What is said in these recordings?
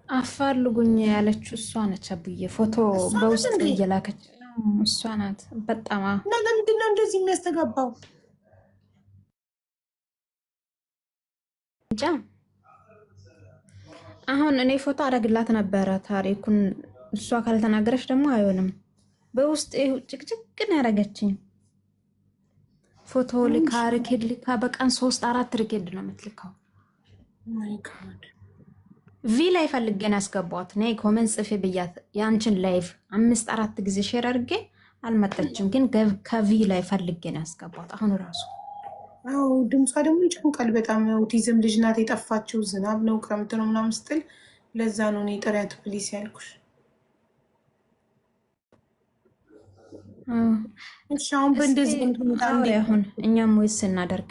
አፋልጉኝ ያለችው እሷ ነች። አብዬ ፎቶ እሷ ናት በውስጥ እንዴ? እየላከች እሷ ናት። በጣም እና ለምንድን ነው እንደዚህ የሚያስተጋባው? እንጃ። አሁን እኔ ፎቶ አደረግላት ነበረ ታሪኩን። እሷ ካልተናገረች ደግሞ አይሆንም። በውስጥ ጭቅጭቅን ያደረገችኝ ፎቶ ልካ ሪኬድ ልካ በቀን 3-4 ሪኬድ ነው የምትልከው። ማይ ጋድ ቪ ላይ ፈልገን ያስገቧት ነይ ኮመንት ጽፌ ብያት ያንቺን ላይቭ 5-4 ጊዜ ሼር አድርጌ አልመጣችም። ግን ከቪ ላይ ፈልገን ያስገቧት አሁን ራሱ። አዎ ድምጿ ደግሞ ይጨንቃል በጣም። ኦቲዝም ልጅ ናት የጠፋችው። ዝናብ ነው ክረምት ነው ምናምን ስትል ለዛ ነው እኔ ጥሪያት ፕሊስ ያልኩሽ። እሺ አሁን በእንደዚህ ሁኔታ እንዴት አሁን እኛም ወይስ እናደርግ?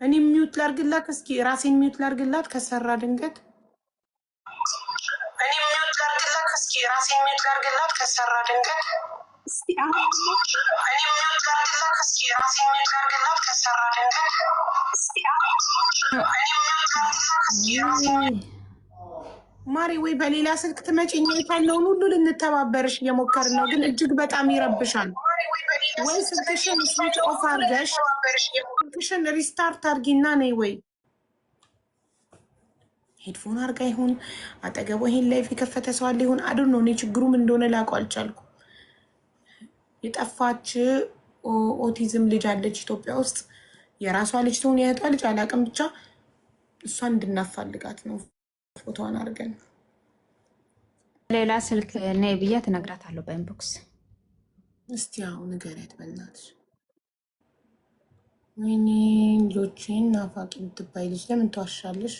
እኔ ሚውት ላርግላት? እስኪ ራሴን ሚውት ላርግላት ከሰራ ድንገት። እኔ ሚውት ላርግላት? እስኪ ራሴን ሚውት ላርግላት ከሰራ ድንገት። እስቲ አሁን እኔ ሚውት ላርግላት? እስኪ ራሴን ሚውት ላርግላት ከሰራ ድንገት። እስቲ አሁን እኔ ሚውት ላርግላት? እስኪ ራሴን ማሪ ወይ በሌላ ስልክ ትመጪኝ ካለውን ሁሉ ልንተባበርሽ እየሞከርን ነው፣ ግን እጅግ በጣም ይረብሻል። ወይ ስልክሽን ስዊች ኦፍ አድርገሽ ስልክሽን ሪስታርት አድርጊና ነይ። ወይ ሄድፎን አድርጋ ይሁን አጠገቧ ይሄን ላይፍ የከፈተ ሰው አለ ይሁን አዱን ነው። እኔ ችግሩ ምን እንደሆነ ላውቀው አልቻልኩ። የጠፋች ኦቲዝም ልጅ አለች ኢትዮጵያ ውስጥ። የራሷ ልጅ ትሆን የእህቷ ልጅ አላውቅም፣ ብቻ እሷን እንድናፋልጋት ነው ፎቶዋን አድርገን። ሌላ ስልክ ነይ ብያ ትነግራታለሁ በኢንቦክስ። እስቲ አሁን ንገሪያት በእናትሽ። ወይኔ ልጆቼን ናፋቂ የምትባይ ልጅ ለምን ተዋሻለሽ?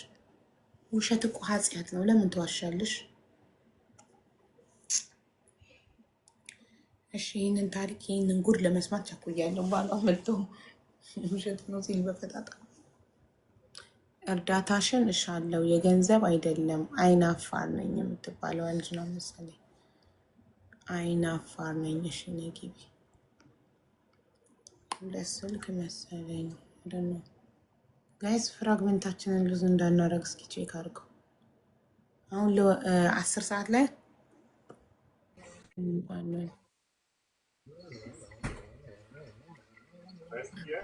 ውሸት እኮ ኃጢአት ነው። ለምን ተዋሻለሽ? እሺ ይህንን ታሪክ ይህንን ጉድ ለመስማት ቸኩያለሁ። ባሏ መጥቶ ውሸት ነው ሲል በፈጣጣ እርዳታሽን እሻለው የገንዘብ አይደለም አይናፋር ነኝ የምትባለው ልጅ ነው መሰለኝ። አይናፋር ነኝ። እሺ ነይ ግቢ። ለስልክ መሰለኝ አይደል? ጋይስ ፍራግመንታችንን ሉዝ እንዳናረግ እስኪ ቼክ አድርገው። አሁን ለ10 ሰዓት ላይ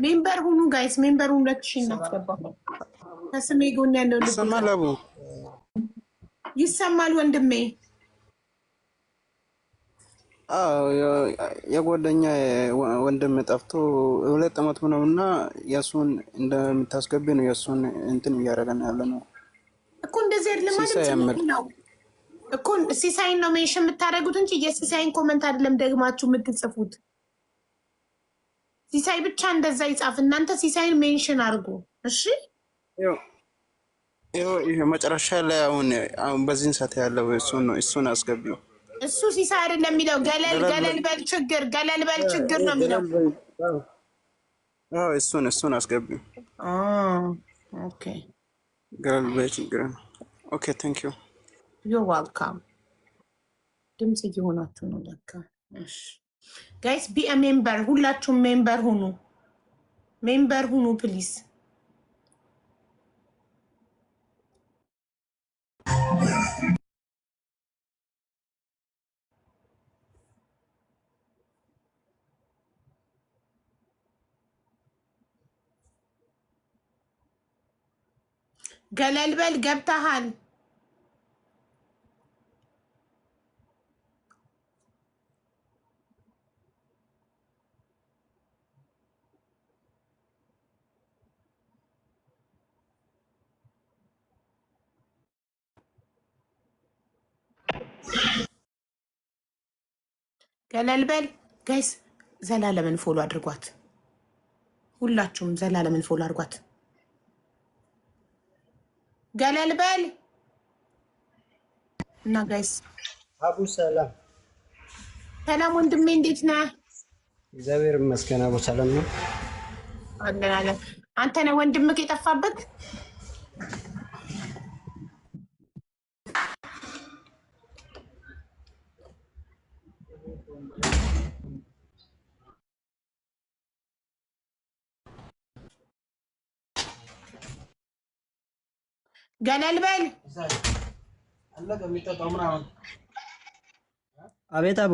ሜምበር ሁኑ ጋይስ። ሜምበር 2000 እናስገባው። ከስሜ ጎን ያለው ልጅ ይሰማል ወንድሜ? የጓደኛ ወንድም ጠፍቶ 2 ዓመት ሆነውና የሱን እንደምታስገቢ ነው የሱን እንትን እያደረገን ያለ ነው እኮ። እንደዚህ አይደለም ማለት ነው እኮ። ሲሳይን ነው ሜንሽን የምታደርጉት እንጂ የሲሳይን ኮመንት አይደለም ደግማችሁ የምትጽፉት። ሲሳይ ብቻ እንደዛ ይጻፍ። እናንተ ሲሳይን ሜንሽን አድርጉ እሺ። ይሄ መጨረሻ ላይ አሁን በዚህን ሰዓት ያለው እሱን አስገቢው። እሱ ሲሳይ አይደለም የሚለው ገለል በል ችግር ነው የሚለው። እሱን አስገቢው። ኦኬ ገለል በል ችግር ነው። ኦኬ ቴንክ ዩ ዩ ዌልካም። ድምጽ እየሆናችሁ ነው ለካ። እሺ ጋይስ ቢ አ ሜምበር። ሁላችሁም ሜምበር ሁኑ ፕሊዝ። ገለል በል ገብተሃል። ገለል በል ጋይስ። ዘላለምን ፎሎ አድርጓት። ሁላችሁም ዘላለምን ፎሎ አድርጓት። ገለል በል እና ጋይስ አቡ ሰላም ወንድሜ እንዴት ነህ? እግዚአብሔር ይመስገን። አቡ ሰላም ነው አለን። አንተ ነህ ወንድምህ የጠፋበት? ገለል በል አቤት አቡ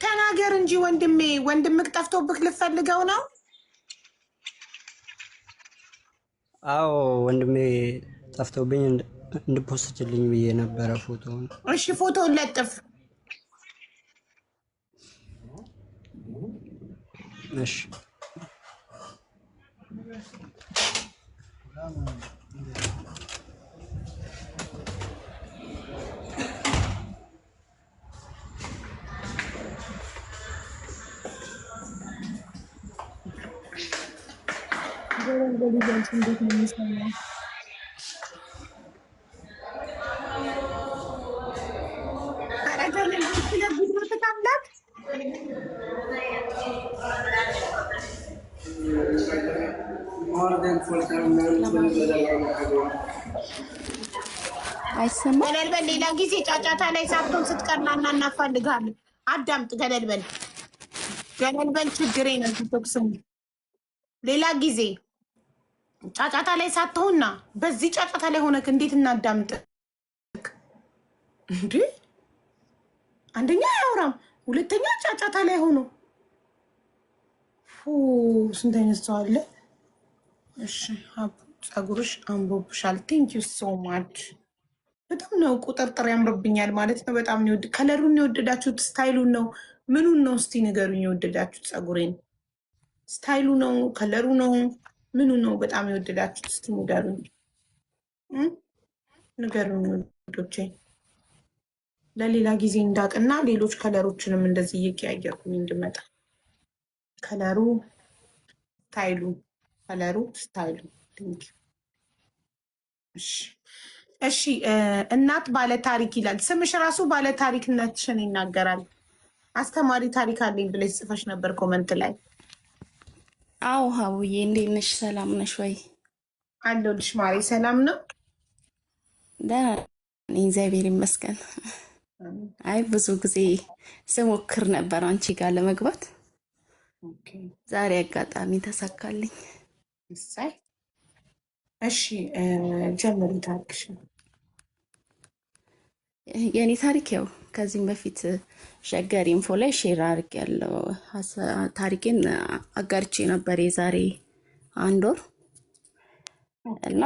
ተናገር እንጂ ወንድሜ። ወንድምክ ጠፍቶብክ ልፈልገው ነው? አዎ ወንድሜ ጠፍቶብኝ እንድፖስትልኝ ብዬ ነበረ ፎቶውን። እሺ ፎቶውን ለጥፍ። እሺ አይሰማም። ገለል በል። ሌላ ጊዜ ጫጫታ ላይ ሳትሆን ስትቀርናና እናፋልጋለን። አዳምጥ። ገለል በል ገለል በል። ችግሬ ነው ትቶክስም ሌላ ጊዜ ጫጫታ ላይ ሳትሆንና በዚህ ጫጫታ ላይ ሆነክ እንዴት እናዳምጥ እንዴ? አንደኛ አያወራም፣ ሁለተኛ ጫጫታ ላይ ሆኖ ስንት አይነት ሰው አለ። እሺ ፀጉርሽ አምሮብሻል። ቴንክ ዩ ሶ ማች። በጣም ነው ቁጥርጥር ያምርብኛል ማለት ነው። በጣም ነው ከለሩን የወደዳችሁት? ስታይሉን ነው ምኑን ነው እስቲ ንገሩኝ። የወደዳችሁት ፀጉሬን ስታይሉ ነው ከለሩ ነው ምኑ ነው በጣም የወደዳችሁት? እስቲ ንገሩኝ ንገሩኝ ወዶቼ። ለሌላ ጊዜ እንዳቅና ሌሎች ከለሮችንም እንደዚህ እየቀያየርኩኝ እንድመጣ። ከለሩ ስታይሉ ከለሩ ስታይሉ። እሺ እናት ባለ ታሪክ ይላል ስምሽ። ራሱ ባለ ታሪክነትሽን ይናገራል። አስተማሪ ታሪክ አለኝ ብለሽ ጽፈሽ ነበር ኮመንት ላይ። አዎ ሀቡዬ እንዴት ነሽ? ሰላም ነሽ ወይ? አለሁልሽ ማሬ። ሰላም ነው? ደህና ነኝ እግዚአብሔር ይመስገን። አይ ብዙ ጊዜ ስሞክር ነበር አንቺ ጋር ለመግባት፣ ዛሬ አጋጣሚ ተሳካልኝ። እሰይ። እሺ ጀምሪ ታሪክሽን። የኔ ታሪክ ያው ከዚህም በፊት ሸገር ኢንፎ ላይ ሼር አድርጌያለሁ። ታሪኬን አጋርቼ ነበር የዛሬ 1 ወር እና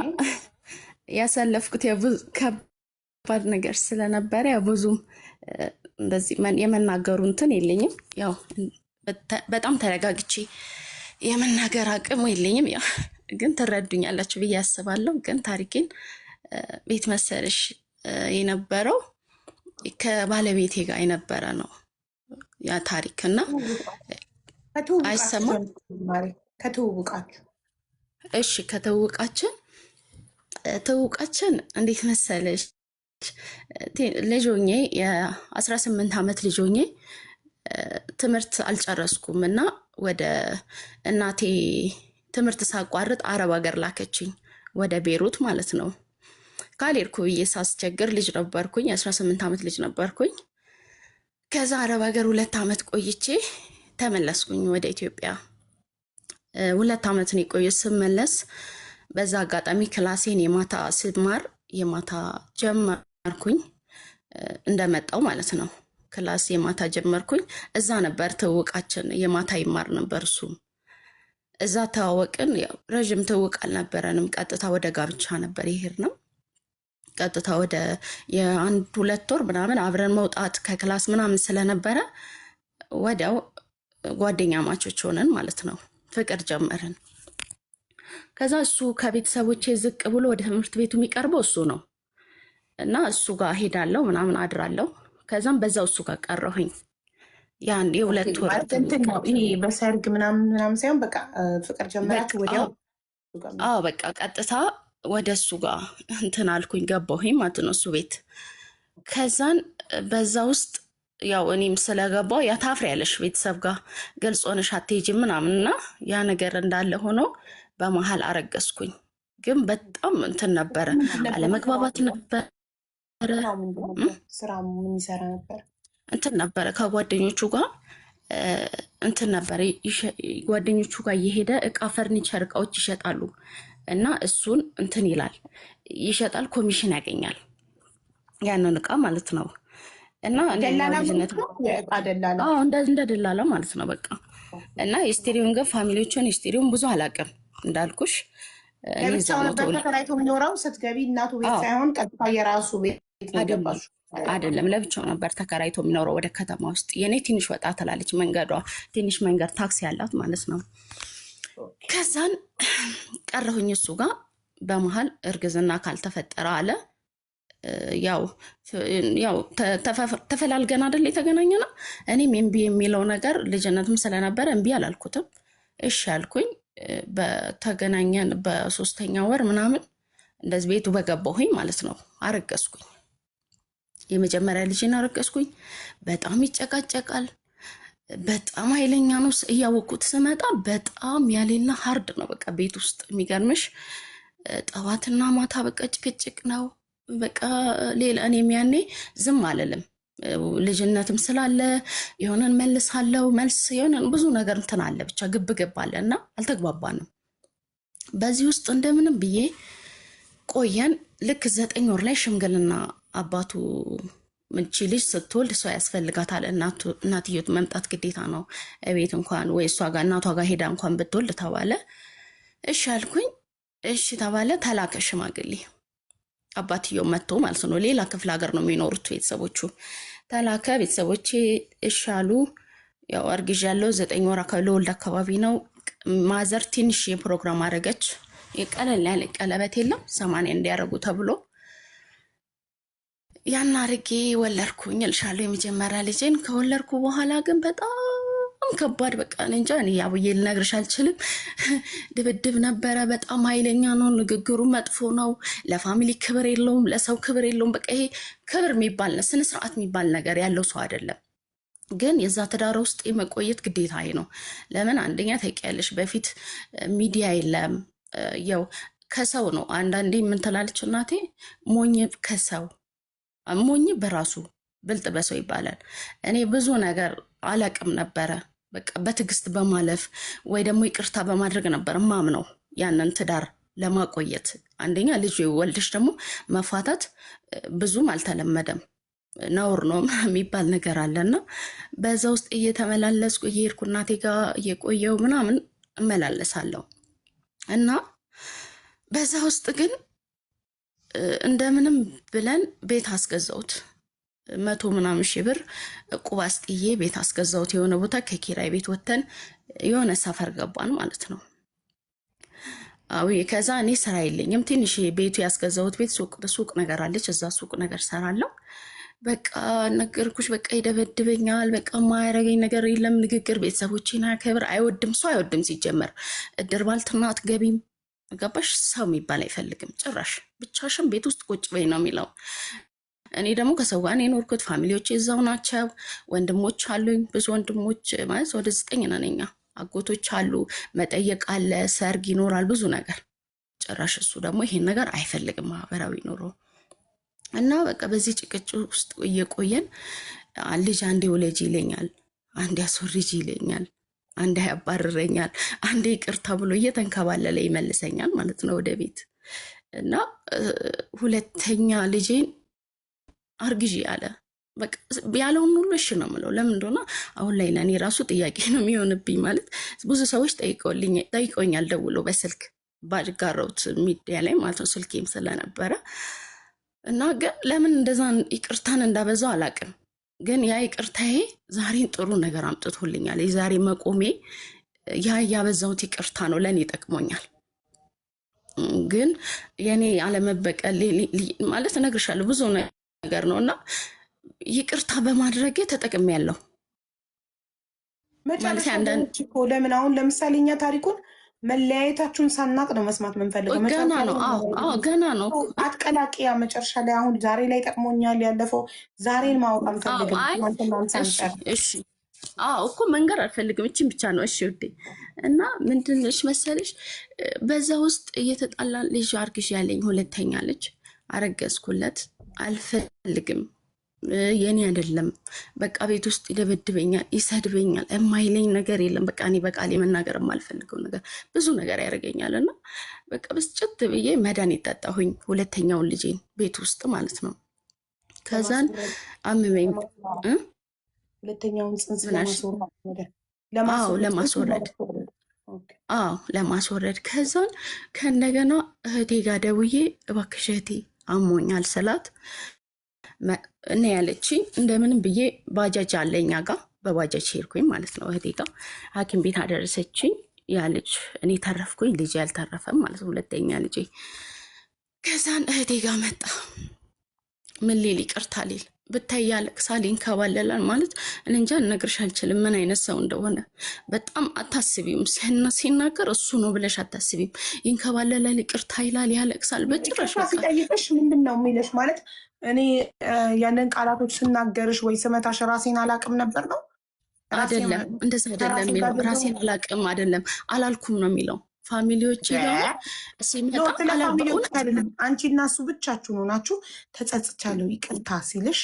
ያሳለፍኩት ከባድ ነገር ስለነበረ ያው ብዙም እንደዚህ የመናገሩ እንትን የለኝም። ያው በጣም ተረጋግቼ የመናገር አቅሙ የለኝም። ያው ግን ትረዱኛላችሁ ብዬ አስባለሁ። ግን ታሪኬን ቤት መሰለሽ የነበረው ከባለቤቴ ጋር የነበረ ነው ያ ታሪክ እና አይሰማም። ከተውውቃችሁ እሺ ከተውውቃችን እንዴት መሰለሽ ልጅ ሆኜ የ18 ዓመት ልጅ ሆኜ ትምህርት አልጨረስኩም እና ወደ እናቴ ትምህርት ሳቋርጥ አረብ ሀገር ላከችኝ፣ ወደ ቤሩት ማለት ነው። ካልሄድኩ ብዬ ሳስቸግር ልጅ ነበርኩኝ፣ 18 ዓመት ልጅ ነበርኩኝ። ከዛ አረብ ሀገር 2 ዓመት ቆይቼ ተመለስኩኝ ወደ ኢትዮጵያ። 2 ዓመት ነው የቆየሁት። ስመለስ በዛ አጋጣሚ ክላሴን የማታ ስማር የማታ ጀመርኩኝ፣ እንደመጣው ማለት ነው። ክላስ የማታ ጀመርኩኝ። እዛ ነበር ትውውቃችን፣ የማታ ይማር ነበር እሱ። እዛ ተዋወቅን። ያው ረዥም ትውውቅ አልነበረንም፣ ቀጥታ ወደ ጋብቻ ነበር የሄድነው። ቀጥታ ወደ የ1-2 ወር ምናምን አብረን መውጣት ከክላስ ምናምን ስለነበረ ወዲያው ጓደኛ ማቾች ሆነን ማለት ነው፣ ፍቅር ጀመርን። ከዛ እሱ ከቤተሰቦቼ ዝቅ ብሎ ወደ ትምህርት ቤቱ የሚቀርበው እሱ ነው እና እሱ ጋር ሄዳለሁ ምናምን አድራለሁ። ከዛም በዛው እሱ ጋር ቀረሁኝ። ያን የ2 ወር ይሄ በሰርግ ምናምን ሳይሆን በቃ ፍቅር ጀመራችሁ ወዲያው? አዎ በቃ ቀጥታ ወደ እሱ ጋር እንትን አልኩኝ፣ ገባሁኝ ማለት ነው እሱ ቤት። ከዛን በዛ ውስጥ ያው እኔም ስለገባው ያ ታፍሪያለሽ ቤተሰብ ጋር ግልጽ ሆነሽ አትሄጂም ምናምንና ያ ነገር እንዳለ ሆኖ በመሀል አረገዝኩኝ። ግን በጣም እንትን ነበረ፣ አለመግባባት ነበረ። ስራ ምን ይሰራ ነበር? እንትን ነበረ ከጓደኞቹ ጋር እንትን ነበረ፣ ጓደኞቹ ጋር እየሄደ እቃ ፈርኒቸር እቃዎች ይሸጣሉ እና እሱን እንትን ይላል ይሸጣል፣ ኮሚሽን ያገኛል ያንን እቃ ማለት ነው። እና ደላላ ደላላ እንደ ደላላ ማለት ነው በቃ። እና የስቴሪዮን ግን ፋሚሊዎችን የስቴሪዮን ብዙ አላውቅም እንዳልኩሽ። ለብቻው ነበር ተከራይቶ የሚኖረው። ስትገቢ እናቱ ቤት ሳይሆን ቀጥታ የራሱ ቤት ገባሽ? አይደለም፣ ለብቻው ነበር ተከራይቶ የሚኖረው ወደ ከተማ ውስጥ። የኔ ትንሽ ወጣ ትላለች መንገዷ፣ ትንሽ መንገድ ታክሲ ያላት ማለት ነው። ከዛን ቀረሁኝ እሱ ጋር። በመሀል እርግዝና ካልተፈጠረ አለ። ያው ተፈላልገን አይደል የተገናኘ ነው። እኔም እምቢ የሚለው ነገር ልጅነትም ስለነበረ እምቢ አላልኩትም። እሺ አልኩኝ። በተገናኘን በ3ኛ ወር ምናምን እንደዚህ ቤቱ በገባሁኝ ማለት ነው አረገዝኩኝ። የመጀመሪያ ልጅን አረገዝኩኝ። በጣም ይጨቃጨቃል፣ በጣም ኃይለኛ ነው። እያወቅኩት ስመጣ በጣም ያሌላ ሀርድ ነው በቃ ቤት ውስጥ። የሚገርምሽ ጠዋትና ማታ በቃ ጭቅጭቅ ነው በቃ። ሌላ እኔም ያኔ ዝም አልልም፣ ልጅነትም ስላለ የሆነን መልሳለው፣ መልስ የሆነን ብዙ ነገር እንትን አለ፣ ብቻ ግብ ግብ አለ እና አልተግባባንም። በዚህ ውስጥ እንደምንም ብዬ ቆየን። ልክ 9 ወር ላይ ሽምግልና አባቱ ምንቺ ልጅ ስትወልድ ሰው ያስፈልጋታል፣ እናትየው መምጣት ግዴታ ነው እቤት እንኳን ወይ እሷ ጋር እናቷ ጋር ሄዳ እንኳን ብትወልድ ተባለ። እሺ አልኩኝ። እሺ ተባለ። ተላከ ሽማግሌ፣ አባትየው መጥቶ ማለት ነው። ሌላ ክፍለ ሀገር ነው የሚኖሩት ቤተሰቦቹ። ተላከ። ቤተሰቦቼ እሺ አሉ። ያው አርግዣለሁ 9 ወር ለወልድ አካባቢ ነው። ማዘር ትንሽ የፕሮግራም አረገች። የቀለል ያለ ቀለበት የለም 80 እንዲያረጉ ተብሎ ያን አርጌ ወለድኩኝ እልሻለሁ የመጀመሪያ ልጄን። ከወለድኩ በኋላ ግን በጣም ከባድ በቃ እንጃ እኔ ያብዬ ልነግርሽ አልችልም። ድብድብ ነበረ። በጣም ኃይለኛ ነው። ንግግሩ መጥፎ ነው። ለፋሚሊ ክብር የለውም፣ ለሰው ክብር የለውም። በቃ ይሄ ክብር የሚባል ስነ ስርዓት የሚባል ነገር ያለው ሰው አይደለም። ግን የዛ ትዳር ውስጥ የመቆየት ግዴታዬ ነው። ለምን አንደኛ ታውቂያለሽ፣ በፊት ሚዲያ የለም። ያው ከሰው ነው። አንዳንዴ ምን ትላለች እናቴ፣ ሞኝ ከሰው ሞኝ በራሱ ብልጥ በሰው ይባላል። እኔ ብዙ ነገር አላቅም ነበረ። በቃ በትዕግስት በማለፍ ወይ ደግሞ ይቅርታ በማድረግ ነበር ማምነው ያንን ትዳር ለማቆየት። አንደኛ ልጅ ወልደሽ ደግሞ መፋታት ብዙም አልተለመደም፣ ነውር ነው የሚባል ነገር አለና በዛ ውስጥ እየተመላለስኩ እየሄድኩ እናቴ ጋር እየቆየው ምናምን እመላለሳለሁ እና በዛ ውስጥ ግን እንደምንም ብለን ቤት አስገዛውት 100 ምናምን ሺህ ብር ቁብ አስጥዬ ቤት አስገዛውት። የሆነ ቦታ ከኪራይ ቤት ወተን የሆነ ሰፈር ገባን ማለት ነው። አዊ ከዛ እኔ ስራ የለኝም። ትንሽ ቤቱ ያስገዛውት ቤት ሱቅ ነገር አለች። እዛ ሱቅ ነገር ሰራለሁ። በቃ ነገርኩሽ፣ በቃ ይደበድበኛል። በቃ ማያረገኝ ነገር የለም። ንግግር ቤተሰቦቼን አያከብር፣ አይወድም። ሰው አይወድም ሲጀመር። እድር ባልትና አትገቢም፣ ገባሽ? ሰው የሚባል አይፈልግም ጭራሽ። ብቻሽን ቤት ውስጥ ቁጭ በይ ነው የሚለው። እኔ ደግሞ ከሰው ጋር የኖርኩት ፋሚሊዎች እዛው ናቸው። ወንድሞች አሉኝ፣ ብዙ ወንድሞች ማለት ወደ 9 ነን እኛ። አጎቶች አሉ፣ መጠየቅ አለ፣ ሰርግ ይኖራል፣ ብዙ ነገር። ጭራሽ እሱ ደግሞ ይሄን ነገር አይፈልግም ማህበራዊ ኑሮ እና በቃ በዚህ ጭቅጭ ውስጥ እየቆየን ልጅ አንዴ ውለጅ ይለኛል፣ አንዴ አስወርጅ ይለኛል፣ አንዴ ያባርረኛል፣ አንዴ ይቅርታ ብሎ እየተንከባለለ ይመልሰኛል ማለት ነው ወደ ቤት። እና ሁለተኛ ልጄን አርግዢ አለ። በቃ ያለውን ሁሉ እሺ ነው የምለው። ለምን እንደሆነ አሁን ላይ ለእኔ ራሱ ጥያቄ ነው የሚሆንብኝ። ማለት ብዙ ሰዎች ጠይቀውኛል ደውሎ በስልክ ባጋራሁት ሚዲያ ላይ ማለት ነው፣ ስልኬም ስለነበረ እና ግን ለምን እንደዛ ይቅርታን እንዳበዛው አላውቅም። ግን ያ ይቅርታዬ ዛሬን ጥሩ ነገር አምጥቶልኛል። የዛሬ መቆሜ ያ ያበዛውት ይቅርታ ነው ለእኔ ጠቅሞኛል። ግን የኔ አለመበቀል ማለት እነግርሻለሁ ብዙ ነገር ነው እና ይቅርታ በማድረጌ ተጠቅሜያለሁ። መጨረሻ ለምን አሁን ለምሳሌ እኛ ታሪኩን መለያየታችሁን ሳናቅ ነው መስማት የምንፈልገው። ገና ነው። ገና ነው። አትቀላቅያ መጨረሻ ላይ አሁን ዛሬ ላይ ጠቅሞኛል ያለፈው ዛሬን ማወቅ አንፈልግም። እሺ እኮ መንገር አልፈልግም። እችን ብቻ ነው እሺ ውዴ። እና ምንድንሽ መሰለሽ በዛ ውስጥ እየተጣላን ልጅ አርግሽ ያለኝ ሁለተኛ ልጅ አረገዝኩለት። አልፈልግም የኔ አይደለም። በቃ ቤት ውስጥ ይደበድበኛል፣ ይሰድበኛል፣ የማይለኝ ነገር የለም። በቃ እኔ በቃሌ መናገር የማልፈልገው ነገር ብዙ ነገር ያደርገኛል። እና በቃ ብስጭት ብዬ መድኃኒት ጠጣሁኝ፣ ሁለተኛውን ልጄን ቤት ውስጥ ማለት ነው። ከዛን አመመኝ። ሁለተኛውን ጽንስ ለማስወረድ ከዛን ከእንደገና እህቴ ጋር ደውዬ እባክሽ እህቴ አሞኛል ስላት እኔ ያለችኝ እንደምንም ብዬ ባጃጅ አለ እኛ ጋር በባጃጅ ሄድኩኝ ማለት ነው። እህቴ ጋር ሐኪም ቤት አደረሰችኝ። ያ ልጅ እኔ ተረፍኩኝ፣ ልጅ ያልተረፈም ማለት ነው፣ ሁለተኛ ልጄ። ከዛን እህቴ ጋር መጣ። ምን ሊል ይቅርታ ሊል ብታይ ያለቅሳል፣ ይንከባለላል። ማለት እኔ እንጃ ልነግርሽ አልችልም ምን አይነት ሰው እንደሆነ። በጣም አታስቢም፣ ሲናገር እሱ ነው ብለሽ አታስቢም። ይንከባለላል፣ ይቅርታ ይላል፣ ያለቅሳል። በጭራሽ ሲጠይቅሽ ምንድን ነው የሚልሽ? ማለት እኔ ያንን ቃላቶች ስናገርሽ ወይ ስመታሽ ራሴን አላቅም ነበር ነው? አይደለም፣ እንደዛ አይደለም የሚለው። ራሴን አላቅም አይደለም፣ አላልኩም ነው የሚለው። ፋሚሊዎች ጋር ሲመጣ አይደለም፣ አንቺ እና እሱ ብቻችሁ ነው ናችሁ። ተጸጽቻለሁ ይቅርታ ሲልሽ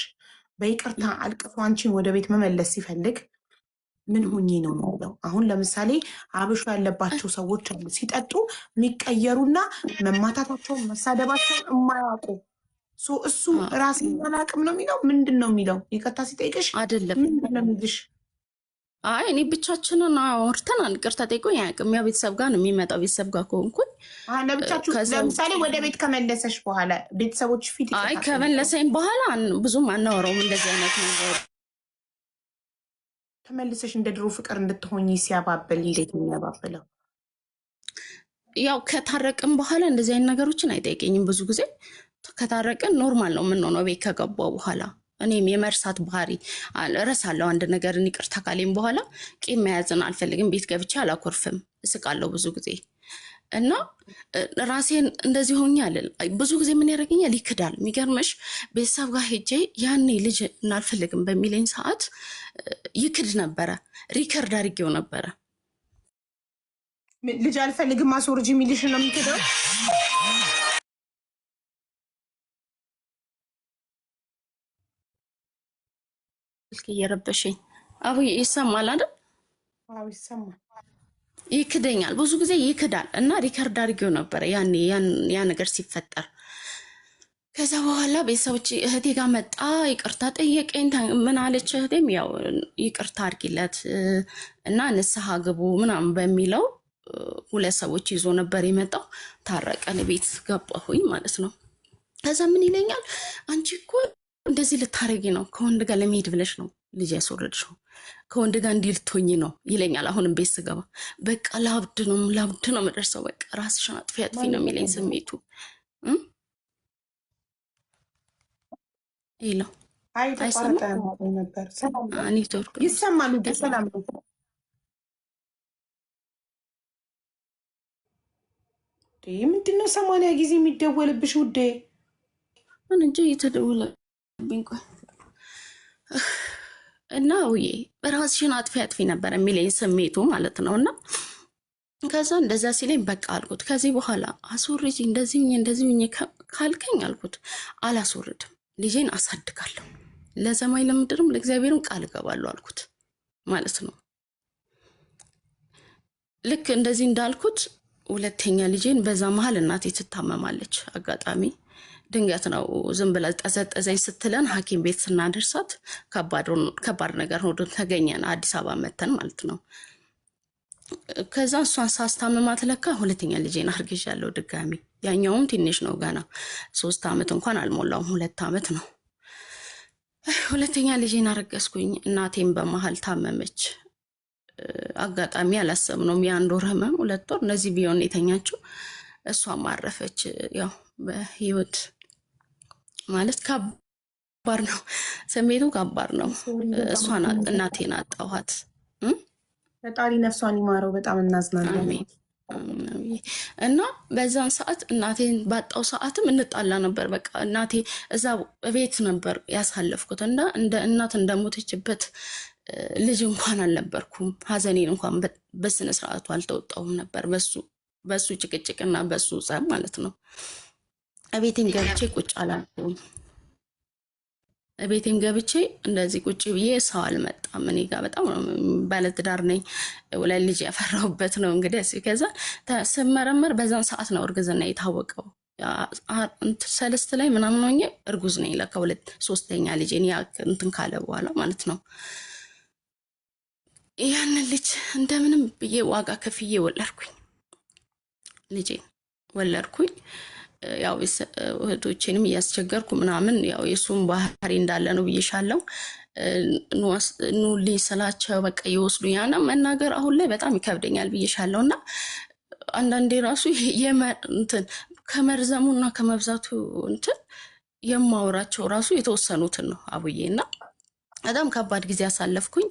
በይቅርታ አልቅፎ አንቺን ወደ ቤት መመለስ ሲፈልግ ምን ሁኚ ነው የሚለው? አሁን ለምሳሌ አብሾ ያለባቸው ሰዎች አሉ፣ ሲጠጡ የሚቀየሩና መማታታቸውን መሳደባቸውን የማያውቁ እሱ ራሴን አላቅም ነው የሚለው። ምንድን ነው የሚለው? ይቅርታ ሲጠይቅሽ አይደለም ምንድን ነው የሚልሽ? አይ እኔ ብቻችንን አውርተናል። ይቅርታ ጠይቆኝ አያውቅም። ያ ቤተሰብ ጋር ነው የሚመጣው። ቤተሰብ ጋር ከሆንኩኝ ለብቻችሁ ለምሳሌ ወደ ቤት ከመለሰሽ በኋላ ቤተሰቦች ፊት አይ ከመለሰኝ በኋላ ብዙም አናወራውም እንደዚህ አይነት ነገር። ተመልሰሽ እንደ ድሮ ፍቅር እንድትሆኝ ሲያባብል እንዴት ነው የሚያባብለው? ያው ከታረቅን በኋላ እንደዚህ አይነት ነገሮችን አይጠይቀኝም። ብዙ ጊዜ ከታረቅን ኖርማል ነው የምንሆነው ቤት ከገባው በኋላ። እኔም የመርሳት ባህሪ እረሳለሁ። አንድ ነገርን ይቅርታ ካለኝ በኋላ ቂም መያዝን አልፈልግም። ቤት ገብቼ አላኮርፍም፣ እስቃለሁ ብዙ ጊዜ እና ራሴን እንደዚህ ሆኜ አልል። ብዙ ጊዜ ምን ያደርገኛል? ይክዳል። የሚገርምሽ ቤተሰብ ጋር ሄጄ ያኔ ልጅ እናልፈልግም በሚለኝ ሰዓት ይክድ ነበረ። ሪከርድ አድርጌው ነበረ። ልጅ አልፈልግም አስወርጅ የሚልሽ ነው የሚክደው። ስልክ እየረበሸኝ አቡዬ ይሰማል አይደል? አዎ ይሰማል። ይክደኛል፣ ብዙ ጊዜ ይክዳል እና ሪከርድ አድርጌው ነበረ ያኔ ያ ነገር ሲፈጠር። ከዛ በኋላ ቤተሰቦች እህቴ ጋር መጣ፣ ይቅርታ ጠየቀኝ። ምን አለች እህቴም ያው ይቅርታ አድርጊለት እና ንስሐ ግቡ ምናምን በሚለው ሁለት ሰዎች ይዞ ነበር የመጣው። ታረቀን፣ ቤት ገባሁኝ ማለት ነው። ከዛ ምን ይለኛል? አንቺ እኮ እንደዚህ ልታረጊ ነው፣ ከወንድ ጋር ለመሄድ ብለሽ ነው ልጅ ያስወረድሽው፣ ከወንድ ጋር እንዲህ ልትሆኚ ነው ይለኛል። አሁንም ቤት ስገባ በቃ ላብድ ነው መደርሰው፣ በቃ ራስሽን አጥፊ ነው የሚለኝ ስሜቱ ይለው። ኔትወርክ ይሰማሉ። ሰላም ምንድን ነው 80 ጊዜ የሚደወልብሽ ውዴ? እንጂ እየተደወለብኝ ቆይ እና ውዬ ራስሽን አጥፊ ነበር የሚለኝ ስሜቱ ማለት ነው። እና ከዛ እንደዛ ሲለኝ በቃ አልኩት፣ ከዚህ በኋላ አስወርጂ እንደዚህ ካልከኝ አልኩት አላስወርድም፣ ልጄን አሳድጋለሁ፣ ለሰማይ ለምድርም ለእግዚአብሔርም ቃል እገባለሁ አልኩት ማለት ነው። ልክ እንደዚህ እንዳልኩት ሁለተኛ ልጄን በዛ መሀል እናቴ ትታመማለች። አጋጣሚ ድንገት ነው፣ ዝም ብላ ጠዘጠዘኝ ስትለን ሐኪም ቤት ስናደርሳት ከባድ ነገር ነው ተገኘን፣ አዲስ አበባ መተን ማለት ነው። ከዛ እሷን ሳስታምማት ለካ ሁለተኛ ልጄን አርግዣለሁ ድጋሚ። ያኛውም ትንሽ ነው፣ ገና 3 ዓመት እንኳን አልሞላውም፣ 2 ዓመት ነው። ሁለተኛ ልጄን አረገዝኩኝ። እናቴም በመሀል ታመመች። አጋጣሚ አላሰብነውም፣ የ1 ወር ህመም 2 ወር እነዚህ ቢሆን የተኛችው። እሷም አረፈች። ያው በህይወት ማለት ከባድ ነው፣ ስሜቱ ከባድ ነው። እሷን እናቴን አጣኋት። ፈጣሪ ነፍሷን ይማረው። በጣም እናዝናለን። እና በዛን ሰዓት እናቴን ባጣው ሰዓትም እንጣላ ነበር። በቃ እናቴ እዛ ቤት ነበር ያሳለፍኩት እና እንደ እናት እንደሞተችበት ልጅ እንኳን አልነበርኩም። ሀዘኔን እንኳን በስነ ስርዓቱ አልተወጣውም ነበር፣ በሱ ጭቅጭቅና በሱ ጸብ ማለት ነው። ቤቴን ገብቼ ቁጭ አላልኩም ቤቴም ገብቼ እንደዚህ ቁጭ ብዬ ሰው አልመጣም። እኔ ጋር በጣም ባለትዳር ነኝ፣ ሁለት ልጅ ያፈራሁበት ነው። እንግዲህ ከዛ ስመረመር በዛን ሰዓት ነው እርግዝና የታወቀው። ሰለስት ላይ ምናምን ሆኜ እርጉዝ ነኝ ለካ ሁለት ሶስተኛ ልጅ እኔ እንትን ካለ በኋላ ማለት ነው። ያንን ልጅ እንደምንም ብዬ ዋጋ ከፍዬ ወለድኩኝ፣ ልጄን ወለድኩኝ። ያው እህቶቼንም እያስቸገርኩ ምናምን ያው የሱን ባህሪ እንዳለ ነው ብዬሻለሁ። ኑልኝ ስላቸው በቃ ይወስዱኛል። መናገር አሁን ላይ በጣም ይከብደኛል ብዬሻለሁ። እና አንዳንዴ ራሱ እንትን ከመርዘሙና ከመብዛቱ እንትን የማወራቸው ራሱ የተወሰኑትን ነው አቡዬ። እና በጣም ከባድ ጊዜ አሳለፍኩኝ።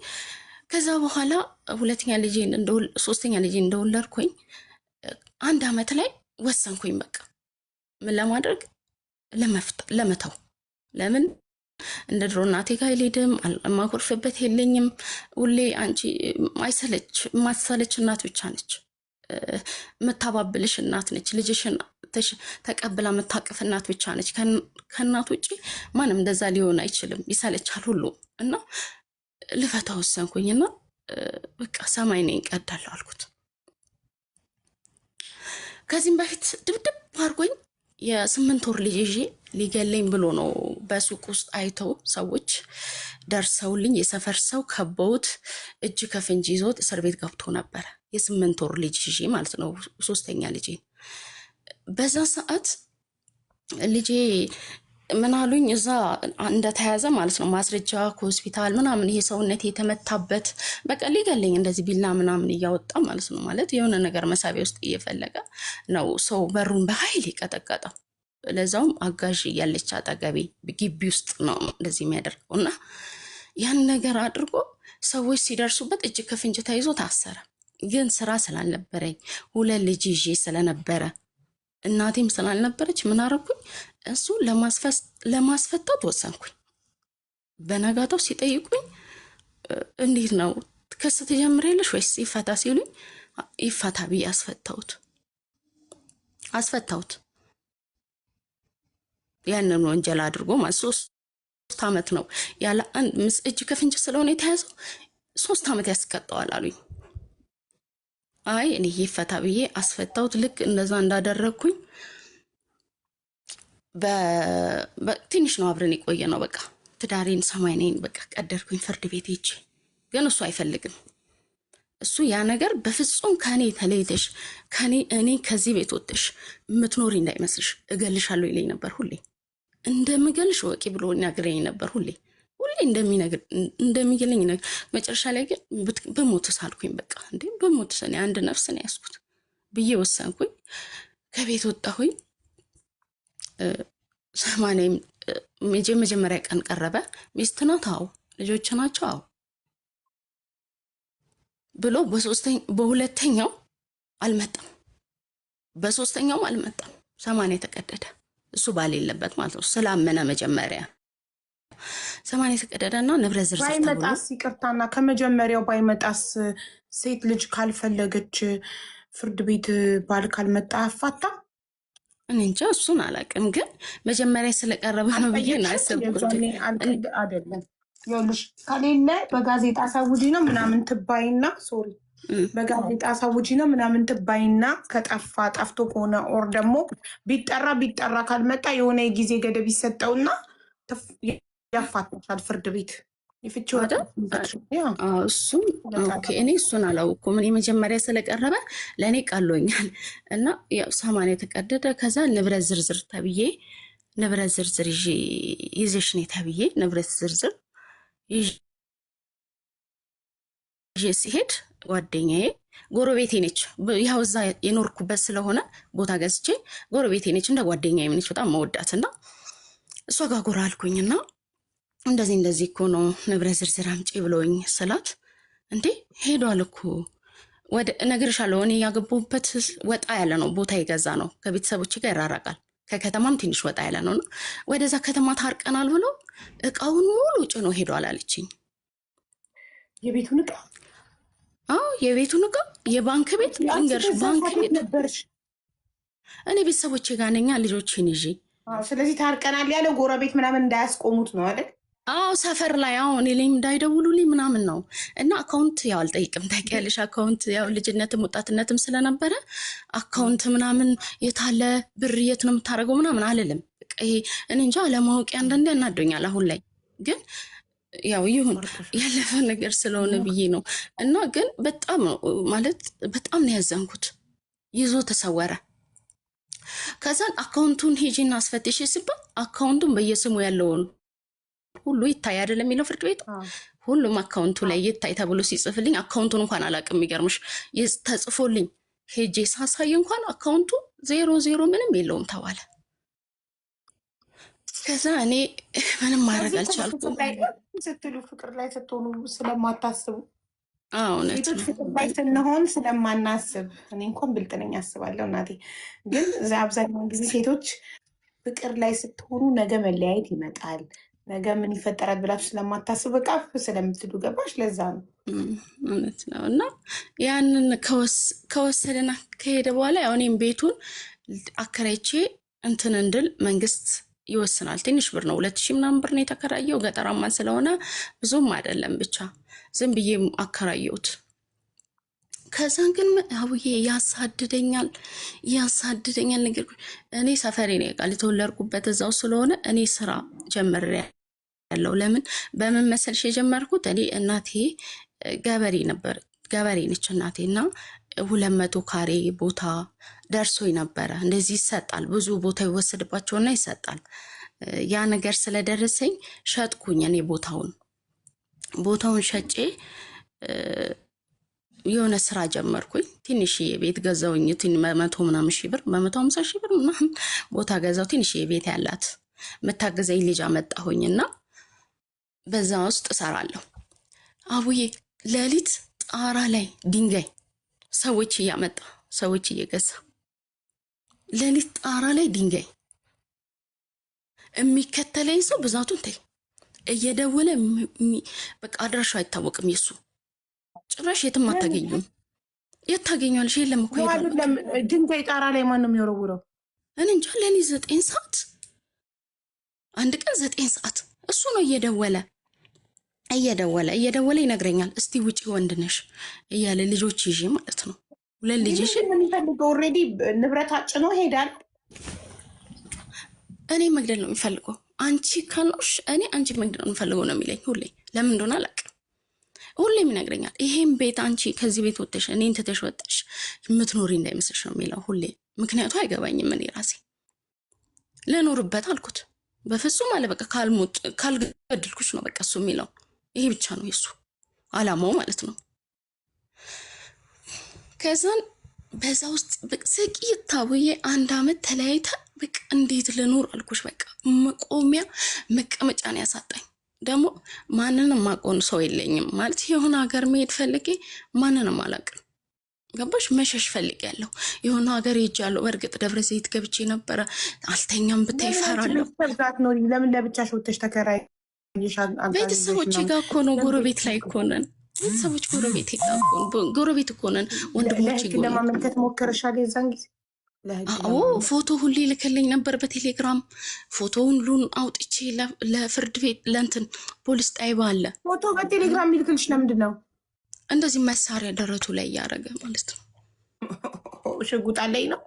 ከዛ በኋላ ሶስተኛ ልጄን እንደወለድኩኝ 1 ዓመት ላይ ወሰንኩኝ በቃ ምን ለማድረግ ለመተው። ለምን እንደ ድሮ እናቴ ጋር አልሄድም፣ የማኮርፍበት የለኝም። ሁሌ አንቺ ማይሰለች እናት ብቻ ነች፣ የምታባብልሽ እናት ነች፣ ልጅሽን ተቀብላ የምታቅፍ እናት ብቻ ነች። ከእናት ውጭ ማንም እንደዛ ሊሆን አይችልም፣ ይሰለቻል ሁሉ። እና ልፈታ ወሰንኩኝና በቃ ሰማይ ነኝ ቀዳለሁ አልኩት። ከዚህም በፊት ድብድብ አድርጎኝ የ8 ወር ልጅ ይዤ ሊገለኝ ብሎ ነው በሱቅ ውስጥ አይተው ሰዎች ደርሰውልኝ፣ የሰፈር ሰው ከበውት እጅ ከፍንጅ ይዞት እስር ቤት ገብቶ ነበረ። የ8 ወር ልጅ ይዤ ማለት ነው፣ ሶስተኛ ልጄ። በዛ ሰዓት ልጄ ምን አሉኝ፣ እዛ እንደተያዘ ማለት ነው ማስረጃ ከሆስፒታል ምናምን፣ ይሄ ሰውነት የተመታበት በቃ ሊገለኝ እንደዚህ ቢላ ምናምን እያወጣ ማለት ነው። ማለት የሆነ ነገር መሳቢያ ውስጥ እየፈለገ ነው ሰው በሩን በኃይል የቀጠቀጠው። ለዛውም አጋዥ እያለች አጠገቤ ግቢ ውስጥ ነው እንደዚህ የሚያደርገው። እና ያን ነገር አድርጎ ሰዎች ሲደርሱበት እጅ ከፍንጅ ተይዞ ታሰረ። ግን ስራ ስላልነበረኝ 2 ልጅ ይዤ ስለነበረ እናቴም ስላልነበረች ምን አደረኩኝ፣ እሱ ለማስፈታት ወሰንኩኝ። በነጋታው ሲጠይቁኝ እንዴት ነው ክስ ትጀምሪያለሽ ወይስ ይፈታ ሲሉኝ ይፈታ ብዬ አስፈታሁት። ያንን ወንጀል አድርጎ ማለት 3 ዓመት ነው ያለ እጅ ከፍንጅ ስለሆነ የተያዘው 3 ዓመት ያስቀጣዋል አሉኝ። አይ እኔ ይፈታ ብዬ አስፈታሁት። ልክ እንደዛ እንዳደረግኩኝ በትንሽ ነው አብረን የቆየ ነው። በቃ ትዳሬን ሰማይ ነኝ በቃ ቀደርኩኝ ፍርድ ቤት ሄጄ። ግን እሱ አይፈልግም። እሱ ያ ነገር በፍጹም ከኔ ተለይተሽ እኔ ከዚህ ቤት ወጥተሽ የምትኖሪ እንዳይመስልሽ እገልሻለሁ ይለኝ ነበር። ሁሌ እንደምገልሽ ወቂ ብሎ ይነግረኝ ነበር። ሁሌ እንደሚገለኝ ነገር። መጨረሻ ላይ ግን በሞትስ አልኩኝ። በቃ እንዴ በሞትስ እኔ አንድ ነፍስ ነው ያስኩት ብዬ ወሰንኩኝ። ከቤት ወጣሁኝ። ሰማኔም መጀመሪያ ቀን ቀረበ። ሚስት ናት? አዎ። ልጆች ናቸው? አዎ ብሎ በሁለተኛው አልመጣም፣ በሶስተኛውም አልመጣም። ሰማኔ ተቀደደ። እሱ ባሌለበት ማለት ነው። ስላመነ መጀመሪያ ሰማኔ ተቀደደና ንብረት ዝርዝር ባይመጣስ፣ ይቅርታና ከመጀመሪያው ባይመጣስ፣ ሴት ልጅ ካልፈለገች ፍርድ ቤት ባል ካልመጣ አፋታ? እኔ እንጃ እሱን አላውቅም፣ ግን መጀመሪያ ስለቀረበ ነው ብዬ ነው ያሰብኩት። አይደለም ይኸውልሽ፣ ከሌለ በጋዜጣ ሳውጂ ነው ምናምን ትባይና፣ ሶሪ በጋዜጣ ሳውጂ ነው ምናምን ትባይና፣ ከጠፋ ጠፍቶ ከሆነ ኦር ደግሞ ቢጠራ ካልመጣ የሆነ የጊዜ ገደብ ይሰጠውና ያፋታሻል ፍርድ ቤት። እሱም እኔ እሱን አላውኩም። እኔ መጀመሪያ ስለቀረበ ለእኔ ቃሎኛል። እና ሰማንያ የተቀደደ ከዛ ንብረት ዝርዝር ተብዬ ንብረት ዝርዝር ይዘሽ ነይ ተብዬ ንብረት ዝርዝር ይዤ ሲሄድ ጓደኛዬ ጎረቤቴ ነች። ያው እዛ የኖርኩበት ስለሆነ ቦታ ገዝቼ ጎረቤቴ ነች፣ እንደ ጓደኛዬ ነች። በጣም መወዳትና እሷ ጋር ጎራ አልኩኝና እንደዚህ እኮ ነው ንብረት ዝርዝር አምጪ ብሎኝ ስላት፣ እንዴ ሄዷል እኮ ወደ እነግርሻለሁ። እኔ ያገባሁበት ወጣ ያለ ነው፣ ቦታ የገዛ ነው፣ ከቤተሰቦች ጋር ይራራቃል፣ ከከተማም ትንሽ ወጣ ያለ ነው። ወደዛ ከተማ ታርቀናል ብሎ እቃውን ሙሉ ጭኖ ሄዷል አለችኝ። የቤቱን እቃ? አዎ የቤቱን እቃ፣ የባንክ ቤት እንገርሽ፣ ባንክ ቤት ነበርሽ። እኔ ቤተሰቦቼ ጋር ነኛ ልጆችን ይዤ። ስለዚህ ታርቀናል ያለው ጎረቤት ምናምን እንዳያስቆሙት ነው አይደል? አዎ ሰፈር ላይ አሁን እኔም እንዳይደውሉልኝ ምናምን ነው እና አካውንት ያው አልጠይቅም ታውቂያለሽ። አካውንት ያው ልጅነትም ወጣትነትም ስለነበረ አካውንት ምናምን የታለ ብር የት ነው የምታደርገው ምናምን አልልም። በቃ ይሄ እኔ እንጃ አለማወቅ አንዳንዴ ያናዶኛል። አሁን ላይ ግን ያው ይሁን ያለፈ ነገር ስለሆነ ብዬ ነው እና ግን በጣም ማለት በጣም ነው ያዘንኩት። ይዞ ተሰወረ። ከዛን አካውንቱን ሄጂና አስፈትሽ ሲባል አካውንቱን በየስሙ ያለውን ሁሉ ይታይ አይደለም የሚለው ፍርድ ቤት ሁሉም አካውንቱ ላይ ይታይ ተብሎ ሲጽፍልኝ አካውንቱን እንኳን አላውቅም። የሚገርምሽ ተጽፎልኝ ሄጄ ሳሳይ እንኳን አካውንቱ 00 ምንም የለውም ተባለ። ከዛ እኔ ምንም ማድረግ አልቻልኩም። ስትሉ ፍቅር ላይ ስትሆኑ ስለማታስቡ ሴቶች ፍቅር ላይ ስንሆን ስለማናስብ እኔ እንኳን ብልጥ ነኝ አስባለሁ እናቴ። ግን አብዛኛውን ጊዜ ሴቶች ፍቅር ላይ ስትሆኑ ነገ መለያየት ይመጣል ነገ ምን ይፈጠራል ብላችሁ ስለማታስብ በቃ ስለምትሉ ገባሽ? ለዛ ነው እውነት ነው። እና ያንን ከወሰደና ከሄደ በኋላ ያው እኔም ቤቱን አከራይቼ እንትን እንድል መንግስት ይወስናል። ትንሽ ብር ነው 2000 ምናምን ብር ነው የተከራየው። ገጠራማን ስለሆነ ብዙም አይደለም ብቻ ዝም ብዬ አከራየሁት። ከዛን ግን አቡዬ ያሳድደኛል ነገር እኔ ሰፈሬ ነው ቃል የተወለድኩበት እዛው ስለሆነ እኔ ስራ ጀምሬ ያለው ለምን በምን መሰልሽ የጀመርኩት እኔ እናቴ ገበሬ ነች እናቴ እና 200 ካሬ ቦታ ደርሶኝ ነበረ። እንደዚህ ይሰጣል ብዙ ቦታ ይወሰድባቸውና ይሰጣል። ያ ነገር ስለደረሰኝ ሸጥኩኝ። እኔ ቦታውን ሸጬ የሆነ ስራ ጀመርኩኝ። ትንሽዬ ቤት ገዛውኝ 100 ምናምን ሺህ ብር 150 ሺህ ብር ምናምን ቦታ ገዛው። ትንሽዬ ቤት ያላት መታገዘኝ ልጅ አመጣሁኝና በዛ ውስጥ እሰራለሁ። አቡዬ ሌሊት ጣራ ላይ ድንጋይ ሰዎች እየገዛ ሌሊት ጣራ ላይ ድንጋይ የሚከተለኝ ሰው ብዛቱን ተይ እየደወለ በቃ አድራሻው አይታወቅም። የሱ ጭራሽ የትም አታገኙም። የት ታገኛለሽ? የለም እኮ ድንጋይ ጣራ ላይ ማን ነው የሚወረውረው? እኔ እንጃ። ለኔ 9 ሰዓት አንድ ቀን 9 ሰዓት እሱ ነው እየደወለ ይነግረኛል። እስቲ ውጪ ወንድ ነሽ እያለ ልጆች ይዤ ማለት ነው 2 ልጅ ይዤ የሚፈልገው ኦልሬዲ ንብረት አጭኖ ሄዳል። እኔ መግደል ነው የሚፈልገው። አንቺ ካኖሽ እኔ አንቺ መግደል ነው የሚፈልገው ነው የሚለኝ ሁሌ። ለምን እንደሆነ አላውቅም። ሁሌም ይነግረኛል ይሄን ቤት አንቺ ከዚህ ቤት ወጥተሽ እኔን ትተሽ ወጥተሽ የምትኖሪ እንዳይመስልሽ ነው የሚለው ሁሌ። ምክንያቱ አይገባኝም። እኔ ራሴ ለኖርበት አልኩት። በፍጹም አለ በቃ ካልገድልኩሽ ነው በቃ እሱ የሚለው። ይሄ ብቻ ነው የሱ አላማው ማለት ነው። ከዛን በዛ ውስጥ ስቂት ታውዬ 1 አመት ተለያይተን በቃ እንዴት ልኖር አልኩሽ። በቃ መቆሚያ መቀመጫን ያሳጣኝ። ደግሞ ማንንም ማቆን ሰው የለኝም ማለት የሆነ ሀገር መሄድ ፈልጌ ማንንም አላውቅም። ገባሽ? መሸሽ ፈልጌያለሁ። የሆነ ሀገር ሄጃለሁ። በእርግጥ ደብረ ዘይት ገብቼ ነበረ። አልተኛም ብታይ እፈራለሁ። ለምን ለብቻሽ ወጥተሽ ተከራይ? ቤተሰቦቼ ጋር እኮ ነው። ጎረቤት ላይ እኮ ነን። ቤተሰቦች ጎረቤት እኮ ነን። ወንድሞቼ ጋር ለማመልከት ሞከረሻል? የዛን ጊዜ ፎቶ ሁሌ ልከልኝ ነበር በቴሌግራም። ፎቶውን ሁሉን አውጥቼ ለፍርድ ቤት ለእንትን ፖሊስ ጣይባ አለ። ፎቶ በቴሌግራም የሚልክልሽ ለምንድን ነው? እንደዚህ መሳሪያ ደረቱ ላይ እያደረገ ማለት ነው። ሽጉጥ አለኝ ነው?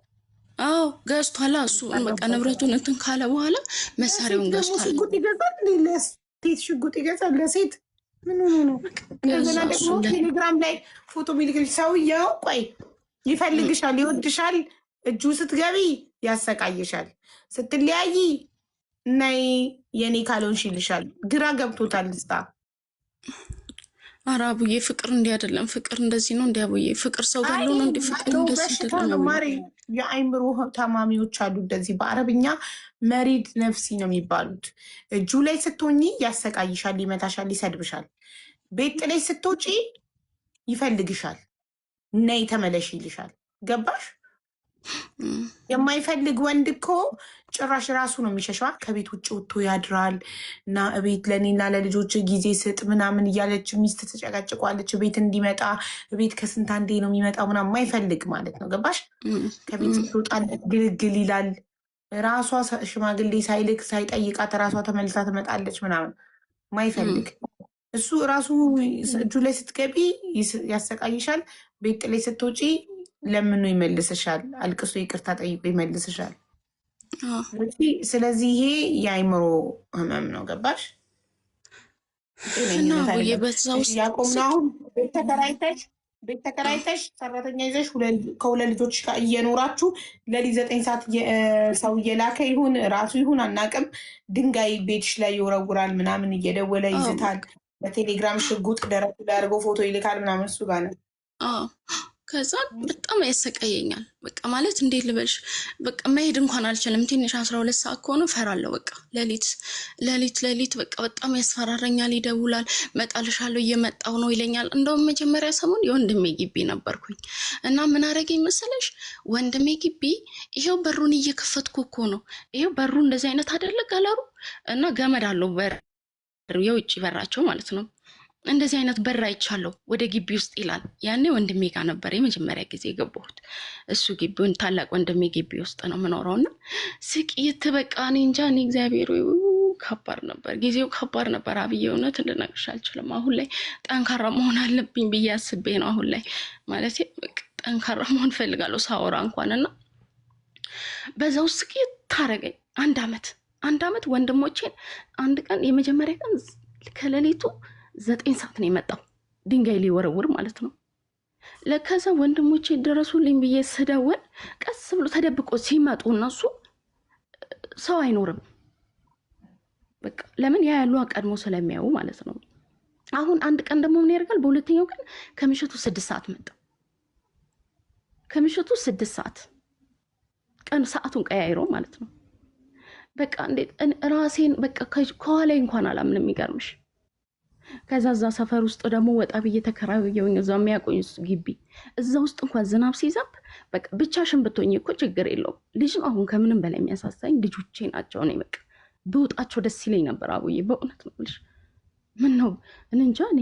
አዎ ገዝቷላ። እሱ በቃ ንብረቱን እንትን ካለ በኋላ መሳሪያውን ገዝቷል። ሽጉጥ ይገዛል። ለሴት ሽጉጥ ይገዛል ለሴት ምን ሆኖ ነው? እንደገና ደግሞ ቴሌግራም ላይ ፎቶ የሚልክልሽ ሰውየው ቆይ ይፈልግሻል፣ ይወድሻል። እጁ ስትገቢ ያሰቃይሻል፣ ስትለያይ ነይ የኔ ካልሆንሽ ይልሻል። ግራ ገብቶታል። ልስታ ኧረ አቡዬ ፍቅር እንዲህ አይደለም። ፍቅር እንደዚህ ነው። እንዲህ አቡዬ ፍቅር ሰው ጋር ነው እንዲህ ፍቅር እንደዚህ አይደለም። ማሪ የአይምሮ ታማሚዎች አሉ እንደዚህ በአረብኛ መሪድ ነፍሲ ነው የሚባሉት። እጁ ላይ ስትሆኚ ያሰቃይሻል፣ ይመታሻል፣ ይሰድብሻል። ቤት ላይ ስትወጪ ይፈልግሻል፣ ነይ ተመለሽ ይልሻል። ገባሽ? የማይፈልግ ወንድ እኮ ጭራሽ ራሱ ነው የሚሸሸዋ። ከቤት ውጭ ወጥቶ ያድራል እና ቤት ለእኔና ለልጆች ጊዜ ስጥ ምናምን እያለች ሚስት ትጨቀጭቋለች። ቤት እንዲመጣ ቤት ከስንት አንዴ ነው የሚመጣው ምናምን የማይፈልግ ማለት ነው። ገባሽ? ከቤት ስትወጣ ግልግል ይላል። ራሷ ሽማግሌ ሳይልክ ሳይጠይቃት ራሷ ተመልሳ ትመጣለች ምናምን። ማይፈልግ እሱ ራሱ እጁ ላይ ስትገቢ ያሰቃይሻል። ቤት ላይ ስትወጪ ለምኑ ይመልስሻል። አልቅሶ ይቅርታ ጠይቆ ይመልስሻል። ስለዚህ ይሄ የአይምሮ ህመም ነው። ገባሽ? ያቆምነው አሁን ቤት ተከራይተሽ ሰራተኛ ይዘሽ ከሁለት ልጆች ጋር እየኖራችሁ ለሊት 9 ሰዓት ሰው እየላከ ይሁን ራሱ ይሁን አናቅም፣ ድንጋይ ቤትሽ ላይ ይወረውራል ምናምን፣ እየደወለ ይዝታል። በቴሌግራም ሽጉጥ ደረቱ ላይ አድርጎ ፎቶ ይልካል ምናምን። እሱ ጋር ነው። ከዛ በጣም ያሰቃየኛል። በቃ ማለት እንዴት ልበልሽ፣ በቃ መሄድ እንኳን አልችልም። ትንሽ 12 ሰዓት ከሆነ ፈራለሁ። በቃ ሌሊት በቃ በጣም ያስፈራረኛል። ይደውላል፣ መጣልሻለሁ እየመጣው ነው ይለኛል። እንደውም መጀመሪያ ሰሞን የወንድሜ ግቢ ነበርኩኝ እና ምን አደረገኝ መሰለሽ፣ ወንድሜ ግቢ ይሄው በሩን እየከፈትኩ እኮ ነው፣ ይሄው በሩ እንደዚህ አይነት አይደለ ጋላሩ እና ገመድ አለው በር፣ የውጭ በራቸው ማለት ነው። እንደዚህ አይነት በር አይቻለሁ ወደ ግቢ ውስጥ ይላል። ያኔ ወንድሜ ጋር ነበር የመጀመሪያ ጊዜ የገባሁት። እሱ ግቢውን ታላቅ ወንድሜ ግቢ ውስጥ ነው የምኖረውና ስቅይት በቃ እኔ እንጃ፣ እኔ እግዚአብሔር ከባድ ነበር ጊዜው፣ ከባድ ነበር። አብዬ እውነት ልነግርሽ አልችልም። አሁን ላይ ጠንካራ መሆን አለብኝ ብዬ አስቤ ነው አሁን ላይ ማለት ጠንካራ መሆን ፈልጋለሁ ሳወራ እንኳንና በዛ ውስጥ ስቅይት ታረገኝ። አንድ አመት ወንድሞቼን አንድ ቀን የመጀመሪያ ቀን ከሌሊቱ 9 ሰዓት ነው የመጣው ድንጋይ ሊወረውር ማለት ነው። ለከዛ ወንድሞቼ ደረሱልኝ ብዬ ስደውል ቀስ ብሎ ተደብቆ ሲመጡ እነሱ ሰው አይኖርም። በቃ ለምን ያሉ አቀድሞ ስለሚያዩ ማለት ነው። አሁን አንድ ቀን ደግሞ ምን ያደርጋል፣ በሁለተኛው ቀን ከምሽቱ 6 ሰዓት መጣ። ከምሽቱ 6 ሰዓት ቀን ሰዓቱን ቀያይሮ ማለት ነው። በቃ እንዴት ራሴን በቃ ከኋላ እንኳን አላምንም። የሚገርምሽ ከዛ እዛ ሰፈር ውስጥ ደግሞ ወጣ ብዬ ተከራየሁኝ። እዛ የሚያቆኝ ግቢ እዛ ውስጥ እንኳን ዝናብ ሲዘንብ በቃ ብቻሽን ብትሆኝ እኮ ችግር የለውም። ልጅ ነው አሁን ከምንም በላይ የሚያሳሳኝ ልጆቼ ናቸው። እኔ በቃ ብውጣቸው ደስ ይለኝ ነበር አቡዬ፣ በእውነት ነው ልጅ ምን ነው እንጃ፣ እኔ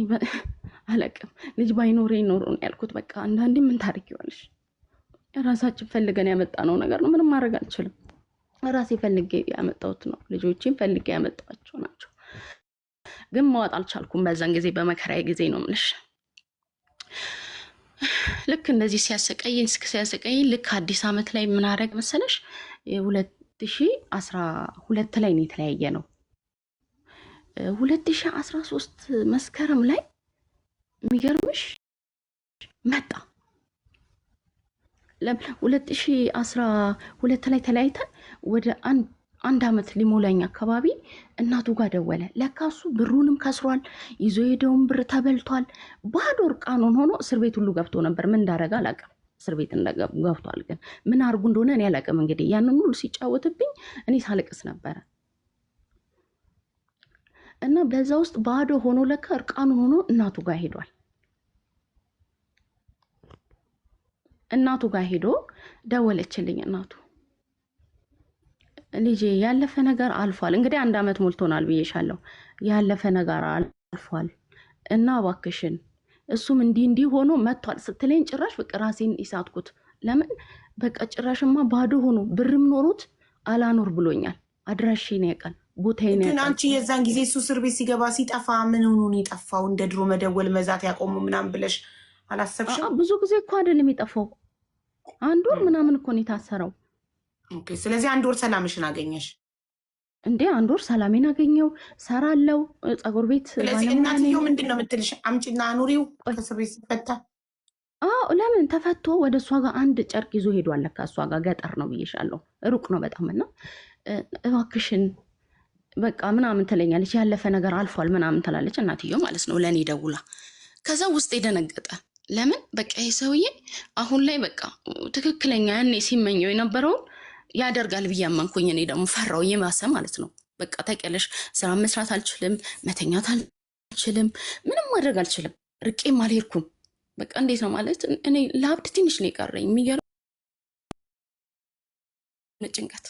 አላቅም። ልጅ ባይኖር ይኖር ነው ያልኩት። በቃ አንዳንዴ ምን ታርጊዋለሽ፣ ራሳችን ፈልገን ያመጣነው ነገር ነው። ምንም ማድረግ አልችልም። ራሴ ፈልጌ ያመጣሁት ነው። ልጆቼን ፈልጌ ያመጣኋቸው ናቸው። ግን ማወጥ አልቻልኩም። በዛን ጊዜ በመከራዬ ጊዜ ነው ምንሽ ልክ እንደዚህ ሲያሰቀይኝ ልክ አዲስ አመት ላይ ምን አደረግ መሰለሽ 2012 ላይ ነው የተለያየ ነው። 2013 መስከረም ላይ የሚገርምሽ መጣ። 2012 ላይ ተለያይተን ወደ አንድ አመት ሊሞላኝ አካባቢ እናቱ ጋር ደወለ። ለካሱ ብሩንም ከስሯል፣ ይዞ ሄደውን ብር ተበልቷል። ባዶ እርቃኑን ሆኖ እስር ቤት ሁሉ ገብቶ ነበር። ምን እንዳረጋ አላውቅም። እስር ቤት ገብቷል፣ ግን ምን አርጉ እንደሆነ እኔ አላውቅም። እንግዲህ ያንን ሁሉ ሲጫወትብኝ እኔ ሳለቅስ ነበረ እና በዛ ውስጥ ባዶ ሆኖ ለካ እርቃኑን ሆኖ እናቱ ጋር ሄዷል። እናቱ ጋር ሄዶ ደወለችልኝ እናቱ፣ ልጄ ያለፈ ነገር አልፏል። እንግዲህ 1 አመት ሞልቶናል ብዬሻለሁ። ያለፈ ነገር አልፏል እና እባክሽን እሱም እንዲህ ሆኖ መጥቷል ስትለኝ ጭራሽ በቃ ራሴን ይሳትኩት። ለምን በቃ ጭራሽማ ባዶ ሆኖ ብርም ኖሮት አላኖር ብሎኛል። አድራሽን ያውቃል፣ ቦታዬን ያውቃል። ግን አንቺ የዛን ጊዜ እሱ እስር ቤት ሲገባ ሲጠፋ ምን ሆኖ የጠፋው? እንደ ድሮ መደወል መዛት ያቆሙ ምናምን ብለሽ አላሰብሽም? ብዙ ጊዜ እኮ አይደለም የጠፋው፣ 1 ወር ምናምን እኮ ነው የታሰረው። ስለዚህ 1 ወር ሰላምሽን አገኘሽ እንዴ? 1 ወር ሰላሜን አገኘው፣ ሰራለው ፀጉር ቤት። ስለዚህ እናትየው ምንድን ነው የምትልሽ? አምጪና አኑሪው ከእስር ቤት ሲፈታ። ለምን ተፈቶ ወደ እሷ ጋር አንድ ጨርቅ ይዞ ሄዷል። ለካ እሷ ጋር ገጠር ነው ብዬሻለሁ፣ ሩቅ ነው በጣም እና እባክሽን በቃ ምናምን ትለኛለች። ያለፈ ነገር አልፏል ምናምን ትላለች እናትየው ማለት ነው ለእኔ ደውላ። ከዛ ውስጥ የደነገጠ ለምን በቃ ይህ ሰውዬ አሁን ላይ በቃ ትክክለኛ ያኔ ሲመኘው የነበረውን ያደርጋል ብዬ አመንኩኝ። እኔ ደግሞ ፈራው የማሰ ማለት ነው። በቃ ታውቂያለሽ፣ ስራ መስራት አልችልም፣ መተኛት አልችልም፣ ምንም ማድረግ አልችልም። ርቄም አልሄድኩም። በቃ እንዴት ነው ማለት እኔ ለሀብት ትንሽ ነው የቀረኝ። የሚገርም ጭንቀት፣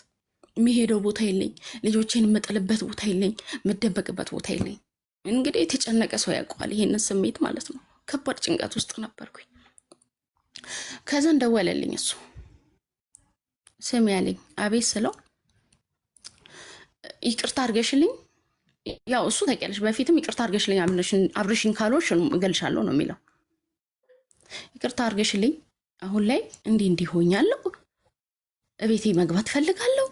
የሚሄደው ቦታ የለኝ፣ ልጆቼን የምጥልበት ቦታ የለኝ፣ የምደበቅበት ቦታ የለኝ። እንግዲህ የተጨነቀ ሰው ያውቀዋል ይሄንን ስሜት ማለት ነው። ከባድ ጭንቀት ውስጥ ነበርኩኝ። ከዛ እንደወለልኝ እሱ ስም ያለኝ አቤት ስለው ይቅርታ አድርገሽልኝ ያው እሱ ታውቂያለሽ በፊትም ይቅርታ አድርገሽልኝ አብረሽኝ ካልሆንሽ እገልሻለሁ ነው የሚለው። ይቅርታ አድርገሽልኝ አሁን ላይ እንዲህ ሆኛለሁ፣ እቤቴ መግባት ፈልጋለሁ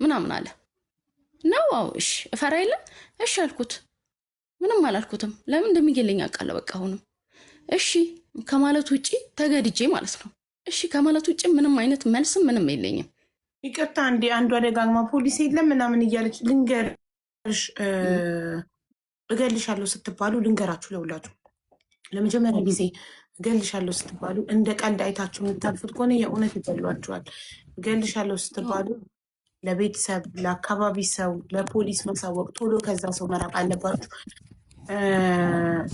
ምናምን አለ ነው። አዎ እሺ እፈራ የለ እሺ አልኩት። ምንም አላልኩትም። ለምን እንደሚገለኝ አውቃለሁ። በቃ አሁንም እሺ ከማለት ውጪ ተገድጄ ማለት ነው። እሺ ከማለት ውጪ ምንም አይነት መልስም ምንም የለኝም። ይቅርታ እንዴ አንዷ ደጋግማ ፖሊስ የለም ምናምን እያለች ልንገርሽ፣ እገልሻለሁ ስትባሉ ልንገራችሁ ለሁላችሁ ለመጀመሪያ ጊዜ እገልሻለሁ ስትባሉ እንደ ቀልድ አይታችሁ የምታልፉት ከሆነ የእውነት ይገሏችኋል። እገልሻለሁ ስትባሉ ለቤተሰብ፣ ለአካባቢ ሰው፣ ለፖሊስ መሳወቅ፣ ቶሎ ከዛ ሰው መራቅ አለባችሁ።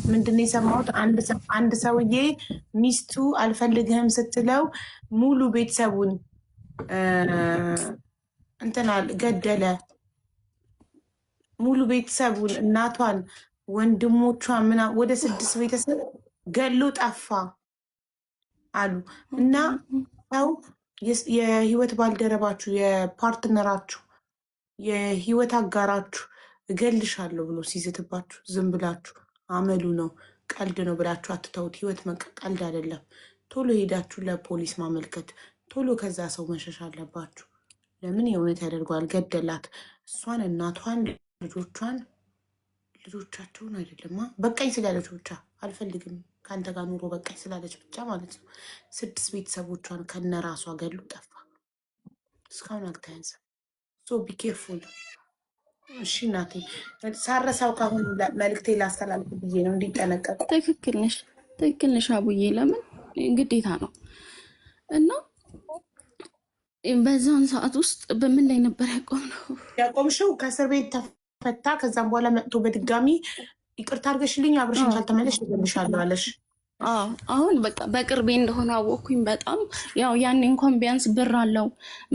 ምንድን ነው የሰማሁት? አንድ ሰውዬ ሚስቱ አልፈልግህም ስትለው ሙሉ ቤተሰቡን እንትናል ገደለ። ሙሉ ቤተሰቡን እናቷን፣ ወንድሞቿን ወደ 6 ቤተሰብ ገሎ ጠፋ አሉ። እና ሰው የህይወት ባልደረባችሁ፣ የፓርትነራችሁ፣ የህይወት አጋራችሁ እገልሻለሁ ብሎ ሲዝትባችሁ ዝም ብላችሁ አመሉ ነው ቀልድ ነው ብላችሁ አትተውት። ህይወት ቀልድ አይደለም። ቶሎ ሄዳችሁ ለፖሊስ ማመልከት፣ ቶሎ ከዛ ሰው መሸሽ አለባችሁ። ለምን የእውነት ያደርገዋል። ገደላት። እሷን፣ እናቷን፣ ልጆቻቸውን አይደለማ በቃኝ ስላለች ብቻ አልፈልግም ከአንተ ጋር ኑሮ በቃኝ ስላለች ብቻ ማለት ነው 6 ቤተሰቦቿን ከነራሷ ገሉ ጠፋ። እስካሁን አልተያዘም። ሶ ቢኬርፉል። እሺ እናቴ ሳረሳው ካሁን መልክቴ ላስተላልፍ ብዬ ነው እንዲጠነቀቁ። ትክክል ነሽ አቡዬ። ለምን ግዴታ ነው። እና በዛን ሰዓት ውስጥ በምን ላይ ነበር ያቆምሽው? ከእስር ቤት ተፈታ። ከዛም በኋላ መጥቶ በድጋሚ ይቅርታ አድርገሽልኝ አብረሽኝ ካልተመለሽ እገልሻለሁ አለሽ። አሁን በቃ በቅርቤ እንደሆነ አወቅኩኝ። በጣም ያው ያኔ እንኳን ቢያንስ ብር አለው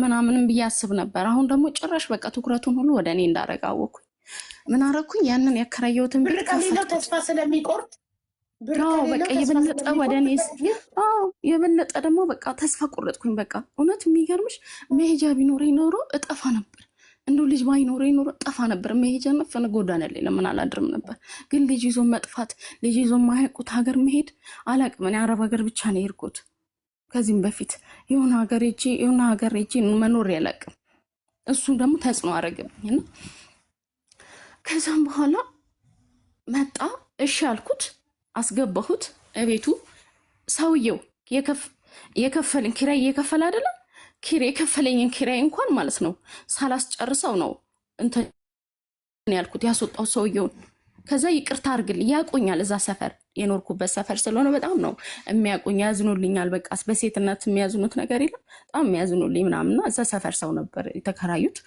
ምናምንም ብዬ አስብ ነበር። አሁን ደግሞ ጭራሽ በቃ ትኩረቱን ሁሉ ወደ እኔ እንዳደረገ አወቅኩኝ። ምን አደረኩኝ? ያንን ያከራየሁትን ብር ከሌለው ተስፋ ስለሚቆርጥ በቃ የበለጠ ወደ እኔ የበለጠ ደግሞ በቃ ተስፋ ቆረጥኩኝ። በቃ እውነት የሚገርምሽ መሄጃ ቢኖረኝ ኖሮ እጠፋ ነበር። እንዶ ልጅ ባይኖረኝ ኖሮ ጠፋ ነበር። መሄጃ ነፈነ ጎዳና ላይ ለምን አላድርም ነበር። ግን ልጅ ይዞ መጥፋት፣ ልጅ ይዞ ማያውቁት ሀገር መሄድ አላቅም። እኔ አረብ ሀገር ብቻ ነው የሄድኩት። ከዚህም በፊት የሆነ ሀገር ሄጄ መኖር ያላቅም። እሱም ደግሞ ተጽዕኖ አረገብኝና ከዛም በኋላ መጣ። እሺ አልኩት፣ አስገባሁት እቤቱ። ሰውየው የከፈልን ኪራይ እየከፈለ አይደለም የከፈለኝን ኪራይ እንኳን ማለት ነው ሳላስጨርሰው ነው እንትን ያልኩት ያስወጣው ሰውየውን። ከዛ ይቅርታ አድርግልኝ፣ ያቆኛል። እዛ ሰፈር የኖርኩበት ሰፈር ስለሆነ በጣም ነው የሚያቆኝ፣ ያዝኑልኛል። በቃ በሴትነት የሚያዝኑት ነገር የለም። በጣም የሚያዝኑልኝ ምናምንና እዛ ሰፈር ሰው ነበር የተከራዩት።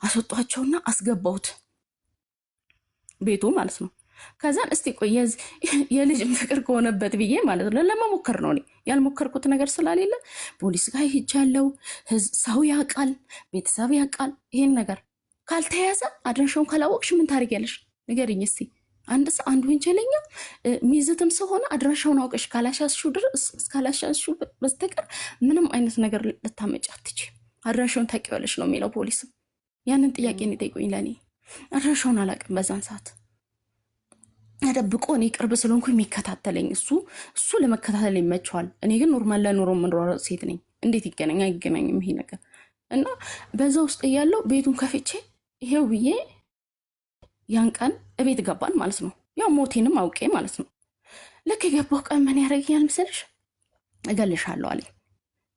አስወጧቸውና አስገባሁት ቤቱ ማለት ነው። ከዛን እስቲ ቆይ የልጅ ፍቅር ከሆነበት ብዬ ማለት ነው ለመሞከር ነው። እኔ ያልሞከርኩት ነገር ስላሌለ ፖሊስ ጋር ሄጃለሁ። ሰው ያውቃል፣ ቤተሰብ ያውቃል። ይሄን ነገር ካልተያዘ አድራሻውን ካላወቅሽ ምን ታደርጊያለሽ? ንገሪኝ እስቲ። አንድ ወንጀለኛ ሚይዝትም ሰው ሆነ አድራሻውን አውቀሽ ካላሻሽው በስተቀር ምንም አይነት ነገር ልታመጪ አትችይም። አድራሻውን ታውቂዋለሽ ነው የሚለው ፖሊስም። ያንን ጥያቄ ነው የጠየቁኝ። ለእኔ አድራሻውን አላውቅም በዛን ሰዓት ደብቆ። እኔ ቅርብ ስለሆንኩ የሚከታተለኝ እሱ ለመከታተል ይመቸዋል። እኔ ግን ኖርማል ለኑሮ የምኖር ሴት ነኝ። እንዴት ይገናኝ? አይገናኝም ይሄ ነገር። እና በዛ ውስጥ እያለው ቤቱን ከፍቼ ይሄው ብዬ ያን ቀን እቤት ገባን ማለት ነው። ያው ሞቴንም አውቄ ማለት ነው። ልክ የገባው ቀን ምን ያደርገኛል መሰለሽ? እገልሻለሁ አለኝ።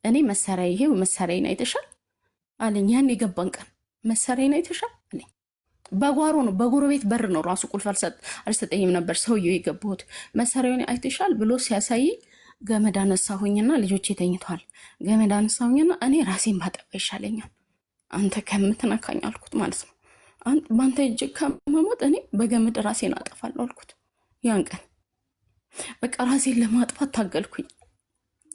እኔ መሳሪያ ይሄው መሳሪያዬን አይተሻል አለኝ። ያን የገባን ቀን መሳሪያዬን አይተሻል አለኝ። በጓሮ ነው በጎረቤት በር ነው ራሱ ቁልፍ አልሰጠኝም ነበር ሰውየው የገባሁት። መሳሪያውን አይተሻል ብሎ ሲያሳይ ገመድ አነሳሁኝና ልጆቼ ተኝተዋል። ገመድ አነሳሁኝና እኔ ራሴን ባጠባ ይሻለኛል አንተ ከምትነካኝ አልኩት ማለት ነው። በአንተ እጅ ከመሞት እኔ በገመድ ራሴን አጠፋለሁ አልኩት። ያን ቀን በቃ ራሴን ለማጥፋት ታገልኩኝ።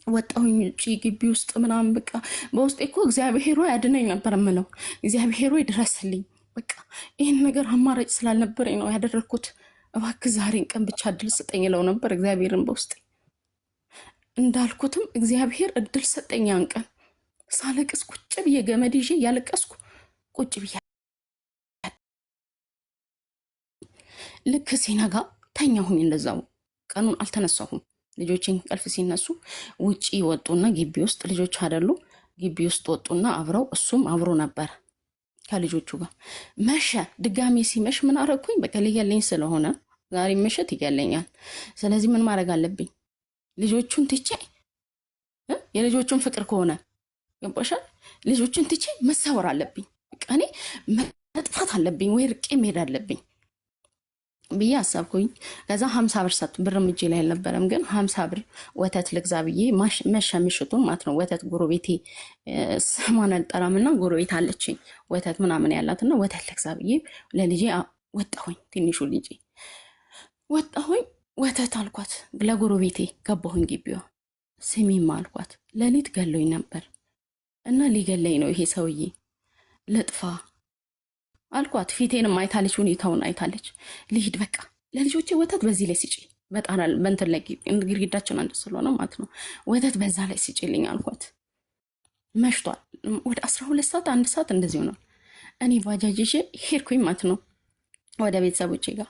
ወጣሁኝ ውጭ ግቢ ውስጥ ምናምን በቃ በውስጤ እኮ እግዚአብሔር ሆይ አድነኝ ነበር የምለው። እግዚአብሔር ሆይ ድረስልኝ። በቃ ይህን ነገር አማራጭ ስላልነበረኝ ነው ያደረግኩት። እባክህ ዛሬን ቀን ብቻ እድል ስጠኝ እለው ነበር እግዚአብሔርን በውስጤ። እንዳልኩትም እግዚአብሔር እድል ሰጠኝ። ያን ቀን ሳለቅስ ቁጭ ብዬ ገመድ ይዤ ያለቀስኩ ቁጭ ብዬ ልክ ሲነጋ ተኛሁኝ እንደዛው። ቀኑን አልተነሳሁም። ልጆችን ቀልፍ ሲነሱ ውጪ ወጡና ግቢ ውስጥ ልጆች አይደሉ ግቢ ውስጥ ወጡና አብረው እሱም አብሮ ነበር ከልጆቹ ጋር። መሸ። ድጋሜ ሲመሽ ምን አረኩኝ? በቃ ሊገለኝ ስለሆነ ዛሬ ምሽት ይገለኛል። ስለዚህ ምን ማድረግ አለብኝ? ልጆቹን ትቼ የልጆቹን ፍቅር ከሆነ ገባሻል? ልጆቹን ትቼ መሰወር አለብኝ። በቃ እኔ መጥፋት አለብኝ ወይ ርቄ መሄድ አለብኝ ብዬ አሰብኩኝ። ከዛ 50 ብር ሰጡ። ብርም እጄ ላይ አልነበረም፣ ግን 50 ብር ወተት ልግዛ ብዬ መሸ ምሽቱን ማለት ነው። ወተት ጎረቤቴ ስሟን አልጠራምና ጎረቤት አለችኝ ወተት ምናምን ያላትና ወተት ልግዛ ብዬ ለልጄ ወጣሁኝ። ትንሹ ልጄ ወጣሁኝ። ወተት አልኳት ለጎረቤቴ። ገባሁኝ ግቢዋ። ስሚማ አልኳት ሌሊት ገሎኝ ነበር እና ሊገለኝ ነው ይሄ ሰውዬ፣ ልጥፋ አልኳት። ፊቴንም አይታለች፣ ሁኔታውን አይታለች። ልሂድ በቃ ለልጆቼ ወተት በዚህ ላይ ስጪ፣ በጣናል በእንትን ላይ ግድግዳችን አንድ ስለሆነ ማለት ነው። ወተት በዛ ላይ ስጪልኝ አልኳት። መሽቷል። ወደ 12 ሰዓት 1 ሰዓት እንደዚሁ ነው። እኔ ባጃጅ ይዤ ሄድኩኝ ማለት ነው ወደ ቤተሰቦቼ ጋር።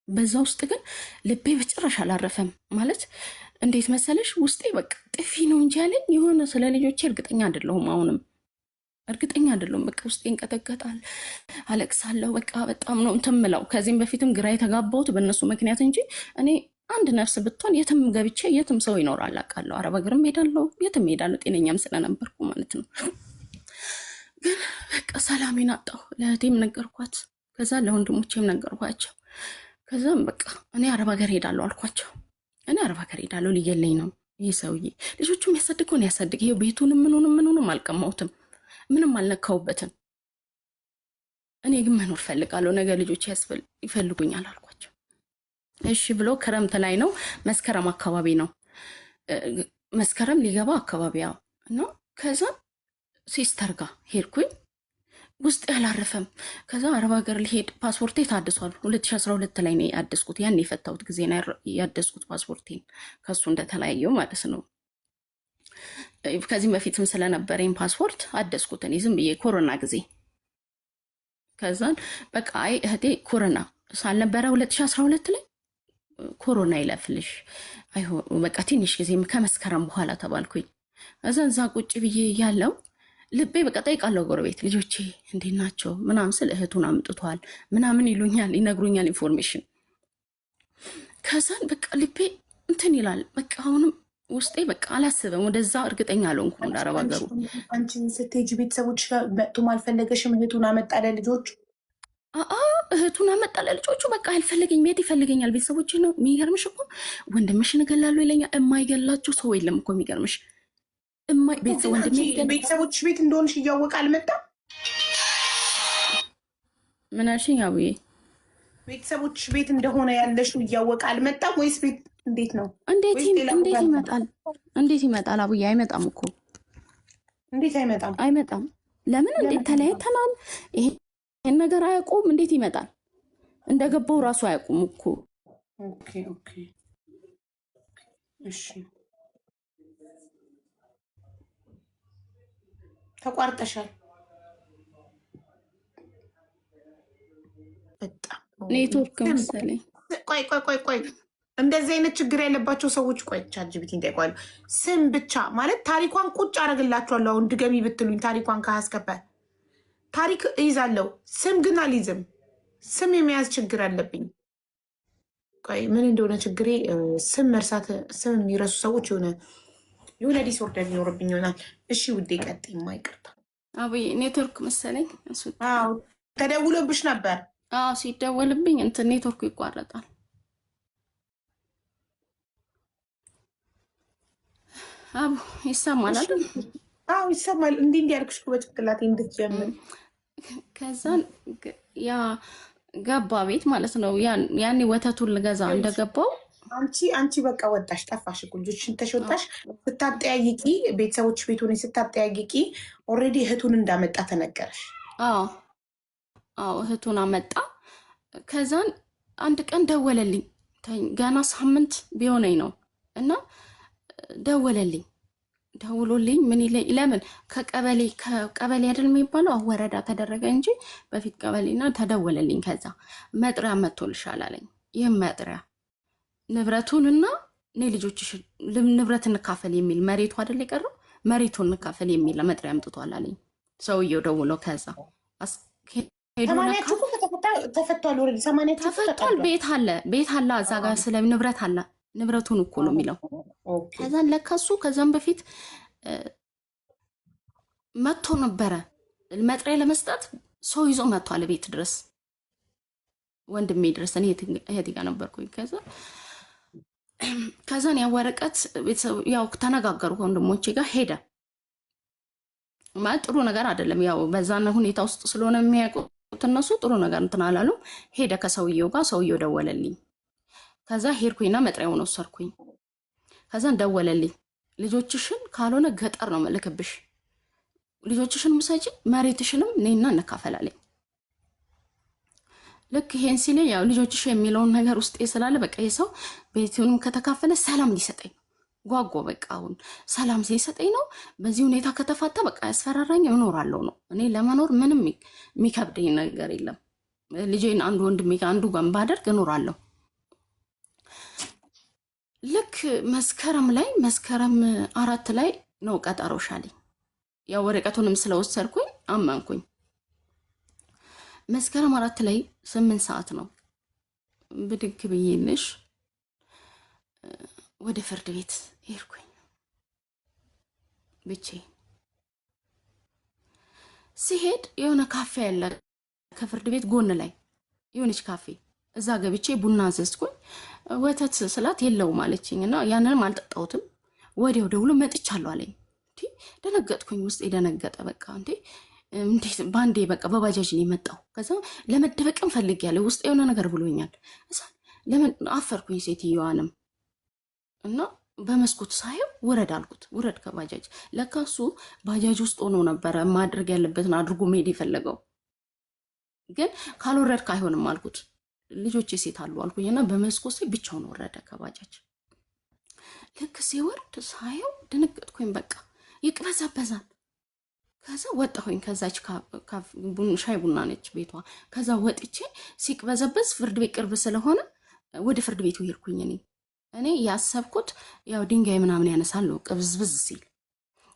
በዛ ውስጥ ግን ልቤ በጭራሽ አላረፈም። ማለት እንዴት መሰለሽ ውስጤ በቃ ጥፊ ነው እንጂ ያለኝ የሆነ ስለ ልጆቼ እርግጠኛ አይደለሁም። አሁንም እርግጠኛ አይደለሁም። በቃ ውስጤ ይንቀጠቀጣል፣ አለቅሳለሁ። በቃ በጣም ነው እንትን የምለው። ከዚህም በፊትም ግራ የተጋባሁት በእነሱ ምክንያት እንጂ እኔ አንድ ነፍስ ብትሆን የትም ገብቼ የትም ሰው ይኖራል አውቃለሁ። አረብ ሀገርም ሄዳለሁ፣ የትም ሄዳለሁ፣ ጤነኛም ስለነበርኩ ማለት ነው። ግን በቃ ሰላሜን አጣሁ። ለእህቴም ነገርኳት፣ ከዛ ለወንድሞቼም ነገርኳቸው። ከዛም በቃ እኔ አረብ ሀገር ሄዳለሁ አልኳቸው። እኔ አረብ ሀገር ሄዳለሁ፣ ሊገለኝ ነው ይህ ሰውዬ። ልጆቹም ያሳድገውን ያሳድግ። ይሄ ቤቱንም ምኑንም አልቀማሁትም፣ ምንም አልነካውበትም። እኔ ግን መኖር ፈልጋለሁ፣ ነገ ልጆች ይፈልጉኛል አልኳቸው። እሺ ብሎ ክረምት ላይ ነው፣ መስከረም አካባቢ ነው፣ መስከረም ሊገባ አካባቢ ያው ነው። ከዛ ሲስተር ጋር ሄድኩኝ። ውስጥ ያላረፈም። ከዛ አረብ ሀገር ሊሄድ ፓስፖርቴ ታድሷል። 2012 ላይ ነው ያደስኩት። ያን የፈታሁት ጊዜ ነው ያደስኩት ፓስፖርቴን ከሱ እንደተለያየው ማለት ነው። ከዚህም በፊትም ስለነበረኝ ፓስፖርት አደስኩት እኔ ዝም ብዬ ኮሮና ጊዜ። ከዛን በቃ አይ እህቴ ኮሮና ሳልነበረ 2012 ላይ ኮሮና ይለፍልሽ በቃ ትንሽ ጊዜ ከመስከረም በኋላ ተባልኩኝ። ከዛ እዛ ቁጭ ብዬ ያለው ልቤ በቃ ጠይቃለሁ ጎረቤት ልጆቼ እንዴት ናቸው ምናምን ስል እህቱን አምጥቷል ምናምን ይሉኛል፣ ይነግሩኛል ኢንፎርሜሽን። ከዛን በቃ ልቤ እንትን ይላል። በቃ አሁንም ውስጤ በቃ አላስብም፣ ወደዛ እርግጠኛ አልሆንኩም። እንዳረብ ሀገሩ አንቺን ስትሄጂ ቤተሰቦች ጋር መጥቶም አልፈለገሽም? እህቱን አመጣ ለልጆቹ? እህቱን አመጣ ለልጆቹ። በቃ አልፈለገኝ፣ የት ይፈልገኛል? ቤተሰቦች ነው። የሚገርምሽ እኮ ወንድምሽን እገላለሁ ይለኛል። የማይገላችሁ ሰው የለም እኮ የሚገርምሽ። ቤተሰቦች ቤት እንደሆንሽ እያወቀ አልመጣም? ምን አልሽኝ አቡዬ? ቤተሰቦች ቤት እንደሆነ ያለሽው እያወቀ አልመጣም ወይስ ቤት እንዴት ነው? እንዴት ይመጣል? እንዴት ይመጣል አቡዬ? አይመጣም እኮ። እንዴት አይመጣም? አይመጣም። ለምን? እንዴት ተለያይተናል። ይሄን ነገር አያውቁም። እንዴት ይመጣል? እንደገባው ራሱ አያውቁም እኮ። ኦኬ ኦኬ እሺ። ተቋርጠሻል። በጣም ኔትወርክ መሰለኝ። ቆይ እንደዚህ አይነት ችግር ያለባቸው ሰዎች ቆይ ቻትጂፒቲ እንጠይቋሉ። ስም ብቻ ማለት ታሪኳን ቁጭ አደርግላችኋለሁ። አሁን ድገሚ ብትሉኝ ታሪኳን ካያስገባ ታሪክ እይዛለሁ። ስም ግን አልይዝም። ስም የመያዝ ችግር አለብኝ። ቆይ ምን እንደሆነ ችግሬ ስም መርሳት። ስም የሚረሱ ሰዎች የሆነ ዲስኦርደር ሊኖርብኝ ይሆናል። እሺ ውዴ ቀጥይማ። ይቅርታ አቡዬ ኔትወርክ መሰለኝ። ተደውሎብሽ ነበር? ሲደወልብኝ እንትን ኔትወርኩ ይቋረጣል። አቡ ይሰማል አይደል? ይሰማል። እንዲህ ያልክሽ በጭንቅላቴ እንድትጀምር። ከዛን ያ ገባ ቤት ማለት ነው። ያኔ ወተቱን ልገዛ እንደገባው አንቺ በቃ ወጣሽ፣ ጠፋሽ እኮ ልጆችሽን ተሸወጣሽ። ስታጠያይቂ ቤተሰቦች ቤት ሆነሽ ስታጠያይቂ ኦልሬዲ እህቱን እንዳመጣ ተነገረሽ? አዎ እህቱን አመጣ። ከዛን አንድ ቀን ደወለልኝ። ገና ሳምንት ቢሆነኝ ነው እና ደወለልኝ። ደውሎልኝ ምን ይለኝ፣ ለምን ከቀበሌ አይደል የሚባለው ወረዳ ተደረገ እንጂ በፊት ቀበሌና ተደወለልኝ። ከዛ መጥሪያ መጥቶልሻል አለኝ። ይህም መጥሪያ ንብረቱንና እኔ ልጆችሽ ንብረት እንካፈል የሚል መሬቱ አይደል የቀረው መሬቱን እንካፈል የሚል መጥሪያ አምጥቷል አለኝ ሰውየው ደውሎ። ከዛ ሰማንያችሁ ተፈቷል። ወረድ ሰማንያችሁ ተፈቷል። ቤት አለ እዛ ጋር ስለ ንብረት አለ። ንብረቱን እኮ ነው የሚለው። ከዛን ለካሱ ከዛም በፊት መጥቶ ነበረ መጥሪያ ለመስጠት ሰው ይዞ መጥቷል ቤት ድረስ ወንድሜ ድረስ። እኔ እህቴ ጋር ነበርኩኝ። ከዛን ያ ወረቀት ያው ተነጋገሩ ወንድሞቼ ጋር ሄደ። ማለት ጥሩ ነገር አይደለም። ያው በዛን ሁኔታ ውስጥ ስለሆነ የሚያውቁት እነሱ ጥሩ ነገር እንትን አላሉ። ሄደ ከሰውየው ጋር። ሰውየው ደወለልኝ። ከዛ ሄድኩኝና መጥሪያውን ወሰድኩኝ። ከዛን ደወለልኝ። ልጆችሽን ካልሆነ ገጠር ነው መልክብሽ፣ ልጆችሽን ምሰጪ፣ መሬትሽንም እኔና እንካፈላለኝ። ልክ ይሄን ሲለኝ ያው ልጆችሽ የሚለውን ነገር ውስጥ ስላለ በቃ ይሄ ሰው ቤቱንም ከተካፈለ ሰላም ሊሰጠኝ ጓጓ። በቃ አሁን ሰላም ሲሰጠኝ ነው። በዚህ ሁኔታ ከተፋታ በቃ ያስፈራራኝ እኖራለሁ ነው። እኔ ለመኖር ምንም የሚከብደኝ ነገር የለም። ልጄን አንዱ ወንድሜ ጋር አንዱ ጋር ባደርግ እኖራለሁ። ልክ መስከረም 4 ላይ ነው ቀጠሮ ሻለኝ። ያው ወረቀቱንም ስለወሰድኩኝ አመንኩኝ። መስከረም 4 ላይ 8 ሰዓት ነው ብድግ ብዬልሽ ወደ ፍርድ ቤት ሄድኩኝ። ብቻዬን ሲሄድ የሆነ ካፌ ያለ ከፍርድ ቤት ጎን ላይ የሆነች ካፌ፣ እዛ ገብቼ ቡና አዘዝኩኝ። ወተት ስላት የለውም አለችኝ እና ያንንም አልጠጣሁትም። ወዲያው ደውሎ መጥቻለሁ አለኝ። ደነገጥኩኝ፣ ውስጥ የደነገጠ በቃ እንዴት ባንዴ በቃ በባጃጅ ነው የመጣው። ከዛ ለመደበቅም ፈልጌያለሁ፣ ውስጥ የሆነ ነገር ብሎኛል። እዛ ለምን አፈርኩኝ ሴትዮዋንም እና በመስኮት ሳየው ውረድ አልኩት። ውረድ ከባጃጅ። ለካ እሱ ባጃጅ ውስጥ ሆኖ ነበረ ማድረግ ያለበትን አድርጎ መሄድ የፈለገው። ግን ካልወረድክ አይሆንም አልኩት። ልጆቼ ሴት አሉ አልኩኝና በመስኮት ሳይ ብቻውን ወረደ ከባጃጅ። ልክ ሲወርድ ሳየው ደነገጥኩኝ። በቃ ይቅበዘበዛል። ከዛ ወጣሁኝ። ከዛች ሻይ ቡና ነች ቤቷ። ከዛ ወጥቼ ሲቅበዘበዝ ፍርድ ቤት ቅርብ ስለሆነ ወደ ፍርድ ቤቱ ሄድኩኝ። እኔ ያሰብኩት ያው ድንጋይ ምናምን ያነሳሉ ቅብዝብዝ ሲል።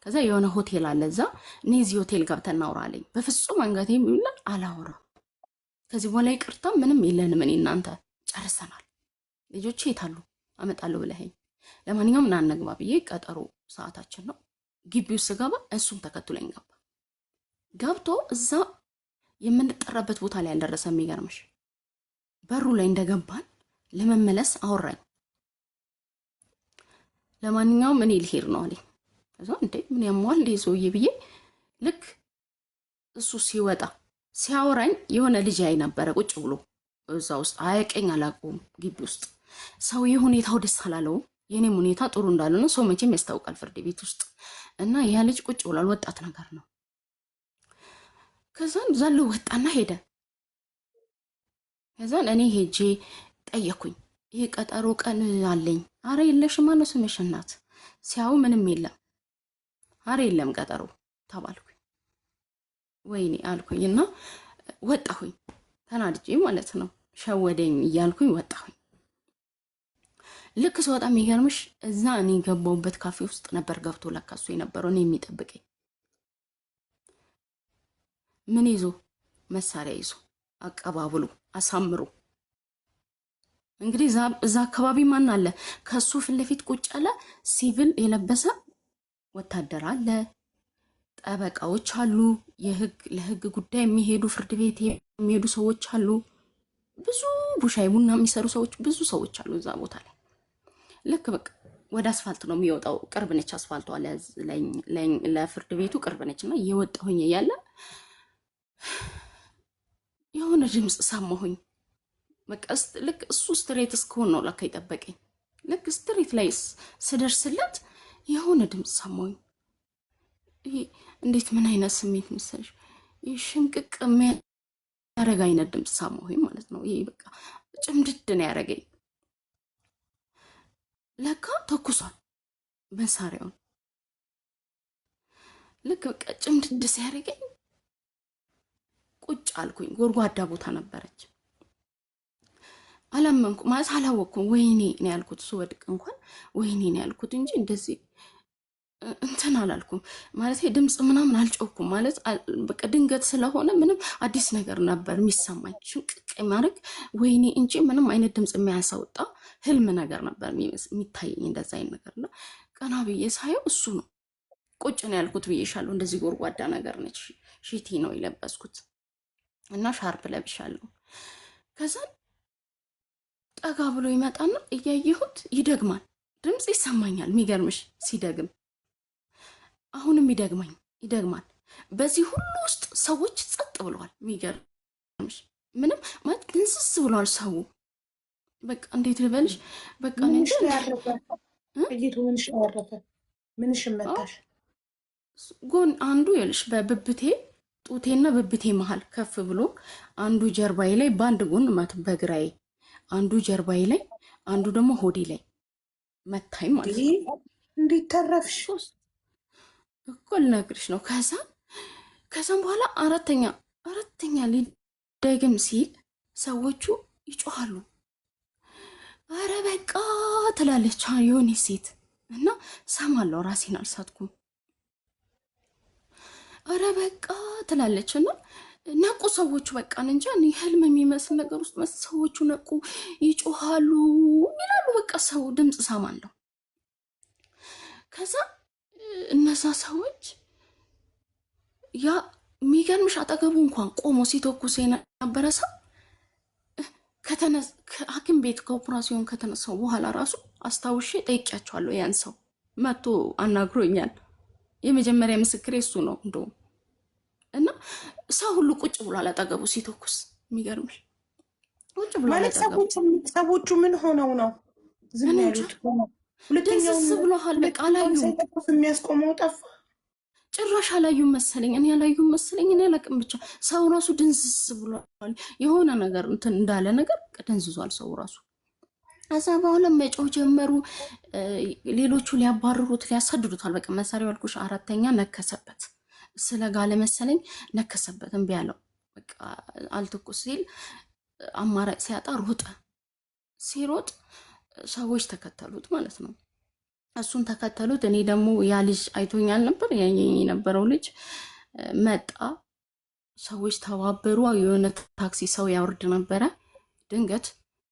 ከዛ የሆነ ሆቴል አለ እዛ፣ እኔ እዚህ ሆቴል ገብተን እናውራ አለኝ። በፍጹም አንገቴ የሚል አላወራም። ከዚህ በኋላ ይቅርታ ምንም የለንም፣ እኔ እናንተ ጨርሰናል። ልጆቼ የታሉ አመጣለሁ ብለኸኝ፣ ለማንኛውም ና እንግባ ብዬ ቀጠሮ ሰዓታችን ነው። ግቢው ስገባ እሱም ተከትሎኝ ገባ። ገብቶ እዛ የምንጠራበት ቦታ ላይ ያልደረሰ። የሚገርምሽ በሩ ላይ እንደገባን ለመመለስ አወራኝ። ለማንኛውም እኔ ልሄድ ነው አለኝ። ከዛ እንዴ ምን ያሟል እንዴ ሰውዬ ብዬ ልክ እሱ ሲወጣ ሲያወራኝ የሆነ ልጅ አይ ነበረ ቁጭ ብሎ እዛ ውስጥ። አያውቀኝ አላውቀውም። ግቢ ውስጥ ሰውዬ ሁኔታው ደስ አላለውም። የኔም ሁኔታ ጥሩ እንዳልሆነ ሰው መቼም ያስታውቃል ፍርድ ቤት ውስጥ። እና ያ ልጅ ቁጭ ብሏል። ወጣት ነገር ነው። ከዛን ዘሎ ወጣና ሄደ። ከዛን እኔ ሄጄ ጠየኩኝ። ይሄ ቀጠሮ ቀን አለኝ። አረ የለሽም ማነው ስምሽ እናት? ሲያው ምንም የለም። አረ የለም ቀጠሮ ተባልኩኝ። ወይኔ አልኩኝ እና ወጣሁኝ። ተናድጄ ማለት ነው። ሸወደኝ እያልኩኝ ወጣሁኝ። ልክ ስወጣ የሚገርምሽ እዛ እኔ ገባሁበት ካፌ ውስጥ ነበር ገብቶ ለካ እሱ የነበረው እኔ የሚጠብቀኝ። ምን ይዞ? መሳሪያ ይዞ አቀባብሎ አሳምሮ። እንግዲህ እዛ አካባቢ ማን አለ? ከሱ ፊት ለፊት ቁጭ ያለ ሲቪል የለበሰ ወታደር አለ፣ ጠበቃዎች አሉ፣ ለህግ ጉዳይ የሚሄዱ ፍርድ ቤት የሚሄዱ ሰዎች አሉ፣ ብዙ ቡሻይ ቡና የሚሰሩ ሰዎች፣ ብዙ ሰዎች አሉ እዛ ቦታ ላይ። ልክ በቃ ወደ አስፋልት ነው የሚወጣው። ቅርብ ነች አስፋልቷ ለፍርድ ቤቱ ቅርብ ነች። እና እየወጣሁኝ እያለ የሆነ ድምፅ ሰማሁኝ። በቃ ልክ እሱ ስትሬት እስከሆን ነው ለካ ይጠበቀኝ። ልክ ስትሬት ላይ ስደርስለት የሆነ ድምፅ ሰማሁኝ። ይሄ እንዴት ምን አይነት ስሜት መሰለሽ? ይህ ሽምቅቅ የሚያደርግ አይነት ድምፅ ሰማሁኝ ማለት ነው። ይሄ በቃ ጭምድድ ነው ያደረገኝ። ለካ ተኩሷል መሳሪያውን። ልክ በቃ ጭምድድ ሲያደርገኝ ቁጭ አልኩኝ። ጎድጓዳ ቦታ ነበረች። አላመንኩ ማለት አላወቅኩም። ወይኔ ነው ያልኩት። ስወድቅ እንኳን ወይኔ ነው ያልኩት እንጂ እንደዚህ እንትን አላልኩም ማለት ድምፅ ምናምን አልጮኩም ማለት በቃ ድንገት ስለሆነ ምንም አዲስ ነገር ነበር የሚሰማኝ። ሽንቅቅ ማድረግ ወይኔ እንጂ ምንም አይነት ድምፅ የሚያሳውጣ ህልም ነገር ነበር የሚታየኝ እንደዛ አይነት ነገር እና ቀና ብዬ ሳየው እሱ ነው። ቁጭ ነው ያልኩት ብዬሻለሁ። እንደዚህ ጎርጓዳ ነገር ነች። ሺቲ ነው የለበስኩት እና ሻርፕ ለብሻለሁ። ከዛ ጠጋ ብሎ ይመጣና እያየሁት ይደግማል። ድምፅ ይሰማኛል። የሚገርምሽ ሲደግም አሁንም ይደግማል። በዚህ ሁሉ ውስጥ ሰዎች ጸጥ ብለዋል። የሚገርምሽ ምንም ማለት ድንስስ ብለዋል ሰው። በቃ እንዴት ልበልሽ? በቃ ምንሽ ያረፈ እይቱ ምንሽ መታሽ? ጎን አንዱ ይልሽ በብብቴ ጡቴና ብብቴ መሃል ከፍ ብሎ አንዱ ጀርባዬ ላይ በአንድ ጎን ማለት በግራዬ አንዱ ጀርባዬ ላይ አንዱ ደግሞ ሆዴ ላይ መታኝ ማለት ነው። እንዴት ተረፍሽ? እኮ ልነግርሽ ነው። ከዛም በኋላ አራተኛ ሊደግም ሲል ሰዎቹ ይጮሃሉ። አረ በቃ ትላለች የሆነ ሴት እና ሰማለሁ። ራሴን አልሳትኩም። አረ በቃ ትላለች እና ነቁ ሰዎቹ። በቃ እንጃ ህልም የሚመስል ነገር ውስጥ ሰዎቹ ነቁ፣ ይጮሃሉ ይላሉ። በቃ ሰው ድምፅ ሰማለሁ። ከዛ እነዛ ሰዎች ያ የሚገርምሽ አጠገቡ እንኳን ቆሞ ሲተኩስ የነበረ ሰው ከሐኪም ቤት ከኦፕራሲዮን ከተነሳው በኋላ ራሱ አስታውሼ ጠይቂያቸዋለሁ። ያን ሰው መጥቶ አናግሮኛል። የመጀመሪያ ምስክሬ እሱ ነው እንደውም። እና ሰው ሁሉ ቁጭ ብሏል አጠገቡ ሲተኩስ። የሚገርምሽ ቁጭ ብሏል ማለት ሰዎቹ ምን ሆነው ነው ዝም ያሉት? ደንስስ ብለዋል። በቃ አላዩም። የሚያስቆመው ጠፋ። ጭራሽ አላዩም መሰለኝ። እኔ አላቅም። ብቻ ሰው ራሱ ድንስስ ብሏል። የሆነ ነገር እንትን እንዳለ ነገር ደንዝዟል ሰው ራሱ። ከዛ በኋላ መጮህ ጀመሩ። ሌሎቹ ሊያባርሩት ሊያሳድዱታል። በቃ መሳሪያው አልኩሽ። አራተኛ ነከሰበት። ስለጋለ መሰለኝ ነከሰበት። እምቢ አለው። በቃ አልተኩስ ሲል አማራጭ ሲያጣ ሮጠ። ሲሮጥ ሰዎች ተከተሉት ማለት ነው። እሱን ተከተሉት። እኔ ደግሞ ያ ልጅ አይቶኛል ነበር። ያየኝ የነበረው ልጅ መጣ። ሰዎች ተባበሩ። የሆነ ታክሲ ሰው ያወርድ ነበረ። ድንገት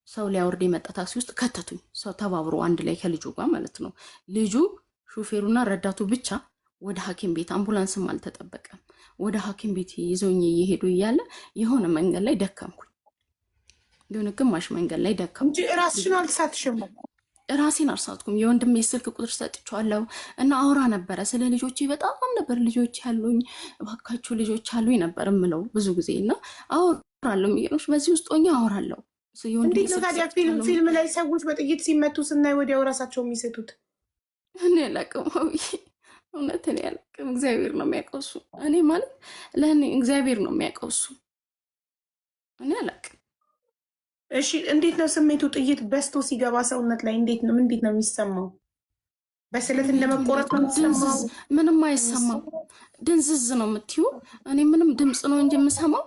ሰው ሊያወርድ የመጣ ታክሲ ውስጥ ከተቱኝ። ሰው ተባብሮ አንድ ላይ ከልጁ ጋር ማለት ነው። ልጁ ሹፌሩና ረዳቱ ብቻ ወደ ሐኪም ቤት፣ አምቡላንስም አልተጠበቀም። ወደ ሐኪም ቤት ይዘውኝ እየሄዱ እያለ የሆነ መንገድ ላይ ደከምኩኝ። የሆነ ግማሽ መንገድ ላይ ደከምኩ እንጂ ራስሽን አልሳትሽም። ራሴን አልሳትኩም። የወንድሜ ስልክ ቁጥር ሰጥቼዋለሁ እና አውራ ነበረ ስለ ልጆቼ። በጣም ነበር ልጆች ያሉኝ፣ እባካችሁ ልጆች ያሉኝ ነበር የምለው ብዙ ጊዜ እና አወራለሁ። የሚገርምሽ በዚህ ውስጥ ሆኜ አወራለሁ። እንዴት ነው ታዲያ ፊልም ላይ ሰዎች በጥይት ሲመቱ ስናይ ወዲያው ራሳቸው የሚሰጡት? እኔ አላቅም። እውነት እኔ አላቅም። እግዚአብሔር ነው የሚያውቀው እሱ። እኔ ማለት ለእኔ እግዚአብሔር ነው የሚያውቀው እሱ። እኔ አላቅም። እሺ እንዴት ነው ስሜቱ? ጥይት በስቶ ሲገባ ሰውነት ላይ እንዴት ነው የሚሰማው? በስለት እንደመቆረጥ ነው የሚሰማው? ምንም አይሰማም። ድንዝዝ ነው የምትዩ። እኔ ምንም ድምፅ ነው እንጂ የምሰማው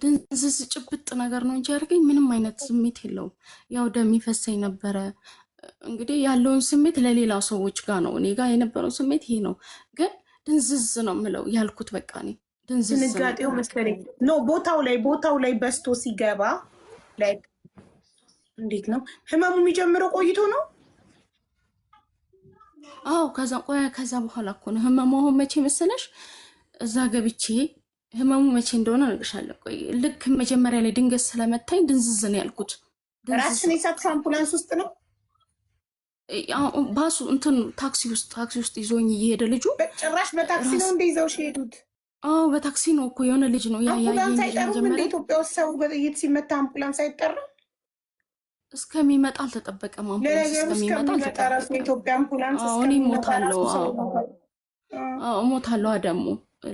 ድንዝዝ ጭብጥ ነገር ነው እንጂ ያደርገኝ ምንም አይነት ስሜት የለውም። ያው ደም ይፈሰኝ ነበረ። እንግዲህ ያለውን ስሜት ለሌላ ሰዎች ጋር ነው፣ እኔ ጋር የነበረው ስሜት ይሄ ነው። ግን ድንዝዝ ነው የምለው ያልኩት በቃ እኔ ድንዝዝ ድንጋጤው መሰለኝ ነው። ቦታው ላይ በስቶ ሲገባ ላይ እንዴት ነው ህመሙ የሚጀምረው? ቆይቶ ነው? አዎ ከዛ በኋላ እኮ ነው ህመሙ። አሁን መቼ መሰለሽ እዛ ገብቼ ህመሙ መቼ እንደሆነ እነግርሻለሁ። ቆይ ልክ መጀመሪያ ላይ ድንገት ስለመታኝ ድንዝዝ ነው ያልኩት። ራስሽን የሳትሽው አምቡላንስ ውስጥ ነው? ባሱ እንትን ታክሲ ውስጥ ይዞኝ እየሄደ ልጁ። ጭራሽ በታክሲ ነው እንደ ይዘውሽ ሄዱት? አዎ በታክሲ ነው እኮ። የሆነ ልጅ ነው አምቡላንስ አይጠሩም እንደ ኢትዮጵያ ውስጥ ሰው በጥይት ሲመታ አምቡላንስ አይጠራም? እስከሚመጣ አልተጠበቀም። አምቡላንስ እስከሚመጣ አልተጠበቀም። ኢትዮጵያ አምቡላንስ እኔ እሞታለሁ። እሞታለሁ። ደግሞ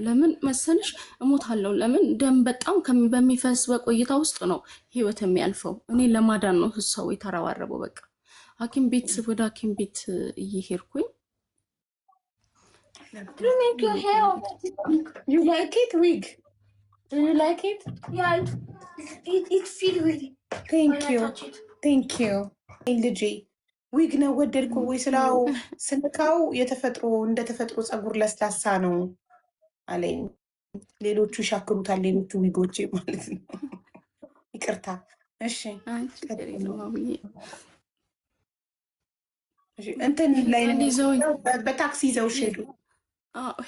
ለምን መሰልሽ እሞታለሁ? ለምን ደም በጣም በሚፈስ በቆይታ ውስጥ ነው ህይወት የሚያልፈው። እኔ ለማዳን ነው ሰው የተረባረበው። በቃ ወደ ሐኪም ቤት እየሄድኩኝ To make your hair. You like it, wig? Do you like it? Yeah, it feels really. Thank you. Thank you. ልጄ ዊግ ነው ወደድከው ወይ? ስላው ስንካው የተፈጥሮ እንደ ተፈጥሮ ፀጉር ለስላሳ ነው አለኝ። ሌሎቹ ይሻክሩታል፣ ሌሎቹ ዊጎቼ ማለት ነው። ይቅርታ። እሺ እንትን ላይ በታክሲ ይዘውሽ ሄዱ።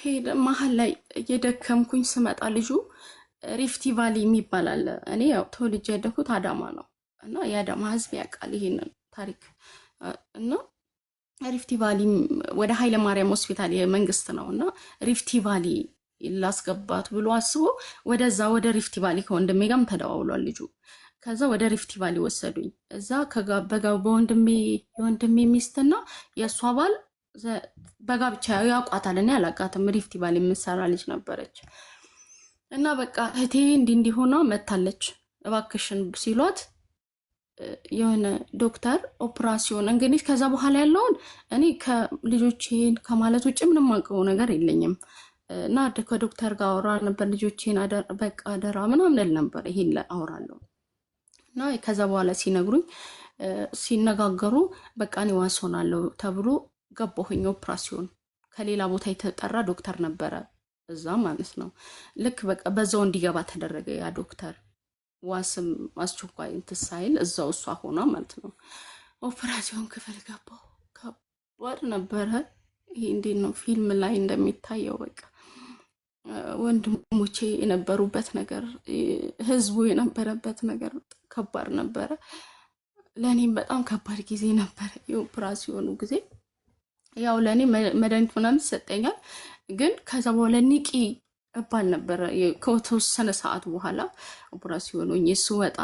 ሄደ መሀል ላይ እየደከምኩኝ ስመጣ ልጁ ሪፍቲ ቫሊ የሚባል አለ። እኔ ያው ተወልጄ ያደኩት አዳማ ነው እና የአዳማ ህዝብ ያውቃል ይሄንን ታሪክ እና ሪፍቲ ቫሊ ወደ ኃይለ ማርያም ሆስፒታል የመንግስት ነው እና ሪፍቲ ቫሊ ላስገባት ብሎ አስቦ ወደዛ ወደ ሪፍቲ ቫሊ ከወንድሜ ጋርም ተደዋውሏል ልጁ። ከዛ ወደ ሪፍቲ ቫሊ ወሰዱኝ። እዛ የወንድሜ ሚስትና የእሷ ባል በጋብቻ ያውቋታል። እኔ አላውቃትም። ሪፍቲ ቫሊ የምትሰራ ልጅ ነበረች እና በቃ እህቴ እንዲሆና መታለች እባክሽን ሲሏት የሆነ ዶክተር ኦፕራሲዮን እንግዲህ ከዛ በኋላ ያለውን እኔ ከልጆቼን ከማለት ውጭ ምንም አውቀው ነገር የለኝም እና ከዶክተር ጋር አወራ ነበር። ልጆቼን በቃ አደራ ምናምን እል ነበር። ይሄን አወራለሁ እና ከዛ በኋላ ሲነግሩኝ ሲነጋገሩ በቃ እኔ ዋስ ሆናለሁ ተብሎ ገባሁኝ። ኦፕራሲዮን ከሌላ ቦታ የተጠራ ዶክተር ነበረ እዛ ማለት ነው። ልክ በቃ በዛው እንዲገባ ተደረገ ያ ዶክተር። ዋስም አስቸኳይ እንትን ሳይል እዛው እሷ ሆና ማለት ነው። ኦፕራሲዮን ክፍል ገባሁ። ከባድ ነበረ። ይሄ እንዴት ነው ፊልም ላይ እንደሚታየው በቃ ወንድሞቼ የነበሩበት ነገር፣ ህዝቡ የነበረበት ነገር ከባድ ነበረ። ለእኔም በጣም ከባድ ጊዜ ነበረ የኦፕራሲዮኑ ጊዜ። ያው ለእኔ መድኃኒት ምናምን ይሰጠኛል፣ ግን ከዛ በኋላ ንቂ እባል ነበረ። ከተወሰነ ሰዓት በኋላ ኦፕራሲዮኑ ስወጣ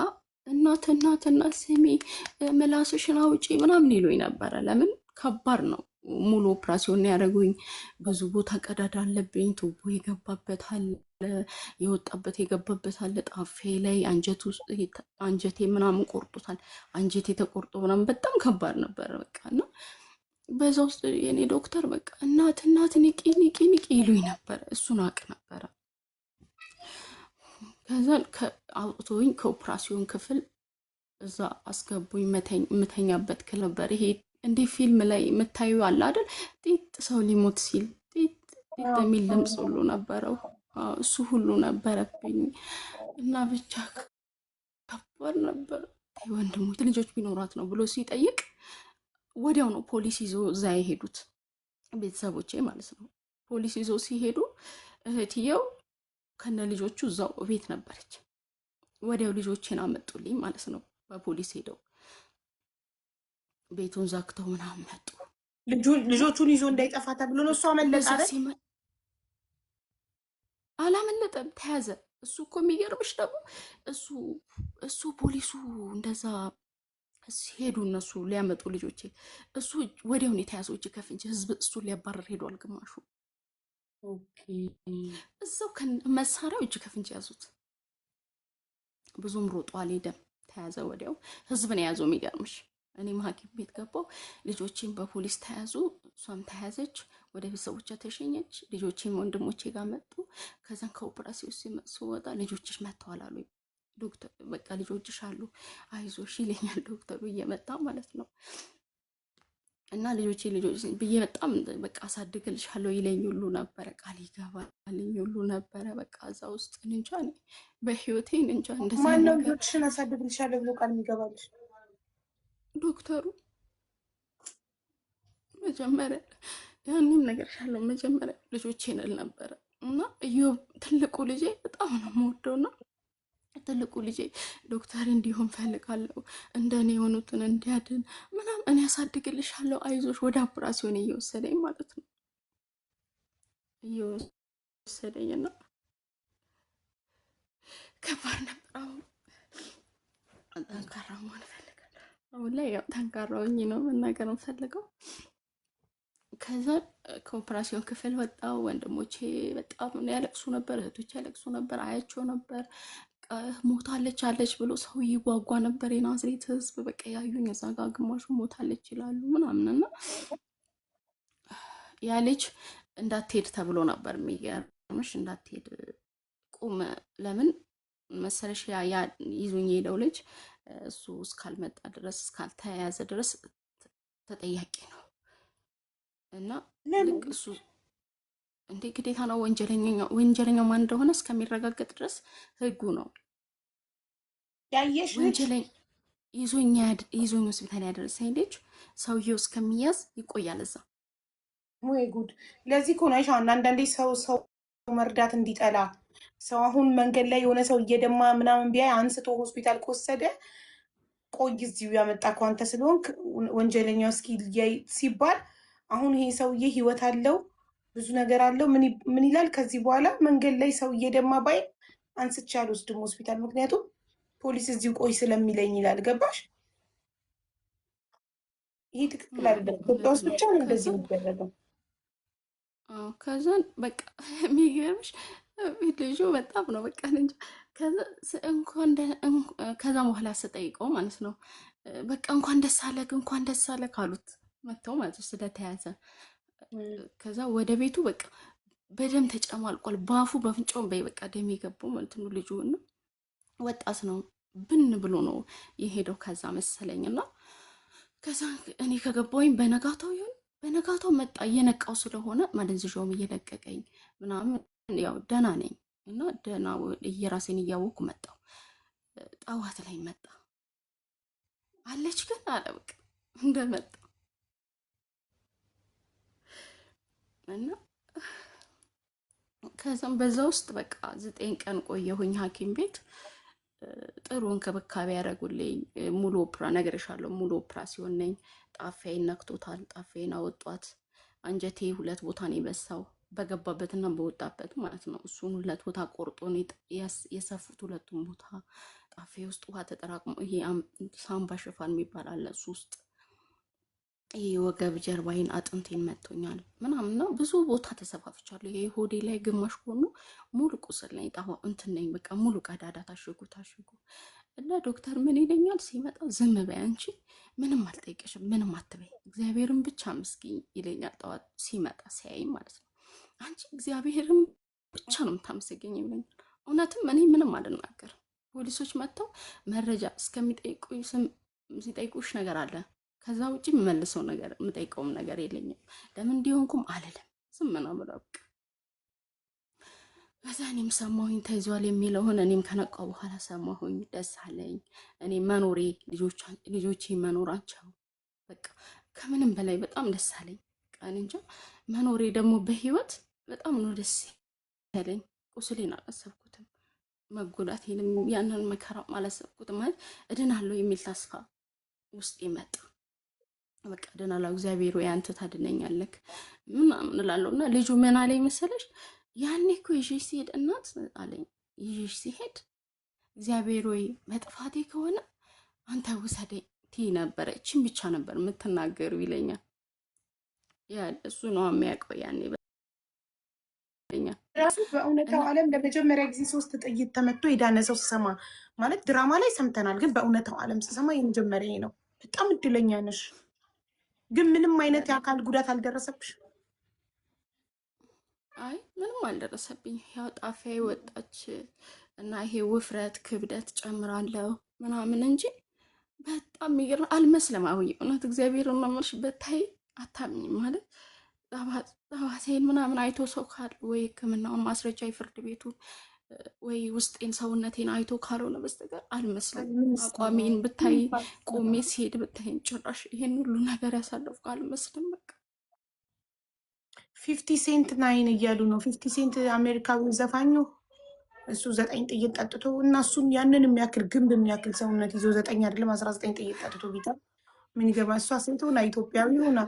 እናት ስሚ ምላስሽን አውጪ ምናምን ይሉኝ ነበረ። ለምን ከባድ ነው። ሙሉ ኦፕራሲዮን ያደረጉኝ። ብዙ ቦታ ቀዳዳ አለብኝ። ቱቦ የገባበት አለ፣ የወጣበት የገባበት አለ። ጣፌ ላይ አንጀቴ ምናምን ቆርጦታል። አንጀቴ ተቆርጦ ምናምን በጣም ከባድ ነበረ በቃ እና በዛ ውስጥ የኔ ዶክተር በቃ እናት ንቂ ይሉኝ ነበረ። እሱን አውቅ ነበረ። ከዛ አውጥቶኝ ከኦፕራሲዮን ክፍል እዛ አስገቡኝ። የምተኛበት ክፍል ነበር። ይሄ እንደ ፊልም ላይ የምታዩ አለ አይደል? ጢጥ ሰው ሊሞት ሲል ጢጥ የሚል ድምፅ ሁሉ ነበረው። እሱ ሁሉ ነበረብኝ እና ብቻ ከባድ ነበር። ወንድሞች ልጆች ቢኖራት ነው ብሎ ሲጠይቅ ወዲያው ነው ፖሊስ ይዞ እዛ የሄዱት ቤተሰቦቼ ማለት ነው። ፖሊስ ይዞ ሲሄዱ እህትየው ከነ ልጆቹ እዛው ቤት ነበረች። ወዲያው ልጆቼን አመጡልኝ ማለት ነው። በፖሊስ ሄደው ቤቱን ዘግተው ምናምን መጡ። ልጆቹን ይዞ እንዳይጠፋ ተብሎ ነው። እሱ አመለጠ አይደል? አላመለጠም፣ ተያዘ። እሱ እኮ የሚገርምሽ ደግሞ እሱ ፖሊሱ እንደዛ ሲሄዱ እነሱ ሊያመጡ ልጆቼ እሱ ወዲያውን የተያዘው እጅ ከፍንጅ ህዝብ እሱን ሊያባረር ሄዷል። ግማሹ እዛው መሳሪያው እጅ ከፍንጅ ያዙት። ብዙም ሮጦ አልሄደም፣ ተያዘ ወዲያው። ህዝብን የያዘው የሚገርምሽ። እኔም ሐኪም ቤት ገባው። ልጆቼን በፖሊስ ተያዙ፣ እሷም ተያዘች፣ ወደ ቤተሰቦቿ ተሸኘች። ልጆቼም ወንድሞቼ ጋር መጡ። ከዛን ከኦፕራሲዮን ስወጣ ልጆችሽ መጥተዋል አሉኝ ዶክተር። በቃ ልጆችሽ አሉ አይዞሽ ይለኛል ዶክተሩ እየመጣ ማለት ነው። እና ልጆች ብዬ በጣም በቃ አሳድግልሻለሁ ይለኝ ሁሉ ነበረ፣ ቃል ይገባልኝ ሁሉ ነበረ። በቃ እዛ ውስጥ እንጃ በህይወቴ እንጃ እንደዚህ ማነው ልጆችሽን አሳድግልሻለሁ ብሎ ቃል የሚገባልሽ? ዶክተሩ መጀመሪያ ያንን ነገር ሻለው መጀመሪያ ልጆቼን እል ነበረ እና ትልቁ ልጄ በጣም ነው የምወደውና ትልቁ ልጄ ዶክተር እንዲሆን ፈልጋለሁ፣ እንደኔ የሆኑትን እንዲያድን ምናምን እኔ ያሳድግልሻለሁ አይዞሽ፣ ወደ ኦፕራሲዮን እየወሰደኝ ማለት ነው እየወሰደኝና ከባድ ነበር። አሁን ጠንካራ መሆን እፈልጋለሁ። አሁን ላይ ያው ጠንካራ ሆኜ ነው መናገር የምፈልገው። ከዛ ከኦፕራሲዮን ክፍል ወጣው። ወንድሞቼ በጣም ያለቅሱ ነበር፣ እህቶቼ ያለቅሱ ነበር፣ አያቸው ነበር። ሞታለች አለች ብሎ ሰው ይጓጓ ነበር። የናዝሬት ህዝብ በቃ ያዩኝ እዛ ጋር ግማሹ ሞታለች ይላሉ ምናምንና ያ ልጅ እንዳትሄድ ተብሎ ነበር። የሚገርምሽ እንዳትሄድ ቁም። ለምን መሰለሽ ያ ይዞኝ የሄደው ልጅ እሱ እስካልመጣ ድረስ እስካልተያያዘ ድረስ ተጠያቂ ነው እና ልክ እሱ እንዴ ግዴታ ነው ወንጀለኛው ማን እንደሆነ እስከሚረጋገጥ ድረስ ህጉ ነው። ያየሽ ልጅ ይዞኝ ሆስፒታል ያደረሰኝ ልጅ ሰውየው እስከሚያዝ ይቆያል እዛ። ወይ ጉድ! ለዚህ እኮ ነው አይሻ አንዳንዴ ሰው መርዳት እንዲጠላ ሰው አሁን መንገድ ላይ የሆነ ሰው እየደማ ምናምን ቢያይ አንስቶ ሆስፒታል ከወሰደ ቆይ እዚሁ ያመጣ እኮ አንተ ስለሆንክ ወንጀለኛው እስኪ ልያይ ሲባል አሁን ይሄ ሰውዬ ህይወት አለው ብዙ ነገር አለው። ምን ይላል? ከዚህ በኋላ መንገድ ላይ ሰው እየደማ ባይ አንስቼ አልወስድም ሆስፒታል፣ ምክንያቱም ፖሊስ እዚሁ ቆይ ስለሚለኝ ይላል። ገባሽ? ይሄ ትክክል አይደለም። ኢትዮጵያ ውስጥ ብቻ ነው እንደዚህ የሚደረገው። ከዛን በቃ የሚገርምሽ ልጁ በጣም ነው በቃ እንጃ። ከዛ በኋላ ስጠይቀው ማለት ነው በቃ እንኳን ደስ አለ ካሉት መጥተው ማለት ነው ስለተያዘ። ከዛ ወደ ቤቱ በቃ በደም ተጨማልቋል። ባፉ በፍንጫውን በቃ ደም የገባው ማለት ነው ልጁ እና ወጣት ነው ብን ብሎ ነው የሄደው ከዛ መሰለኝና ከዛ እኔ ከገባሁኝ በነጋታው መጣ። እየነቃው ስለሆነ ማደንዘዣውም እየለቀቀኝ ምናምን ያው ደህና ነኝ እና ደህና እየራሴን እያወኩ መጣው። ጠዋት ላይ መጣ አለች ግን አለ በቃ እንደመጣ እና ከዛም በዛ ውስጥ በቃ 9 ቀን ቆየሁኝ ሐኪም ቤት። ጥሩ እንክብካቤ ያደረጉልኝ። ሙሉ ነግሬሻለሁ፣ ሙሉ ኦፕራሲዮን ነኝ። ጣፊያዬን ነክቶታል። ጣፊያዬን አወጧት። አንጀቴ 2 ቦታ ነው የበሳው፣ በገባበትና በወጣበት ማለት ነው። እሱን 2 ቦታ ቆርጦ የሰፉት 2ቱም ቦታ። ጣፊያ ውስጥ ውሃ ተጠራቅሞ ይሄ ሳምባ ሽፋን የሚባል አለ እሱ ውስጥ ይሄ ወገብ ጀርባዬን አጥንቴን መቶኛል ምናምን ነው። ብዙ ቦታ ተሰፋፍቻለሁ። ይሄ ሆዴ ላይ ግማሽ ሆኖ ሙሉ ቁስል ነኝ። እንትን ነኝ በቃ ሙሉ ቀዳዳ ታሽጉ እና ዶክተር ምን ይለኛል ሲመጣ፣ ዝም በይ አንቺ ምንም አልጠይቅሽም፣ ምንም አትበይ፣ እግዚአብሔርን ብቻ መስጊኝ ይለኛል። ጠዋት ሲመጣ ሲያይ ማለት ነው አንቺ እግዚአብሔርን ብቻ ነው የምታመሰገኝ ይለኛል። እውነትም እኔ ምንም አልናገርም። ፖሊሶች መጥተው መረጃ ሲጠይቁሽ ነገር አለ። ከዛ ውጭ የምመልሰው ነገር የምጠይቀውም ነገር የለኝም። ለምን እንዲሆንኩም አልልም። ዝም ነው የምለው በቃ። ከዛ እኔም ሰማሁኝ ተይዟል የሚለውን እኔም ከነቃው በኋላ ሰማሁኝ። ደስ አለኝ። እኔ መኖሬ ልጆቼ መኖራቸው በቃ ከምንም በላይ በጣም ደስ አለኝ። ቃል እንጃ መኖሬ ደግሞ በህይወት በጣም ነው ደስ ያለኝ። ቁስሌን አላሰብኩትም፣ መጎዳቴንም ያንን መከራ አላሰብኩትም። ማለት እድናለሁ የሚል ተስፋ ውስጥ ይመጣ በቃ እድናለሁ፣ እግዚአብሔር ወይ አንተ ታድነኛለህ ምናምን እላለሁ። እና ልጁ ምን አለኝ መሰለሽ? ያኔ እኮ ይዤሽ ሲሄድ እናት አለኝ፣ ይዤሽ ሲሄድ እግዚአብሔር ወይ መጥፋቴ ከሆነ አንተ ውሰደኝ ትይ ነበረ። እቺን ብቻ ነበር የምትናገሩ ይለኛል። ያ እሱ ነው የሚያውቀው ያኔ ይለኛል። ራሱ በእውነታው ዓለም ለመጀመሪያ ጊዜ 3 ጥይት ተመቶ የዳነ ሰው ስሰማ ማለት ድራማ ላይ ሰምተናል፣ ግን በእውነታው ዓለም ስሰማ የመጀመሪያ ነው። በጣም እድለኛ ነሽ። ግን ምንም አይነት የአካል ጉዳት አልደረሰብሽ? አይ ምንም አልደረሰብኝ። ያው ጣፊያ ወጣች እና ይሄ ውፍረት ክብደት ጨምራለሁ ምናምን እንጂ በጣም ይገርም አልመስለም። አሁን እውነት እግዚአብሔርን መመርሽ በታይ አታምኝም ማለት ጠባሴን ምናምን አይቶ ሰው ካለ ወይ ሕክምናውን ማስረጃ የፍርድ ቤቱ ወይ ውስጤን ሰውነቴን አይቶ ካልሆነ በስተቀር አልመስልም። አቋሜን ብታይ ቆሜ ሲሄድ ብታይን ጭራሽ ይሄን ሁሉ ነገር ያሳለፍኩ አልመስልም። በቃ 50 ሴንት 9 እያሉ ነው። 50 ሴንት አሜሪካዊ ዘፋኙ እሱ 9 ጥይት ጠጥቶ እና እሱን ያንን የሚያክል ግንብ የሚያክል ሰውነት ይዞ 9 አይደለም 19 ጥይት ጠጥቶ ቢታ ምን ይገባ? እሷ ሴት ሆና ኢትዮጵያዊ ሆና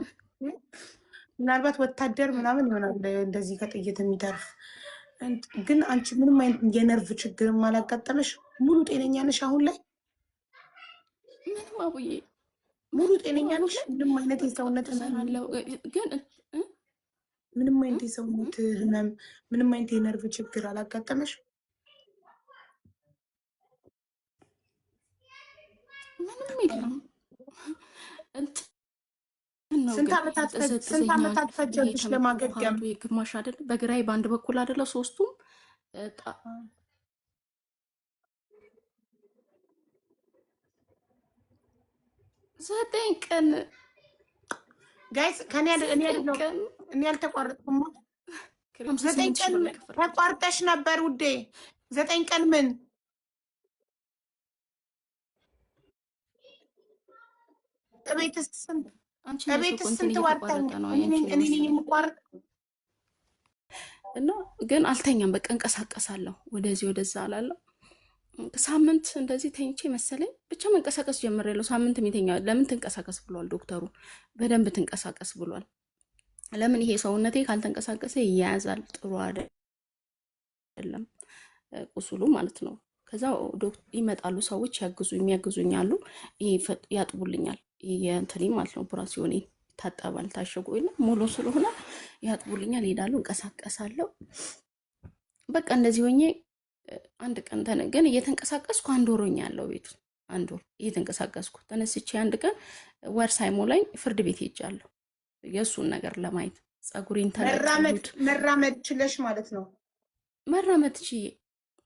ምናልባት ወታደር ምናምን ይሆናል እንደዚህ ከጥይት የሚተርፍ። ግን አንቺ ምንም አይነት የነርቭ ችግርም አላጋጠመሽ? ሙሉ ጤነኛ ነሽ አሁን ላይ? ምንም አቡዬ ሙሉ ጤነኛ ነሽ? ምንም አይነት የሰውነት ግን ምንም አይነት የሰውነት ህመም፣ ምንም አይነት የነርቭ ችግር አላጋጠመሽ? ምንም የለም። ነው ስንት ግን ዓመታት ይጠዘጥዘኛል። ይሄ ፈጀብሽ ለማገገም? ፓርቱ ግማሽ አይደለ በግራይ በአንድ በኩል አይደለ ሶስቱም ጣ- 9 ቀን ጋይስ ከኔ እኔ 9 አይደለም ቀን እኔ አልተቋረጥኩም። 9 58 ሺህ ቀን ብር ነው የከፈልኩት። ተቋርጠሽ ነበር ውዴ። 9 ቀን ምን እቤትስ ስንት አንቺ ነሽ እኮ እቤትስ እንትን ስንት ወርተኛ እየተቋረጠ ነው እኔ ያንቺ ነው ነኝ መሰለኝ። የምቋረጥ። እና ግን አልተኛም። በቃ እንቀሳቀሳለሁ፣ ወደዚህ ወደዛ አላለሁ። ሳምንት እንደዚህ ተኝቼ መሰለኝ ብቻ መንቀሳቀስ ጀምሬያለሁ። ሳምንት የሚተኛ ለምን ትንቀሳቀስ ብሏል ዶክተሩ፣ በደንብ ትንቀሳቀስ ብሏል። ለምን ይሄ ሰውነቴ ካልተንቀሳቀሰ ይያያዛል፣ ጥሩ አይደለም ቁስሉ ማለት ነው። ከዛ ይመጣሉ ሰዎች የሚያግዙኝ አሉ፣ ያጥቡልኛል። የእንትኔ ማለት ነው ኦፕራሲዮኔ ይታጠባል፣ ታሸጉ ሙሉ ስለሆነ ያጥቡልኛል። እሄዳለሁ፣ እንቀሳቀሳለሁ። በቃ እንደዚህ ሆኜ አንድ ቀን ግን እየተንቀሳቀስኩ 1 ወር ሆኛለሁ ቤቱ። 1 ወር እየተንቀሳቀስኩ ተነስቼ አንድ ቀን ወር ሳይሞላኝ ፍርድ ቤት ሄጃለሁ የእሱን ነገር ለማየት። ፀጉሬን ተላጨሁት። መራመድ ችለሽ ማለት ነው? መራመድ ችዬ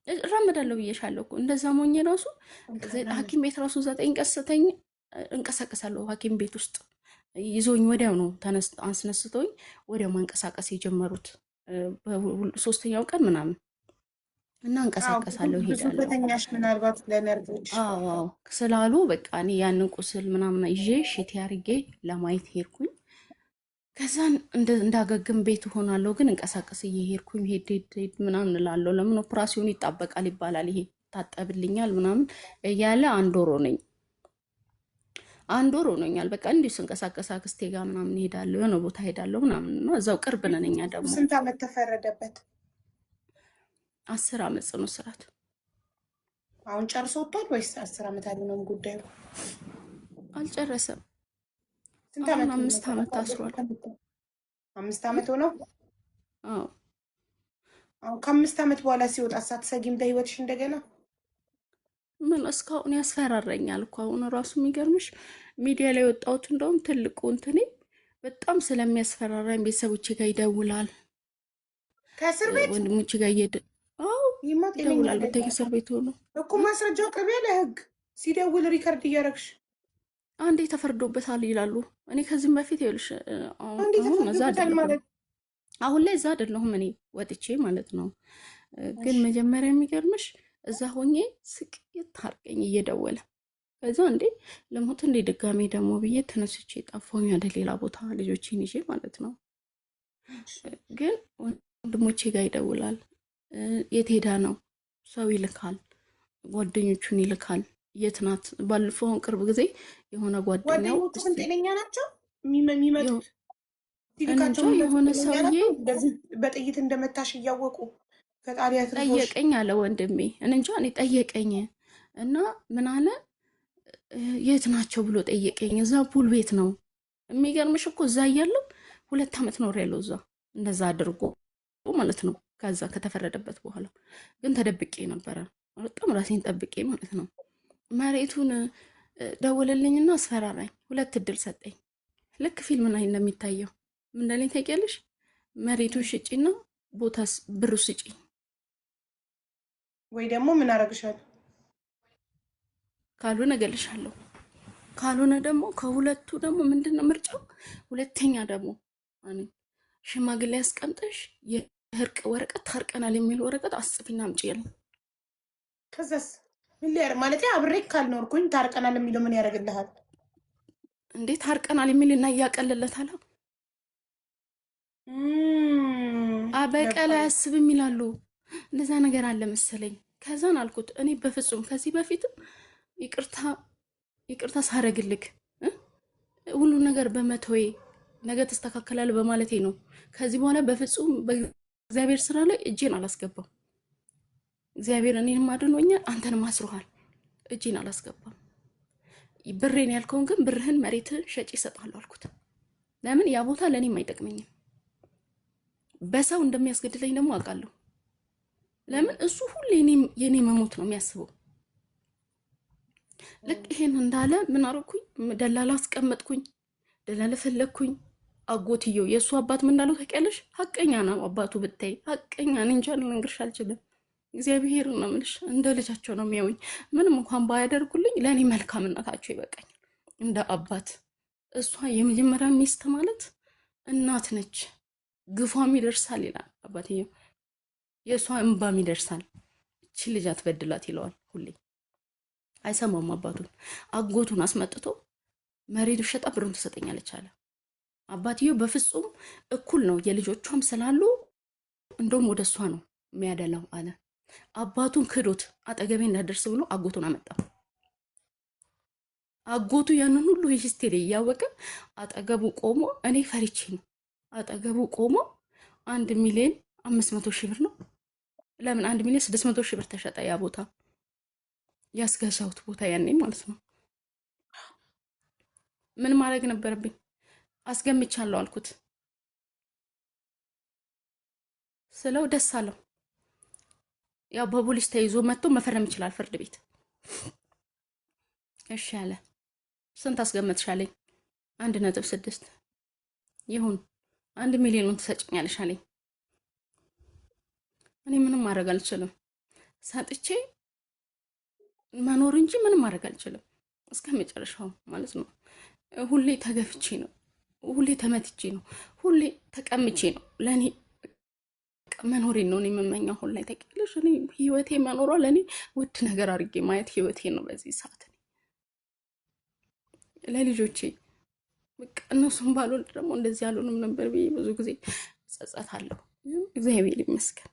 እራመዳለሁ ብዬሻለሁ እኮ። እንደዛ ሞኝ ራሱ ሐኪም ቤት ራሱ 9 ቀን ስተኝ እንቀሳቀሳለሁ። ሐኪም ቤት ውስጥ ይዞኝ ወዲያው ነው አስነስተውኝ ወዲያው ማንቀሳቀስ የጀመሩት 3ኛው ቀን ምናምን እና እንቀሳቀሳለሁ ሄዳለሁ። በተኛሽ ምናልባት ለነርቮች አዎ ስላሉ በቃ እኔ ያንን ቁስል ምናምን ይዤ ሽቲ አድርጌ ለማየት ሄድኩኝ። ከዛን እንዳገግም ቤት ሆናለሁ። ግን እንቀሳቀስ እየሄድኩኝ ሄድ ምናምን እላለሁ። ለምን ኦፕራሲዮን ይጣበቃል ይባላል፣ ይሄ ታጠብልኛል ምናምን እያለ 1 ወር ሆነኝ። 1 ወር ሆኖኛል። በቃ እንዲሁ ስንቀሳቀስ አክስቴ ጋር ምናምን ሄዳለሁ፣ የሆነ ቦታ ሄዳለሁ ምናምን ነው። እዛው ቅርብ ነን እኛ ደግሞ። ስንት ዓመት ተፈረደበት? 10 ዓመት ጽኑ እስራት። አሁን ጨርሶ ወጥቷል ወይስ 10 ዓመት አልሆነም ጉዳዩ? አልጨረሰም። ስንት አሁን ዓመት 5 ዓመት ታስሯል። 5 ዓመት ሆነው? አዎ አሁን ከ5 ዓመት በኋላ ሲወጣ ሳትሰጊም በህይወትሽ እንደገና? ምን እስካሁን ያስፈራረኛል እኮ። አሁን ራሱ የሚገርምሽ ሚዲያ ላይ የወጣሁት እንደውም ትልቁ እንትኔ በጣም ስለሚያስፈራራኝ ቤተሰቦቼ ጋር ይደውላል። ከእስር ቤት ወንድሞቼ ጋር ይደውላል። ብታይ ከእስር ቤት ሆኖ እኮ ማስረጃ አቅርቢያ ለህግ ሲደውል ሪከርድ እያደረግሽ አንዴ ተፈርዶበታል ይላሉ። እኔ ከዚህም በፊት ይኸውልሽ አሁን ላይ እዛ አይደለሁም እኔ ወጥቼ ማለት ነው። ግን መጀመሪያ የሚገርምሽ እዛ ሆኜ ስቅይት ታርቀኝ እየደወለ ከዛ እንዴ ለሞት እንዴ ድጋሜ ደግሞ ብዬ ተነስቼ ጠፋሁኝ ወደ ሌላ ቦታ ልጆቼን ይዤ ማለት ነው። ግን ወንድሞቼ ጋር ይደውላል። የት ሄዳ ነው ሰው ይልካል፣ ጓደኞቹን ይልካል። የት ናት? ባለፈው ቅርብ ጊዜ የሆነ ጓደኛው ጓደኞቹን ጤነኛ ናቸው የሚመጡት ሲልካቸው የሆነ ሰውዬ በጥይት እንደመታሽ እያወቁ ፈጣሪ ጠየቀኝ አለ ወንድሜ። እንጃ እኔ ጠየቀኝ እና ምን አለ የት ናቸው ብሎ ጠየቀኝ። እዛ ፑል ቤት ነው። የሚገርምሽ እኮ እዛ እያለሁ 2 ዓመት ኖሬያለሁ እዛ እንደዛ አድርጎ ማለት ነው። ከዛ ከተፈረደበት በኋላ ግን ተደብቄ ነበረ፣ በጣም ራሴን ጠብቄ ማለት ነው። መሬቱን ደወለልኝና አስፈራራኝ። 2 እድል ሰጠኝ። ልክ ፊልም ላይ እንደሚታየው ምን እንደለኝ ታውቂያለሽ? መሬቱን ሽጪና ቦታ ብሩ ስጪ ወይ ደግሞ ምን አረግሻለሁ፣ ካልሆነ እገልሻለሁ፣ ካልሆነ ደግሞ ከሁለቱ ደግሞ ምንድነው ምርጫው? ሁለተኛ ደግሞ ሽማግሌ ያስቀምጠሽ የእርቅ ወረቀት ታርቀናል የሚል ወረቀት አስጽፊና አምጪ ያለኝ። ከዛስ ምን ሊያር ማለት አብሬ ካልኖርኩኝ ታርቀናል የሚለው ምን ያደርግልሃል እንዴ? ታርቀናል የሚል እና እያቀለለታል። አበቀላ ያስብም ይላሉ። እንደዛ ነገር አለ መሰለኝ። ከዛን አልኩት እኔ በፍጹም ከዚህ በፊትም ይቅርታ ሳረግልክ ሁሉ ነገር በመተዌ ነገ ተስተካከላል በማለቴ ነው። ከዚህ በኋላ በፍጹም በእግዚአብሔር ስራ ላይ እጄን አላስገባም። እግዚአብሔር እኔንም አድኖኛል፣ አንተንም አስሮሃል። እጄን አላስገባም። ብሬን ያልከውን ግን ብርህን መሬትህን ሸጪ ይሰጣሉ አልኩት። ለምን ያ ቦታ ለእኔም አይጠቅመኝም። በሰው እንደሚያስገድለኝ ደግሞ አውቃለሁ። ለምን እሱ ሁሌ የኔ መሞት ነው የሚያስበው። ልክ ይሄን እንዳለ ምን አደረኩኝ? ደላላ አስቀመጥኩኝ። ልገድል ፈለግኩኝ። አጎትየው የእሱ አባት ምን እንዳለው ታውቂያለሽ? ሀቀኛ ነው አባቱ ብታይ፣ ሀቀኛ እኔ እንጃ ልነግርሽ አልችልም። እግዚአብሔር ነው የምልሽ፣ እንደ ልጃቸው ነው የሚያዩኝ። ምንም እንኳን ባያደርጉልኝ ለእኔ መልካምነታቸው ይበቃኛል እንደ አባት። እሷ የመጀመሪያ ሚስት ማለት እናት ነች። ግፏም ይደርሳል ይላል አባትየው፣ የእሷ እንባም ይደርሳል። እቺ ልጅ አትበድላት ይለዋል ሁሌ። አይሰማም አባቱን። አጎቱን አስመጥቶ መሬቱ ሸጣ ብሩን ትሰጠኛለች አለ። አባትየው በፍጹም እኩል ነው የልጆቿም ስላሉ እንደውም ወደ እሷ ነው የሚያደላው አለ። አባቱን ክዶት አጠገቤ እንዳደርስ ብሎ አጎቱን አመጣ። አጎቱ ያንን ሁሉ ሂስቴሪ እያወቀ አጠገቡ ቆሞ እኔ ፈሪቼ ነው አጠገቡ ቆሞ 1,500,000 ብር ነው። ለምን 1,600,000 ብር ተሸጠ? ያ ቦታ ያስገዛሁት ቦታ ያኔ ማለት ነው። ምን ማድረግ ነበረብኝ? አስገምቻለሁ አልኩት ስለው ደስ አለው። ያው በፖሊስ ተይዞ መጥቶ መፈረም ይችላል ፍርድ ቤት። እሺ አለ። ስንት አስገምትሻለኝ? 1.6 ይሁን 1,000,000 ትሰጭኛለሽ አለኝ። እኔ ምንም ማድረግ አልችልም፣ ሰጥቼ መኖር እንጂ ምንም ማድረግ አልችልም እስከ መጨረሻው ማለት ነው። ሁሌ ተገፍቼ ነው፣ ሁሌ ተመትቼ ነው፣ ሁሌ ተቀምቼ ነው። ለእኔ መኖሬ ነው የምመኘው። አሁን ላይ ታውቂያለሽ፣ እኔ ህይወቴ መኖሯ ለእኔ ውድ ነገር አድርጌ ማየት ህይወቴ ነው በዚህ ሰዓት። ለልጆቼ በቃ እነሱም ባልወልድ ደግሞ እንደዚህ ያሉንም ነበር ብዬ ብዙ ጊዜ ጸጸታለሁ። እግዚአብሔር ይመስገን።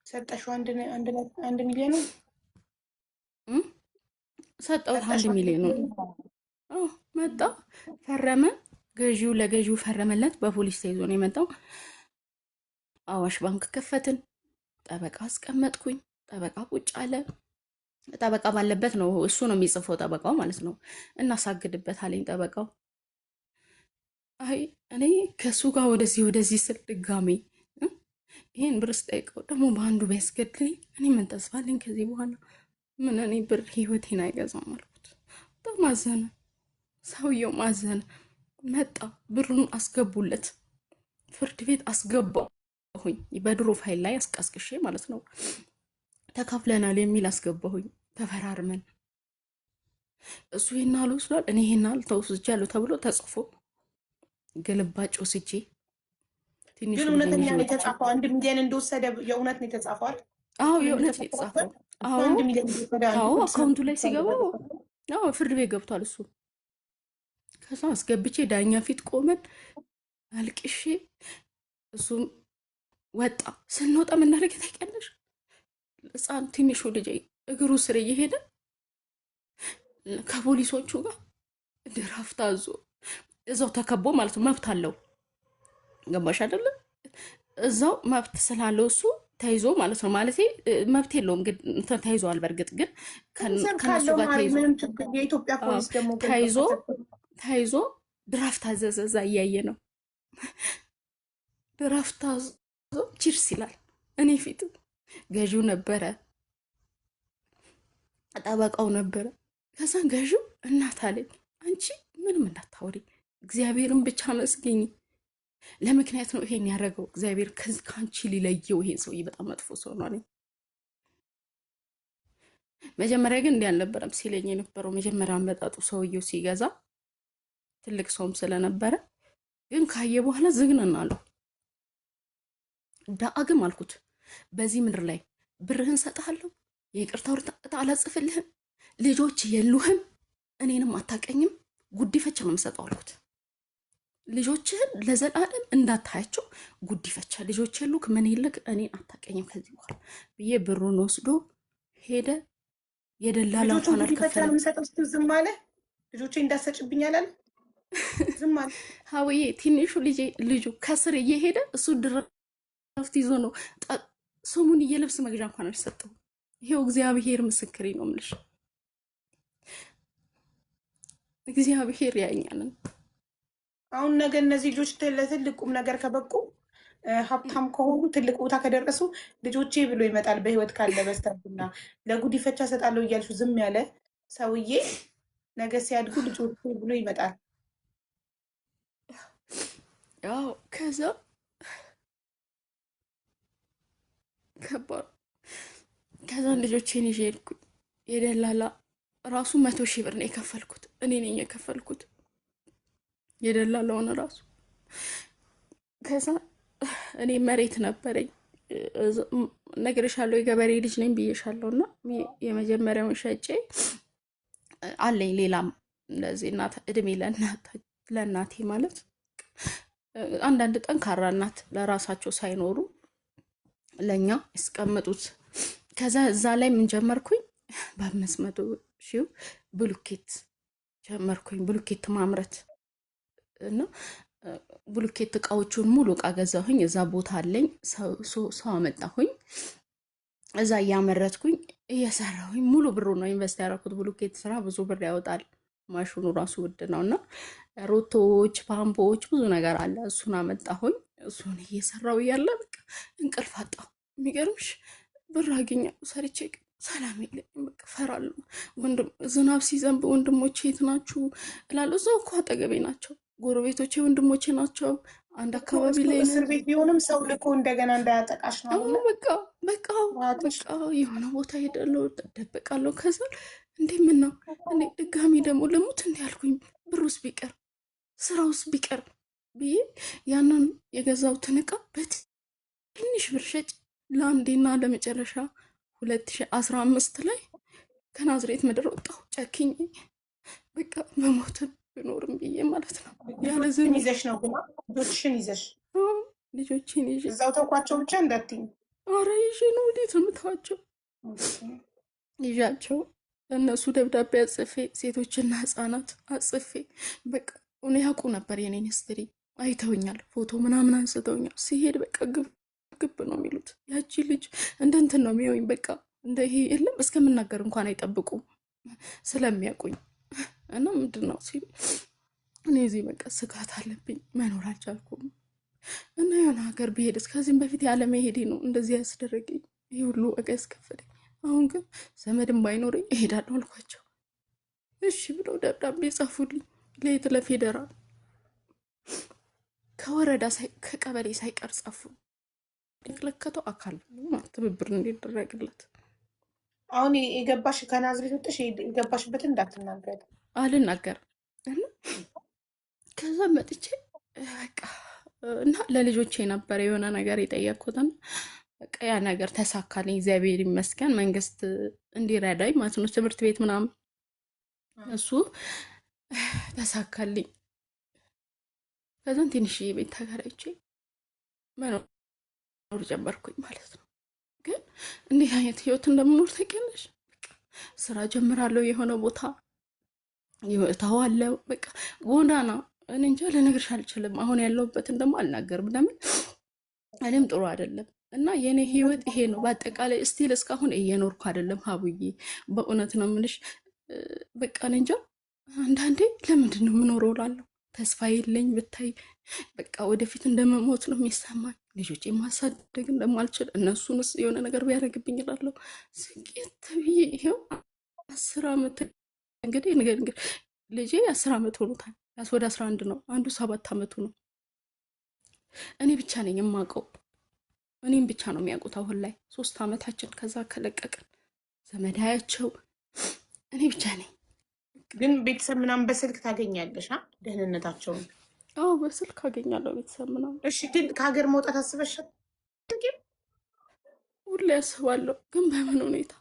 ሰጠሽው 1,000,000 ሰጠሁት 1,000,000 መጣ፣ ፈረመ። ለገዢው ፈረመለት። በፖሊስ ተይዞ ነው የመጣው። አዋሽ ባንክ ከፈትን። ጠበቃ አስቀመጥኩኝ። ጠበቃ ቁጭ አለ። ጠበቃ ባለበት ነው እሱ ነው የሚጽፈው፣ ጠበቃው ማለት ነው። እናሳግድበት አለኝ ጠበቃው። አይ እኔ ከሱ ጋር ወደዚህ ስል ድጋሜ ይሄን ብር ስጠይቀው ደግሞ በአንዱ ቢያስገድለኝ እኔ ምን ተስፋ አለኝ ከዚህ በኋላ? ምን እኔ ብር ህይወቴን አይገዛም አልኩት። በጣም አዘነ፣ ሰውየው ማዘነ። መጣ፣ ብሩን አስገቡለት። ፍርድ ቤት አስገባሁኝ። በድሮ ፋይል ላይ አስቀስቅሼ ማለት ነው። ተካፍለናል የሚል አስገባሁኝ። ተፈራርመን እሱ ይሄን አሉ ወስዷል፣ እኔ ይሄን አሉ ተወስጃለሁ ተብሎ ተጽፎ ግልባጭ ወስጄ ትንሽ ግን እውነተኛ ነው የተጻፈው። 1,000,000 እንደወሰደ የእውነት ነው የተጻፈው አይደል? አዎ የእውነት ነው የተጻፈው። አዎ አካውንቱ ላይ ሲገባ አዎ ፍርድ ቤት ገብቷል እሱ። ከዛ አስገብቼ ዳኛ ፊት ቆመን አልቅሼ እሱም ወጣ። ስንወጣ ምናደርግ ታውቂያለሽ? ህፃን ትንሹ ልጅ እግሩ ስር እየሄደ ከፖሊሶቹ ጋር ድራፍት አዞ እዛው ተከቦ ማለት ነው። መብት አለው፣ ገባሽ አይደለም? እዛው መብት ስላለው እሱ ተይዞ ማለት ነው። ማለት መብት የለውም ግን ተይዟል። በእርግጥ ግን ከነሱ ጋር የኢትዮጵያ ፖሊስ ደግሞ ተይዞ ድራፍት አዘዘ። እዛ እያየ ነው ድራፍት አዞ ቺርስ ይላል። እኔ ፊት ገዢው ነበረ፣ ጠበቃው ነበረ። ከዛ ገዢው እናት አለኝ፣ አንቺ ምንም እንዳታወሪ እግዚአብሔርን ብቻ መስገኝ። ለምክንያት ነው ይሄን ያደረገው እግዚአብሔር ከአንቺ ሊለየው። ይሄን ሰውዬ በጣም መጥፎ ሰው ነው አለኝ። መጀመሪያ ግን እንዲህ አልነበረም ሲለኝ የነበረው። መጀመሪያ አመጣጡ ሰውየው ሲገዛ ትልቅ ሰውም ስለነበረ ግን ካየ በኋላ ዝግነን አለው። ዳግም አልኩት፣ በዚህ ምድር ላይ ብርህን ሰጥሃለሁ፣ የይቅርታ ወረቀት አላጽፍልህም፣ ልጆች የሉህም፣ እኔንም አታቀኝም፣ ጉዲፈቻ ነው የምሰጠው አልኩት። ልጆችህን ለዘላለም እንዳታያቸው ጉዲፈቻ፣ ልጆች የሉክ ምን ይልክ፣ እኔን አታቀኝም ከዚህ በኋላ ብዬ ብሩን ወስዶ ሄደ። የደላላ እንኳን አልከፈለም። ዝም አለ። ልጆቼ እንዳሰጭብኝ አላለ፣ ዝም አለ። ሀውዬ ትንሹ ልጁ ከስር እየሄደ እሱ ድራፍት ይዞ ነው ስሙን የልብስ መግዣ እንኳን አልሰጠው። ይሄው እግዚአብሔር ምስክሬ ነው የምልሽ። እግዚአብሔር ያኛልን። አሁን ነገ እነዚህ ልጆች ለትልቅ ቁም ነገር ከበቁ ሀብታም ከሆኑ ትልቅ ቦታ ከደረሱ ልጆቼ ብሎ ይመጣል። በህይወት ካለ በስተርና ለጉዲፈቻ ሰጣለሁ እያልሹ ዝም ያለ ሰውዬ ነገ ሲያድጉ ልጆቼ ብሎ ይመጣል። ያው ከዛ ከባድ ከዛ ልጆቼን ይዤ ሄድኩኝ። የደላላ ራሱ 100,000 ብር ነው የከፈልኩት። እኔ ነኝ የከፈልኩት የደላላውን ራሱ። ከዛ እኔ መሬት ነበረኝ ነግሬሻለሁ፣ የገበሬ ልጅ ነኝ ብዬሻለሁ። እና የመጀመሪያውን ሸጬ አለኝ ሌላም እንደዚህ እናት እድሜ ለእናቴ ማለት አንዳንድ ጠንካራ እናት ለራሳቸው ሳይኖሩ ለእኛ ያስቀምጡት። ከዛ እዛ ላይ ምን ጀመርኩኝ? በ500,000 ብሉኬት ጀመርኩኝ፣ ብሉኬት ማምረት እና ብሉኬት እቃዎቹን ሙሉ እቃ ገዛሁኝ። እዛ ቦታ አለኝ፣ ሰው አመጣሁኝ። እዛ እያመረትኩኝ እየሰራሁኝ ሙሉ ብሩ ነው ኢንቨስት ያደረኩት። ብሉኬት ስራ ብዙ ብር ያወጣል። ማሽኑ ራሱ ውድ ነው እና ሮቶዎች፣ ፓምፖች ብዙ ነገር አለ። እሱን አመጣሁኝ። እሱን እየሰራው እያለ በቃ እንቅልፍ አጣሁ። የሚገርምሽ ብር አገኛለሁ ሰርቼ ግን ሰላም የለኝም። በቃ እፈራለሁ። ዝናብ ሲዘንብ ወንድሞቼ የት ናችሁ እላለሁ። እዛው እኮ አጠገቤ ናቸው፣ ጎረቤቶቼ ወንድሞቼ ናቸው። አንድ አካባቢ ላይ እስር ቤት ቢሆንም ሰው ልኮ እንደገና እንዳያጠቃሽ ነው። በቃ የሆነ ቦታ ሄዳለሁ፣ ደበቃለሁ። ከዛ እንዴ ምን ነው እኔ ድጋሚ ደግሞ ልሙት እንዲ ያልኩኝ፣ ብሩስ ቢቀር ስራውስ ቢቀር ብዬ ያንን የገዛሁትን ዕቃ በትንሽ ብር ሸጭ ለአንዴና ለመጨረሻ 2015 ላይ ከናዝሬት ምድር ወጣሁ። ጨክኝ በቃ መሞትን ብኖርም ብዬ ማለት ነው። ያለ ዝም ይዘሽ ነው ግን ልጆችሽን ይዘሽ ልጆችን ይዤ እዛው ተውኳቸው ብቻ እንዳትይኝ። ኧረ ይዤ ነው ወዴት ነው የምተዋቸው? ይዣቸው ለእነሱ ደብዳቤ አጽፌ ሴቶችና ህፃናት አጽፌ በቃ እኔ ያውቁ ነበር የኔን ሂስትሪ አይተውኛል። ፎቶ ምናምን አንስተውኛል። ሲሄድ በቃ ግብ ነው የሚሉት። ያቺ ልጅ እንደ እንትን ነው የሚሆኝ። በቃ እንደ ይሄ የለም እስከምናገር እንኳን አይጠብቁም ስለሚያውቁኝ። እና ምንድን ነው ሲሉ እኔ እዚህ በቃ ስጋት አለብኝ፣ መኖር አልቻልኩም። እና የሆነ ሀገር ብሄድስ ከዚህም በፊት ያለመሄዴ ነው እንደዚህ ያስደረገኝ፣ ይህ ሁሉ ዋጋ ያስከፈለኝ። አሁን ግን ዘመድም ባይኖረኝ እሄዳለሁ አልኳቸው። እሺ ብለው ደብዳቤ ጻፉልኝ። ለየት ለፌደራል ከወረዳ ከቀበሌ ሳይቀር ጻፉ። የተለከተው አካል ትብብር እንዲደረግለት። አሁን የገባሽ ከናዝሬት ወጥሽ የገባሽበትን እንዳትናገር። አልናገርም። እና ከዛ መጥቼ በቃ እና ለልጆቼ ነበር የሆነ ነገር የጠየቅኩትና በቃ ያ ነገር ተሳካልኝ፣ እግዚአብሔር ይመስገን። መንግስት እንዲረዳኝ ማለት ነው፣ ትምህርት ቤት ምናምን እሱ ተሳካልኝ። ከዛን ትንሽዬ ቤት ተከራይቼ መኖር ጀመርኩኝ ማለት ነው። ግን እንዴት አይነት ህይወት እንደምኖር ታውቂያለሽ? በቃ ስራ ጀምራለሁ፣ የሆነ ቦታ ተዋለው፣ በቃ ጎዳና። እኔ እንጃ ልነግርሽ አልችልም። አሁን ያለሁበትን ደግሞ አልናገርም፣ ለምን እኔም ጥሩ አይደለም። እና የኔ ህይወት ይሄ ነው በአጠቃላይ። ስቲል እስካሁን እየኖርኩ አይደለም ሀቡዬ፣ በእውነት ነው የምልሽ። በቃ እኔ እንጃ አንዳንዴ ለምንድን ነው የምኖረው እላለሁ። ተስፋ የለኝ ብታይ። በቃ ወደፊት እንደመሞት ነው የሚሰማኝ። ልጆቼ ማሳደግ እንደማልችል እነሱንስ የሆነ ነገር ቢያደርግብኝ እላለሁ። ስቄት ብዬ ይኸው 10 ዓመት እንግዲህ ልጄ 10 ዓመት ሆኖታል። ወደ 11 ነው፣ አንዱ 7 ዓመቱ ነው። እኔ ብቻ ነኝ የማውቀው፣ እኔም ብቻ ነው የሚያውቁት። አሁን ላይ 3 ዓመታችን ከዛ ከለቀቅን ዘመዳያቸው እኔ ብቻ ነኝ። ግን ቤተሰብ ምናምን በስልክ ታገኛለሽ ደህንነታቸውን? አዎ በስልክ አገኛለሁ ቤተሰብ ምናምን። እሺ ግን ከሀገር መውጣት አስበሻል? ሁሌ ያስባለሁ፣ ግን በምን ሁኔታ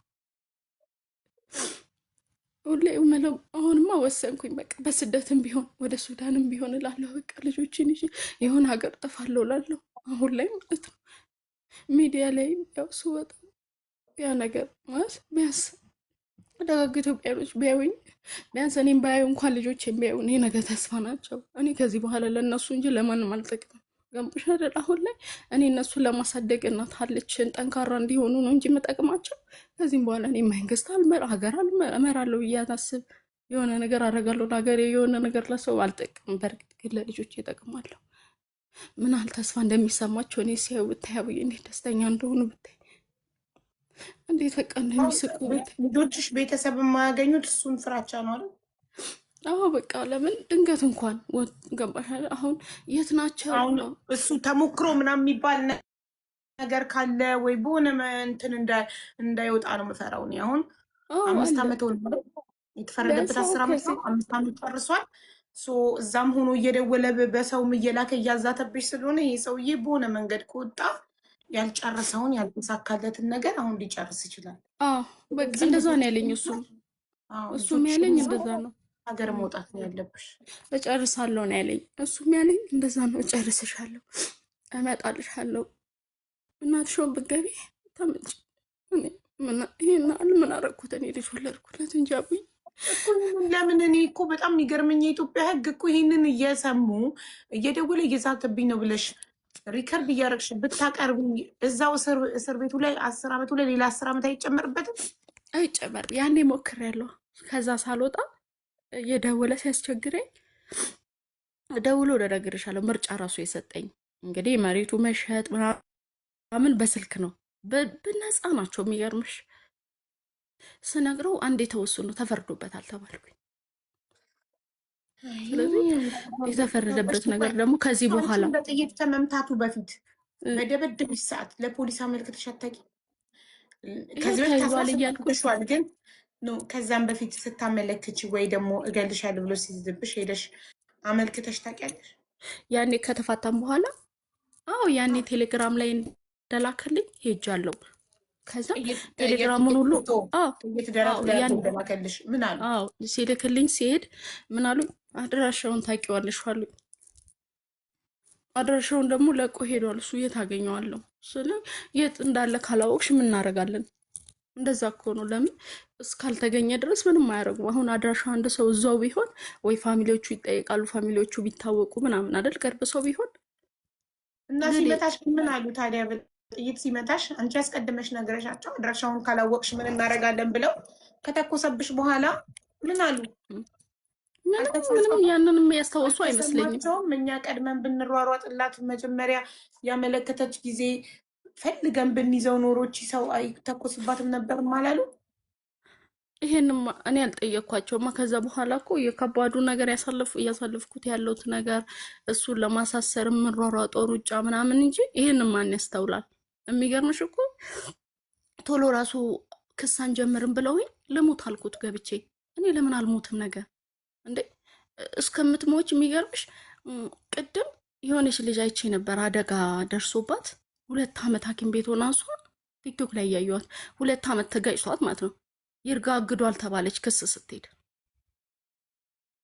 ሁሌ ምለው። አሁንማ ወሰንኩኝ፣ በቃ በስደትም ቢሆን ወደ ሱዳንም ቢሆን እላለሁ። በቃ ልጆችን ይዤ የሆነ ሀገር ጠፋለሁ እላለሁ። አሁን ላይ ማለት ነው ሚዲያ ላይ ያው ስወጣ ያ ነገር ማለት ቢያንስ ደጋግ ኢትዮጵያኖች ቢያዩኝ፣ ቢያንስ እኔም ባያዩ እንኳን ልጆች ቢያዩ እኔ ነገ ተስፋ ናቸው። እኔ ከዚህ በኋላ ለእነሱ እንጂ ለማንም አልጠቅምም። ገንቦሽ አይደል? አሁን ላይ እኔ እነሱን ለማሳደግ እናት አለችን ጠንካራ እንዲሆኑ ነው እንጂ የምጠቅማቸው። ከዚህም በኋላ እኔ መንግስት ሀገር እመራለሁ ብዬ አታስብ። የሆነ ነገር አደርጋለሁ ለሀገሬ፣ የሆነ ነገር ለሰው አልጠቅምም። በእርግጥ ግን ለልጆች ይጠቅማለሁ። ምን ያህል ተስፋ እንደሚሰማቸው እኔ ሲያዩ ብታይ፣ አብዬ እንዴት ደስተኛ እንደሆኑ ብታይ፣ እንዴት በቃ እንደሚስቁ ብታይ። ልጆችሽ ቤተሰብ የማያገኙት እሱን ፍራቻ ነው አይደል? አዎ በቃ ለምን ድንገት እንኳን ገባሽ አሁን የት ናቸው አሁን እሱ ተሞክሮ ምናምን የሚባል ነገር ካለ ወይ በሆነ እንትን እንዳይወጣ ነው የምፈራው እኔ። አሁን 5 ዓመት ሆነ የተፈረደበት 10 ዓመት ነው። 5 ዓመት ጨርሷል። እዛም ሆኖ እየደወለ በሰውም እየላከ እያዛተብሽ ስለሆነ ይሄ ሰውዬ በሆነ መንገድ ከወጣ ያልጨረሰውን ያልተሳካለትን ነገር አሁን ሊጨርስ ይችላል። በቃ እንደዛ ነው ያለኝ። እሱም ያለኝ እንደዛ ነው። ሀገር መውጣት ነው ያለብሽ። እጨርሳለሁ ነው ያለኝ። እሱም ያለኝ እንደዛ ነው። እጨርስሻለሁ፣ እመጣልሻለሁ፣ እናትሽውን ብትገቢ ታመጭ። ይሄን ምን አደረኩት እኔ ልጅ ወለድኩለት እንጂ አቡኝ እኮ ለምን እኔ እኮ በጣም የሚገርመኝ የኢትዮጵያ ሕግ እኮ ይሄንን እየሰሙ እየደወለ እየዛተብኝ ነው ብለሽ ሪከርድ እያደረግሽ ብታቀርቢ እዛው እስር ቤቱ ላይ 10 ዓመቱ ላይ ሌላ 10 ዓመት አይጨመርበትም? አይጨመርም። ያኔ ሞክሬያለሁ። ከዛ ሳልወጣ እየደወለ ሲያስቸግረኝ ደውሎ እነግርሻለሁ ምርጫ ራሱ የሰጠኝ እንግዲህ መሬቱ መሸጥ ምናምን በስልክ ነው። በነፃ ናቸው። የሚገርምሽ ስነግረው አንድ የተወሰኑ ተፈርዶበታል ተባልኩኝ። ስለዚህ የተፈረደበት ነገር ደግሞ ከዚህ በኋላ በጥይት ከመምታቱ በፊት በደበደብሽ ሰዓት ለፖሊስ አመልክተሽ አታውቂም? ከዚህ በፊት እያልኩሻል ግን ከዛም በፊት ስታመለክች ወይ ደግሞ እገልሻለሁ ብሎ ሲይዝብሽ ሄደሽ አመልክተሽ ታውቂያለሽ? ያኔ ከተፋታም በኋላ አዎ ያኔ ቴሌግራም ላይ እንደላከልኝ ሄጃለሁ። ከዛ ቴሌግራሙን ሁሉ ደላከልሽ ምን አሉ? ሲልክልኝ ሲሄድ ምን አሉ? አድራሻውን ታውቂዋለሽ አሉኝ። አድራሻውን ደግሞ ለቆ ሄዷል። እሱ የት አገኘዋለሁ? የት እንዳለ ካላወቅሽ ምን እናደርጋለን? እንደዛ እኮ ነው። ለምን እስካልተገኘ ድረስ ምንም አያደርጉም። አሁን አድራሻ አንድ ሰው እዛው ቢሆን ወይ ፋሚሊዎቹ ይጠይቃሉ፣ ፋሚሊዎቹ ቢታወቁ ምናምን አይደል? ቅርብ ሰው ቢሆን እና ሲመታሽ ምን አሉ ታዲያ? ጥይት ሲመታሽ አንቺ ያስቀድመሽ ነገረሻቸው አድራሻውን ካላወቅሽ ምን እናደርጋለን ብለው ከተኮሰብሽ በኋላ ምን አሉ? ምንም ያንንም ያስታወሱ አይመስለኝም። እኛ ቀድመን ብንሯሯጥላት መጀመሪያ ያመለከተች ጊዜ ፈልገን ብንይዘው ኖሮች ሰው አይተኮስባትም ነበር አላሉ? ይሄንም እኔ አልጠየኳቸውማ። ከዛ በኋላ እኮ የከባዱ ነገር እያሳለፍኩት ያለሁት ነገር እሱን ለማሳሰር የምሯሯጠው ሩጫ ምናምን እንጂ ይሄንን ማን ያስተውላል? የሚገርምሽ እኮ ቶሎ ራሱ ክስ አንጀምርም ብለውኝ ልሙት አልኩት ገብቼ። እኔ ለምን አልሞትም ነገር እንዴ እስከምትሞች። የሚገርምሽ ቅድም የሆነች ልጅ አይቼ ነበር አደጋ ደርሶባት 2 ዓመት ሐኪም ቤት ሆና እሷ ቲክቶክ ላይ እያየኋት 2 ዓመት ተጋጭቷት ማለት ነው። ይርጋ አግዷል ተባለች ክስ ስትሄድ።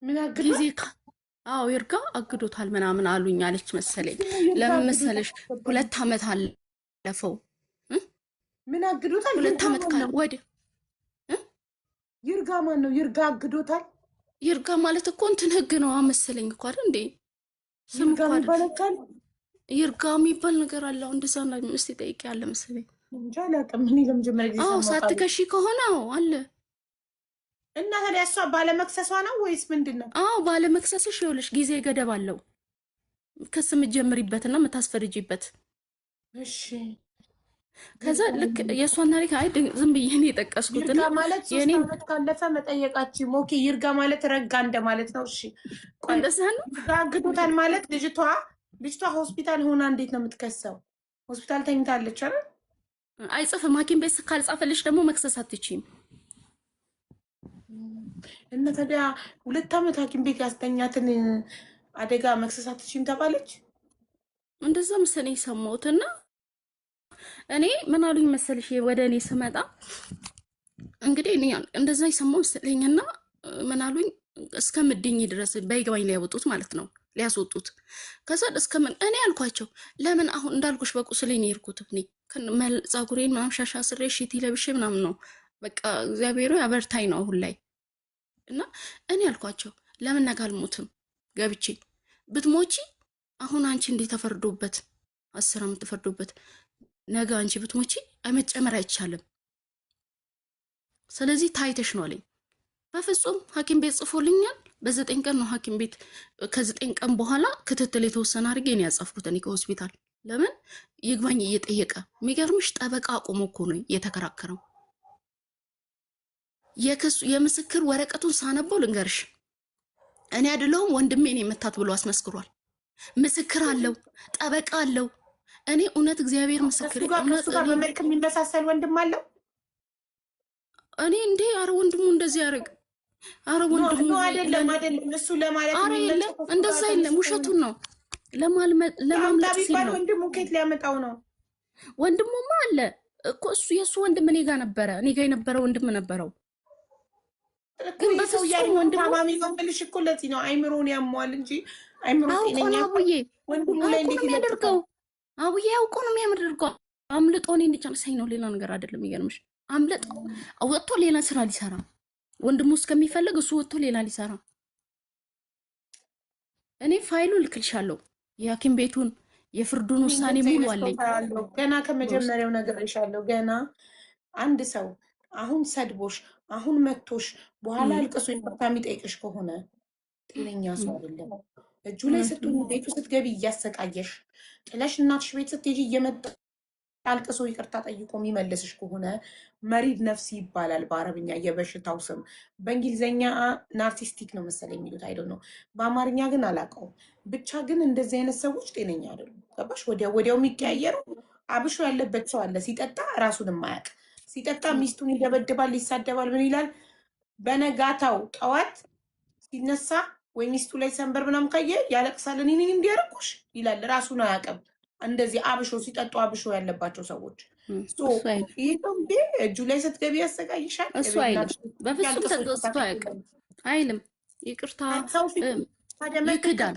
ምን አግዷል? አዎ ይርጋ አግዶታል ምናምን አሉኝ አለች መሰለኝ። ለምን መሰለሽ 2 ዓመት አለፈው። ምን አግዶታል? 2 ዓመት ወደ ይርጋ ማን ነው? ይርጋ አግዶታል? ይርጋ ማለት እኮ እንትን ህግ ነው መሰለኝ እኮ አይደል እንዴ? ይርጋ ይባላል። ይርጋ የሚባል ነገር አለው። እንደዛ ነው እስቲ ጠይቂ ያለ መሰለኝ እንጃ አላውቅም። እኔ ለመጀመሪያ ጊዜ ሰማሁ። ሳትከሺ ከሆነ አለ እና ታዲያ እሷ ባለመክሰሷ ነው ወይስ ምንድን ነው? ባለመክሰስሽ ይኸውልሽ ጊዜ ገደብ አለው ክስ የምትጀምሪበትና የምታስፈርጂበት። እሺ ከዛ ልክ የእሷን ታሪክ ዝም ብዬ እኔ የጠቀስኩት ይርጋ ማለት 3 ዓመት ካለፈ መጠየቃችን ኦኬ። ይርጋ ማለት ረጋ እንደማለት ነው። እሺ እንደዛ ነው። አግዶታል ማለት ልጅቷ ሆስፒታል ሆና እንዴት ነው የምትከሰው? ሆስፒታል ተኝታለች አይደል? አይጽፍም። ሐኪም ቤት ካልጻፈልሽ ደግሞ መክሰስ አትችይም። እና ታዲያ 2 ዓመት ሐኪም ቤት ያስተኛትን አደጋ መክሰስ አትችይም ተባለች። እንደዛ መሰለኝ ሰማሁትና እኔ ምን አሉኝ መሰልሽ ወደ እኔ ስመጣ እንግዲህ እኔ እንደዛ የሰማሁ መሰለኝና ምን አሉኝ እስከምድኝ ድረስ በይግባኝ ሊያወጡት ማለት ነው ሊያስወጡት። ከዛ እኔ አልኳቸው ለምን አሁን እንዳልኩሽ በቁስሌ ነው የሄድኩት። እኔ ፀጉሬን ምናምን ሻሻ ስሬ ሽቲ ለብሼ ምናምን ነው በቃ እግዚአብሔሩ ያበርታኝ ነው አሁን ላይ። እና እኔ አልኳቸው ለምን ነገ አልሞትም ገብቼ ብትሞቺ አሁን አንቺ እንዴት ተፈርዶበት 10 ዓመት ተፈርዶበት ነገ አንቺ ብትሞቺ መጨመር አይቻልም። ስለዚህ ታይተሽ ነው አለኝ። በፍጹም ሐኪም ቤት ጽፎልኛል። በ9 ቀን ነው ሐኪም ቤት ከ9 ቀን በኋላ ክትትል የተወሰነ አድርጌ ነው ያጻፍኩት እኔ ከሆስፒታል። ለምን ይግባኝ እየጠየቀ የሚገርምሽ ጠበቃ አቁሞ እኮ ነው እኔ አይደለሁም ወንድሜ እኔ መታት ብሎ አስመስክሯል። ምስክር አለው፣ ጠበቃ አለው። እኔ እውነት እግዚአብሔር ምስክር ከሱ ጋር በመልክ የሚመሳሰል ወንድም አለው። እኔ እንዴ አረ ወንድሙ እንደዚህ ያደርግ አረ ወንድሙ አይደለም እሱ ለማለት አረ የለም እንደዛ የለም፣ ውሸቱን ነው ለማምለጥ ሲል ነው። ወንድሙ ከየት ሊያመጣው ነው? ወንድሙማ አለ እኮ እሱ የእሱ ወንድም እኔ ጋር ነበረ፣ እኔ ጋር የነበረ ወንድም ነበረው። ግን በፍጹም ወንድሙ ታማሚ ነው የምልሽ እኮ ለዚህ ነው አይምሮን ያሟል እንጂ አይምሮ ጤነኛ አቡዬ ወንድሙ ላይ እንዴት የሚያደርገው? አቡዬ አውቆ ነው የሚያደርገው። አምልጦ እኔ እንዲጨርሰኝ ነው፣ ሌላ ነገር አይደለም። ይገርምሽ አምልጦ ወጥቶ ሌላ ስራ ሊሰራ ወንድሙ እስከሚፈልግ እሱ ወጥቶ ሌላ ሊሰራ። እኔ ፋይሉ ልክልሻለሁ፣ የሐኪም ቤቱን የፍርዱን ውሳኔ ሙሉ አለኝ። ገና ከመጀመሪያው ነገር ይሻለው። ገና አንድ ሰው አሁን ሰድቦሽ አሁን መቶሽ በኋላ አልቅሶ ይቅርታ የሚጠይቅሽ ከሆነ ጤነኛ ሰው አይደለም። እጁ ላይ ስትሆኚ ቤቱ ስትገቢ እያሰቃየሽ ጥለሽ እናትሽ ቤት ስትሄጂ እየመጣ አልቅሶ ይቅርታ ጠይቆ የሚመልስሽ ከሆነ መሪድ ነፍሲ ይባላል በአረብኛ የበሽታው ስም። በእንግሊዝኛ ናርሲስቲክ ነው መሰለኝ የሚሉት አይደል ነው። በአማርኛ ግን አላውቀውም። ብቻ ግን እንደዚህ አይነት ሰዎች ጤነኛ አይደሉም። ገባሽ? ወዲያው የሚቀያየሩ አብሾ ያለበት ሰው አለ። ሲጠጣ ራሱን የማያውቅ ሲጠጣ ሚስቱን ይደበድባል፣ ይሳደባል፣ ምን ይላል። በነጋታው ጠዋት ሲነሳ ወይ ሚስቱ ላይ ሰንበር ምናምን ካየ ያለቅሳል። እኔን እንዲያረኩሽ ይላል። ራሱን አያውቅም። እንደዚህ አብሾ ሲጠጡ አብሾ ያለባቸው ሰዎች ይህ እጁ ላይ ስትገቢ ያሰቃይሻል። እሱ አይልም፣ በፍጹም ተጠስቶ አያውቅም አይልም። ይቅርታ ይክዳል፣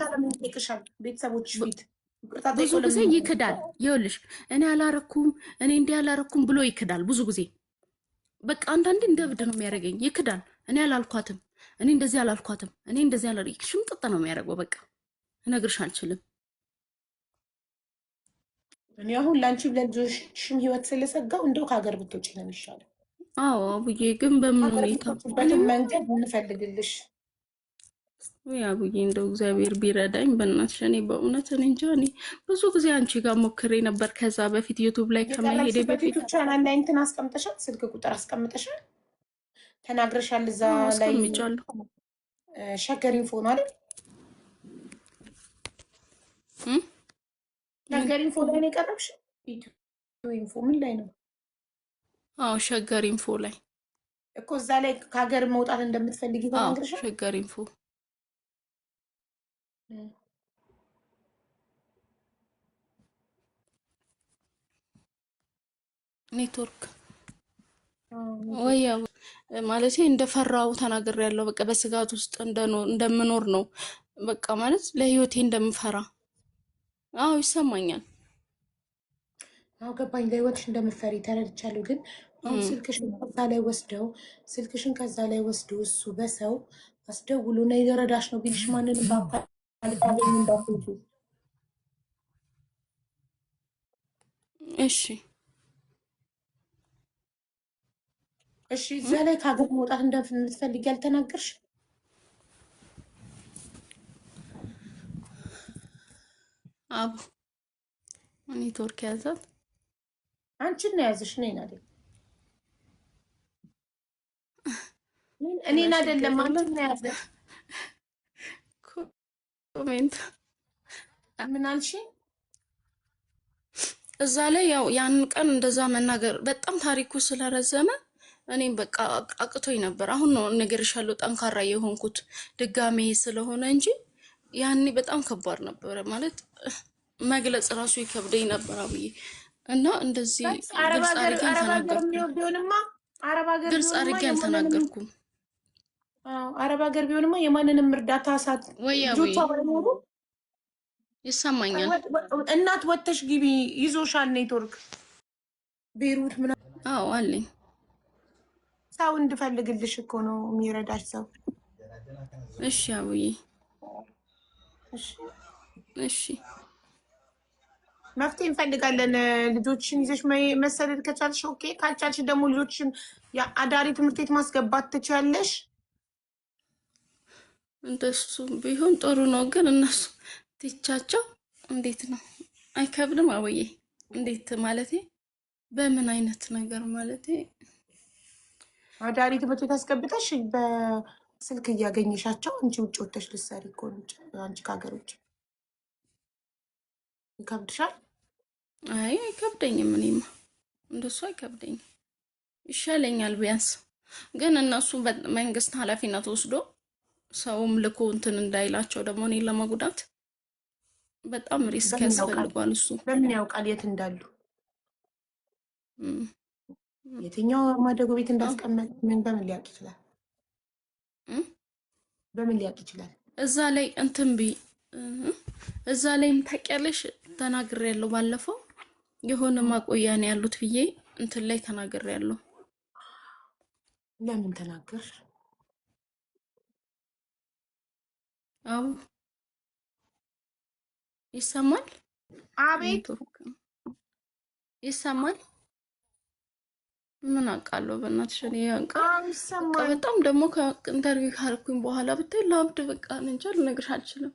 ቤተሰቦች ፊት ብዙ ጊዜ ይክዳል። ይኸውልሽ እኔ አላረኩም እኔ እንዲህ አላረኩም ብሎ ይክዳል ብዙ ጊዜ። በቃ አንዳንዴ እንደ እብድ ነው የሚያደርገኝ። ይክዳል። እኔ አላልኳትም፣ እኔ እንደዚህ አላልኳትም፣ እኔ እንደዚህ አላልኩ። ሽምጥጥ ነው የሚያደርገው። በቃ እነግርሽ አልችልም። እኔ አሁን ለአንቺ ለልጆችሽም ህይወት ስለሰጋው እንደው ከሀገር ብትወጪ ነው የሚሻለው። አዎ አቡዬ፣ ግን በምን ሁኔታ መንገድ እንፈልግልሽ? ወይ አቡዬ፣ እንደው እግዚአብሔር ቢረዳኝ በእናትሽ። እኔ በእውነት እኔ እንጃ። እኔ ብዙ ጊዜ አንቺ ጋር ሞክሬ ነበር። ከዛ በፊት ዩቱብ ላይ ከመሄዴ በፊት ቻናል ላይ እንትን አስቀምጠሻል፣ ስልክ ቁጥር አስቀምጠሻል፣ ተናግረሻል። እዛ ላይ ሸገር ኢንፎ ነው አይደል? ሸገር ኢንፎ ላይ ነው የቀረብሽ? ኢንፎ ምን ላይ ነው? አዎ ሸገር ኢንፎ ላይ እኮ እዛ ላይ ከሀገር መውጣት እንደምትፈልጊ ተናግረሻል። ሸገር ኢንፎ ኔትወርክ ወያ ማለት እንደፈራው ተናግሬያለሁ። በቃ በስጋት ውስጥ እንደምኖር ነው። በቃ ማለት ለህይወቴ እንደምፈራ አዎ ይሰማኛል። አዎ ገባኝ። ለህይወትሽ እንደምፈሪ ተረድቻለሁ። ግን አሁን ስልክሽን ከዛ ላይ ወስዶ እሱ በሰው አስደውሎ ነው የረዳሽ ነው ቢልሽ ማንንም ባልታገኝ እንዳትወጪ። እሺ እዛ ላይ ከሀገር መውጣት እንደምትፈልጊ ያልተናገርሽ? አቡ ኔትወርክ ያዛት አንቺን ነው ያዘሽ። እኔን አይደለም አንቺን ነው ያዘሽ። ኮሜንት ምን አልሽ? እዛ ላይ ያው ያን ቀን እንደዛ መናገር በጣም ታሪኩ ስለረዘመ እኔም በቃ አቅቶኝ ነበር። አሁን ነው ነገርሻለሁ ጠንካራ የሆንኩት ድጋሜ ስለሆነ እንጂ ያኔ በጣም ከባድ ነበረ። ማለት መግለጽ ራሱ ይከብደኝ ነበር አብዬ። እና እንደዚህ ግልጽ አድርጌ አልተናገርኩም። አረብ ሀገር ቢሆንማ የማንንም እርዳታ ሳት ልጆቿ ባይኖሩ ይሰማኛል። እናት ወተሽ ግቢ ይዞሻል ኔትወርክ ቤሩት ምናምን። አዎ አለኝ ሰው እንድፈልግልሽ እኮ ነው የሚረዳሽ ሰው። እሺ አብዬ እሺ መፍትሄ እንፈልጋለን። ልጆችሽን ይዘሽ መሰደድ ከቻልሽ ኦኬ፣ ካልቻልሽ ደግሞ ልጆችሽን አዳሪ ትምህርት ቤት ማስገባት ትችያለሽ። እንደሱ ቢሆን ጥሩ ነው። ግን እነሱ ትቻቸው እንዴት ነው? አይከብድም አብዬ? እንዴት ማለቴ? በምን አይነት ነገር ማለቴ? አዳሪ ትምህርት ቤት አስገብተሽ ስልክ እያገኘሻቸው አንቺ ውጭ ወጥተሽ ልትሰሪ እኮ ነው። አንቺ ከሀገር ውጭ ይከብድሻል? አይ አይከብደኝም። እኔማ እንደሱ አይከብደኝም፣ ይሻለኛል ቢያንስ። ግን እነሱ መንግስት ኃላፊነት ወስዶ ሰውም ልኮ እንትን እንዳይላቸው ደግሞ እኔን ለመጉዳት በጣም ሪስክ ያስፈልጓል። እሱ በምን ያውቃል የት እንዳሉ የትኛው ማደጎ ቤት እንዳስቀመጥ ምን በምን ሊያውቅ ይችላል? በምን ሊያውቅ ይችላል? እዛ ላይ እንትን እዛ ላይም ታውቂያለሽ ተናግሬያለሁ። ባለፈው የሆነ ማቆያ ነው ያሉት ብዬ እንትን ላይ ተናግሬያለሁ። ለምን ተናገርሽ? አዎ ይሰማል። አቤት ይሰማል። ምን አውቃለሁ በእናትሽ። እኔ ይሰማል። በጣም ደግሞ ከኢንተርቪው ካልኩኝ በኋላ ብታይ ለአብድ በቃ እንጃ ልነግርሽ አልችልም።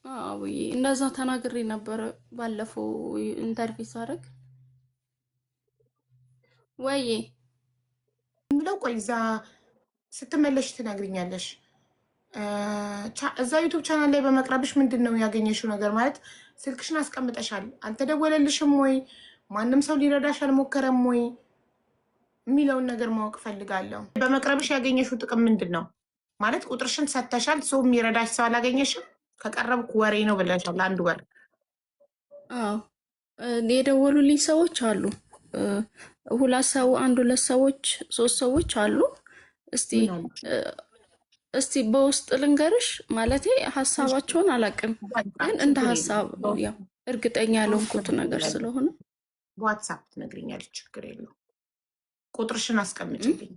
አውዬ እንደዛ ተናግሬ ነበረ ባለፈው ኢንተርቪው ሳደርግ። ወይዬ ምለው ቆይ እዛ ስትመለሽ ትነግሪኛለሽ። እዛ ዩቱብ ቻናል ላይ በመቅረብሽ ምንድን ነው ያገኘሽው ነገር? ማለት ስልክሽን አስቀምጠሻል፣ አልተደወለልሽም ወይ? ማንም ሰው ሊረዳሽ አልሞከረም ወይ የሚለውን ነገር ማወቅ ፈልጋለሁ። በመቅረብሽ ያገኘሽው ጥቅም ምንድን ነው? ማለት ቁጥርሽን ሰተሻል፣ ሰው የሚረዳሽ ሰው አላገኘሽም? ከቀረብኩ ወሬ ነው ብለሻል። አንድ ወር የደወሉልኝ ሰዎች አሉ። ሁለት ሰዎች ሶስት ሰዎች አሉ። እስቲ በውስጥ ልንገርሽ። ማለቴ ሀሳባቸውን አላውቅም፣ ግን እንደ ሀሳብ ያው እርግጠኛ ያልሆንኩት ነገር ስለሆነ በዋትሳፕ ትነግሪኛለሽ። ችግር የለው። ቁጥርሽን አስቀምጭልኝ።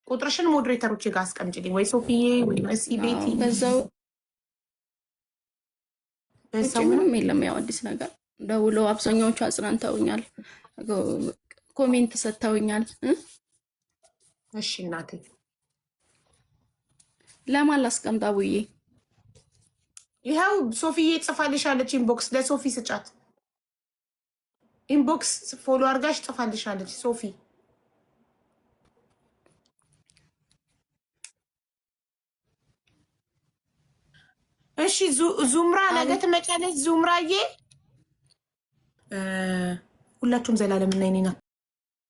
ቁጥርሽን ሞዴሬተሮች ጋር አስቀምጭልኝ፣ ወይ ሶፊዬ ወይ መሲ ቤቲ። በዛው ምንም የለም። ያው አዲስ ነገር ደውለው አብዛኛዎቹ አጽናንተውኛል፣ ኮሜንት ሰጥተውኛል። እሺ እናቴ ለማን ላስቀምጣ ብዬ ይኸው ሶፊዬ ጽፋልሻለች። ኢንቦክስ ለሶፊ ስጫት። ኢንቦክስ ፎሎ አድርጋሽ ጽፋልሻለች ሶፊ። እሺ ዙምራ ነገ ትመጫለች። ዙምራዬ ሁላችሁም ዘላለም እና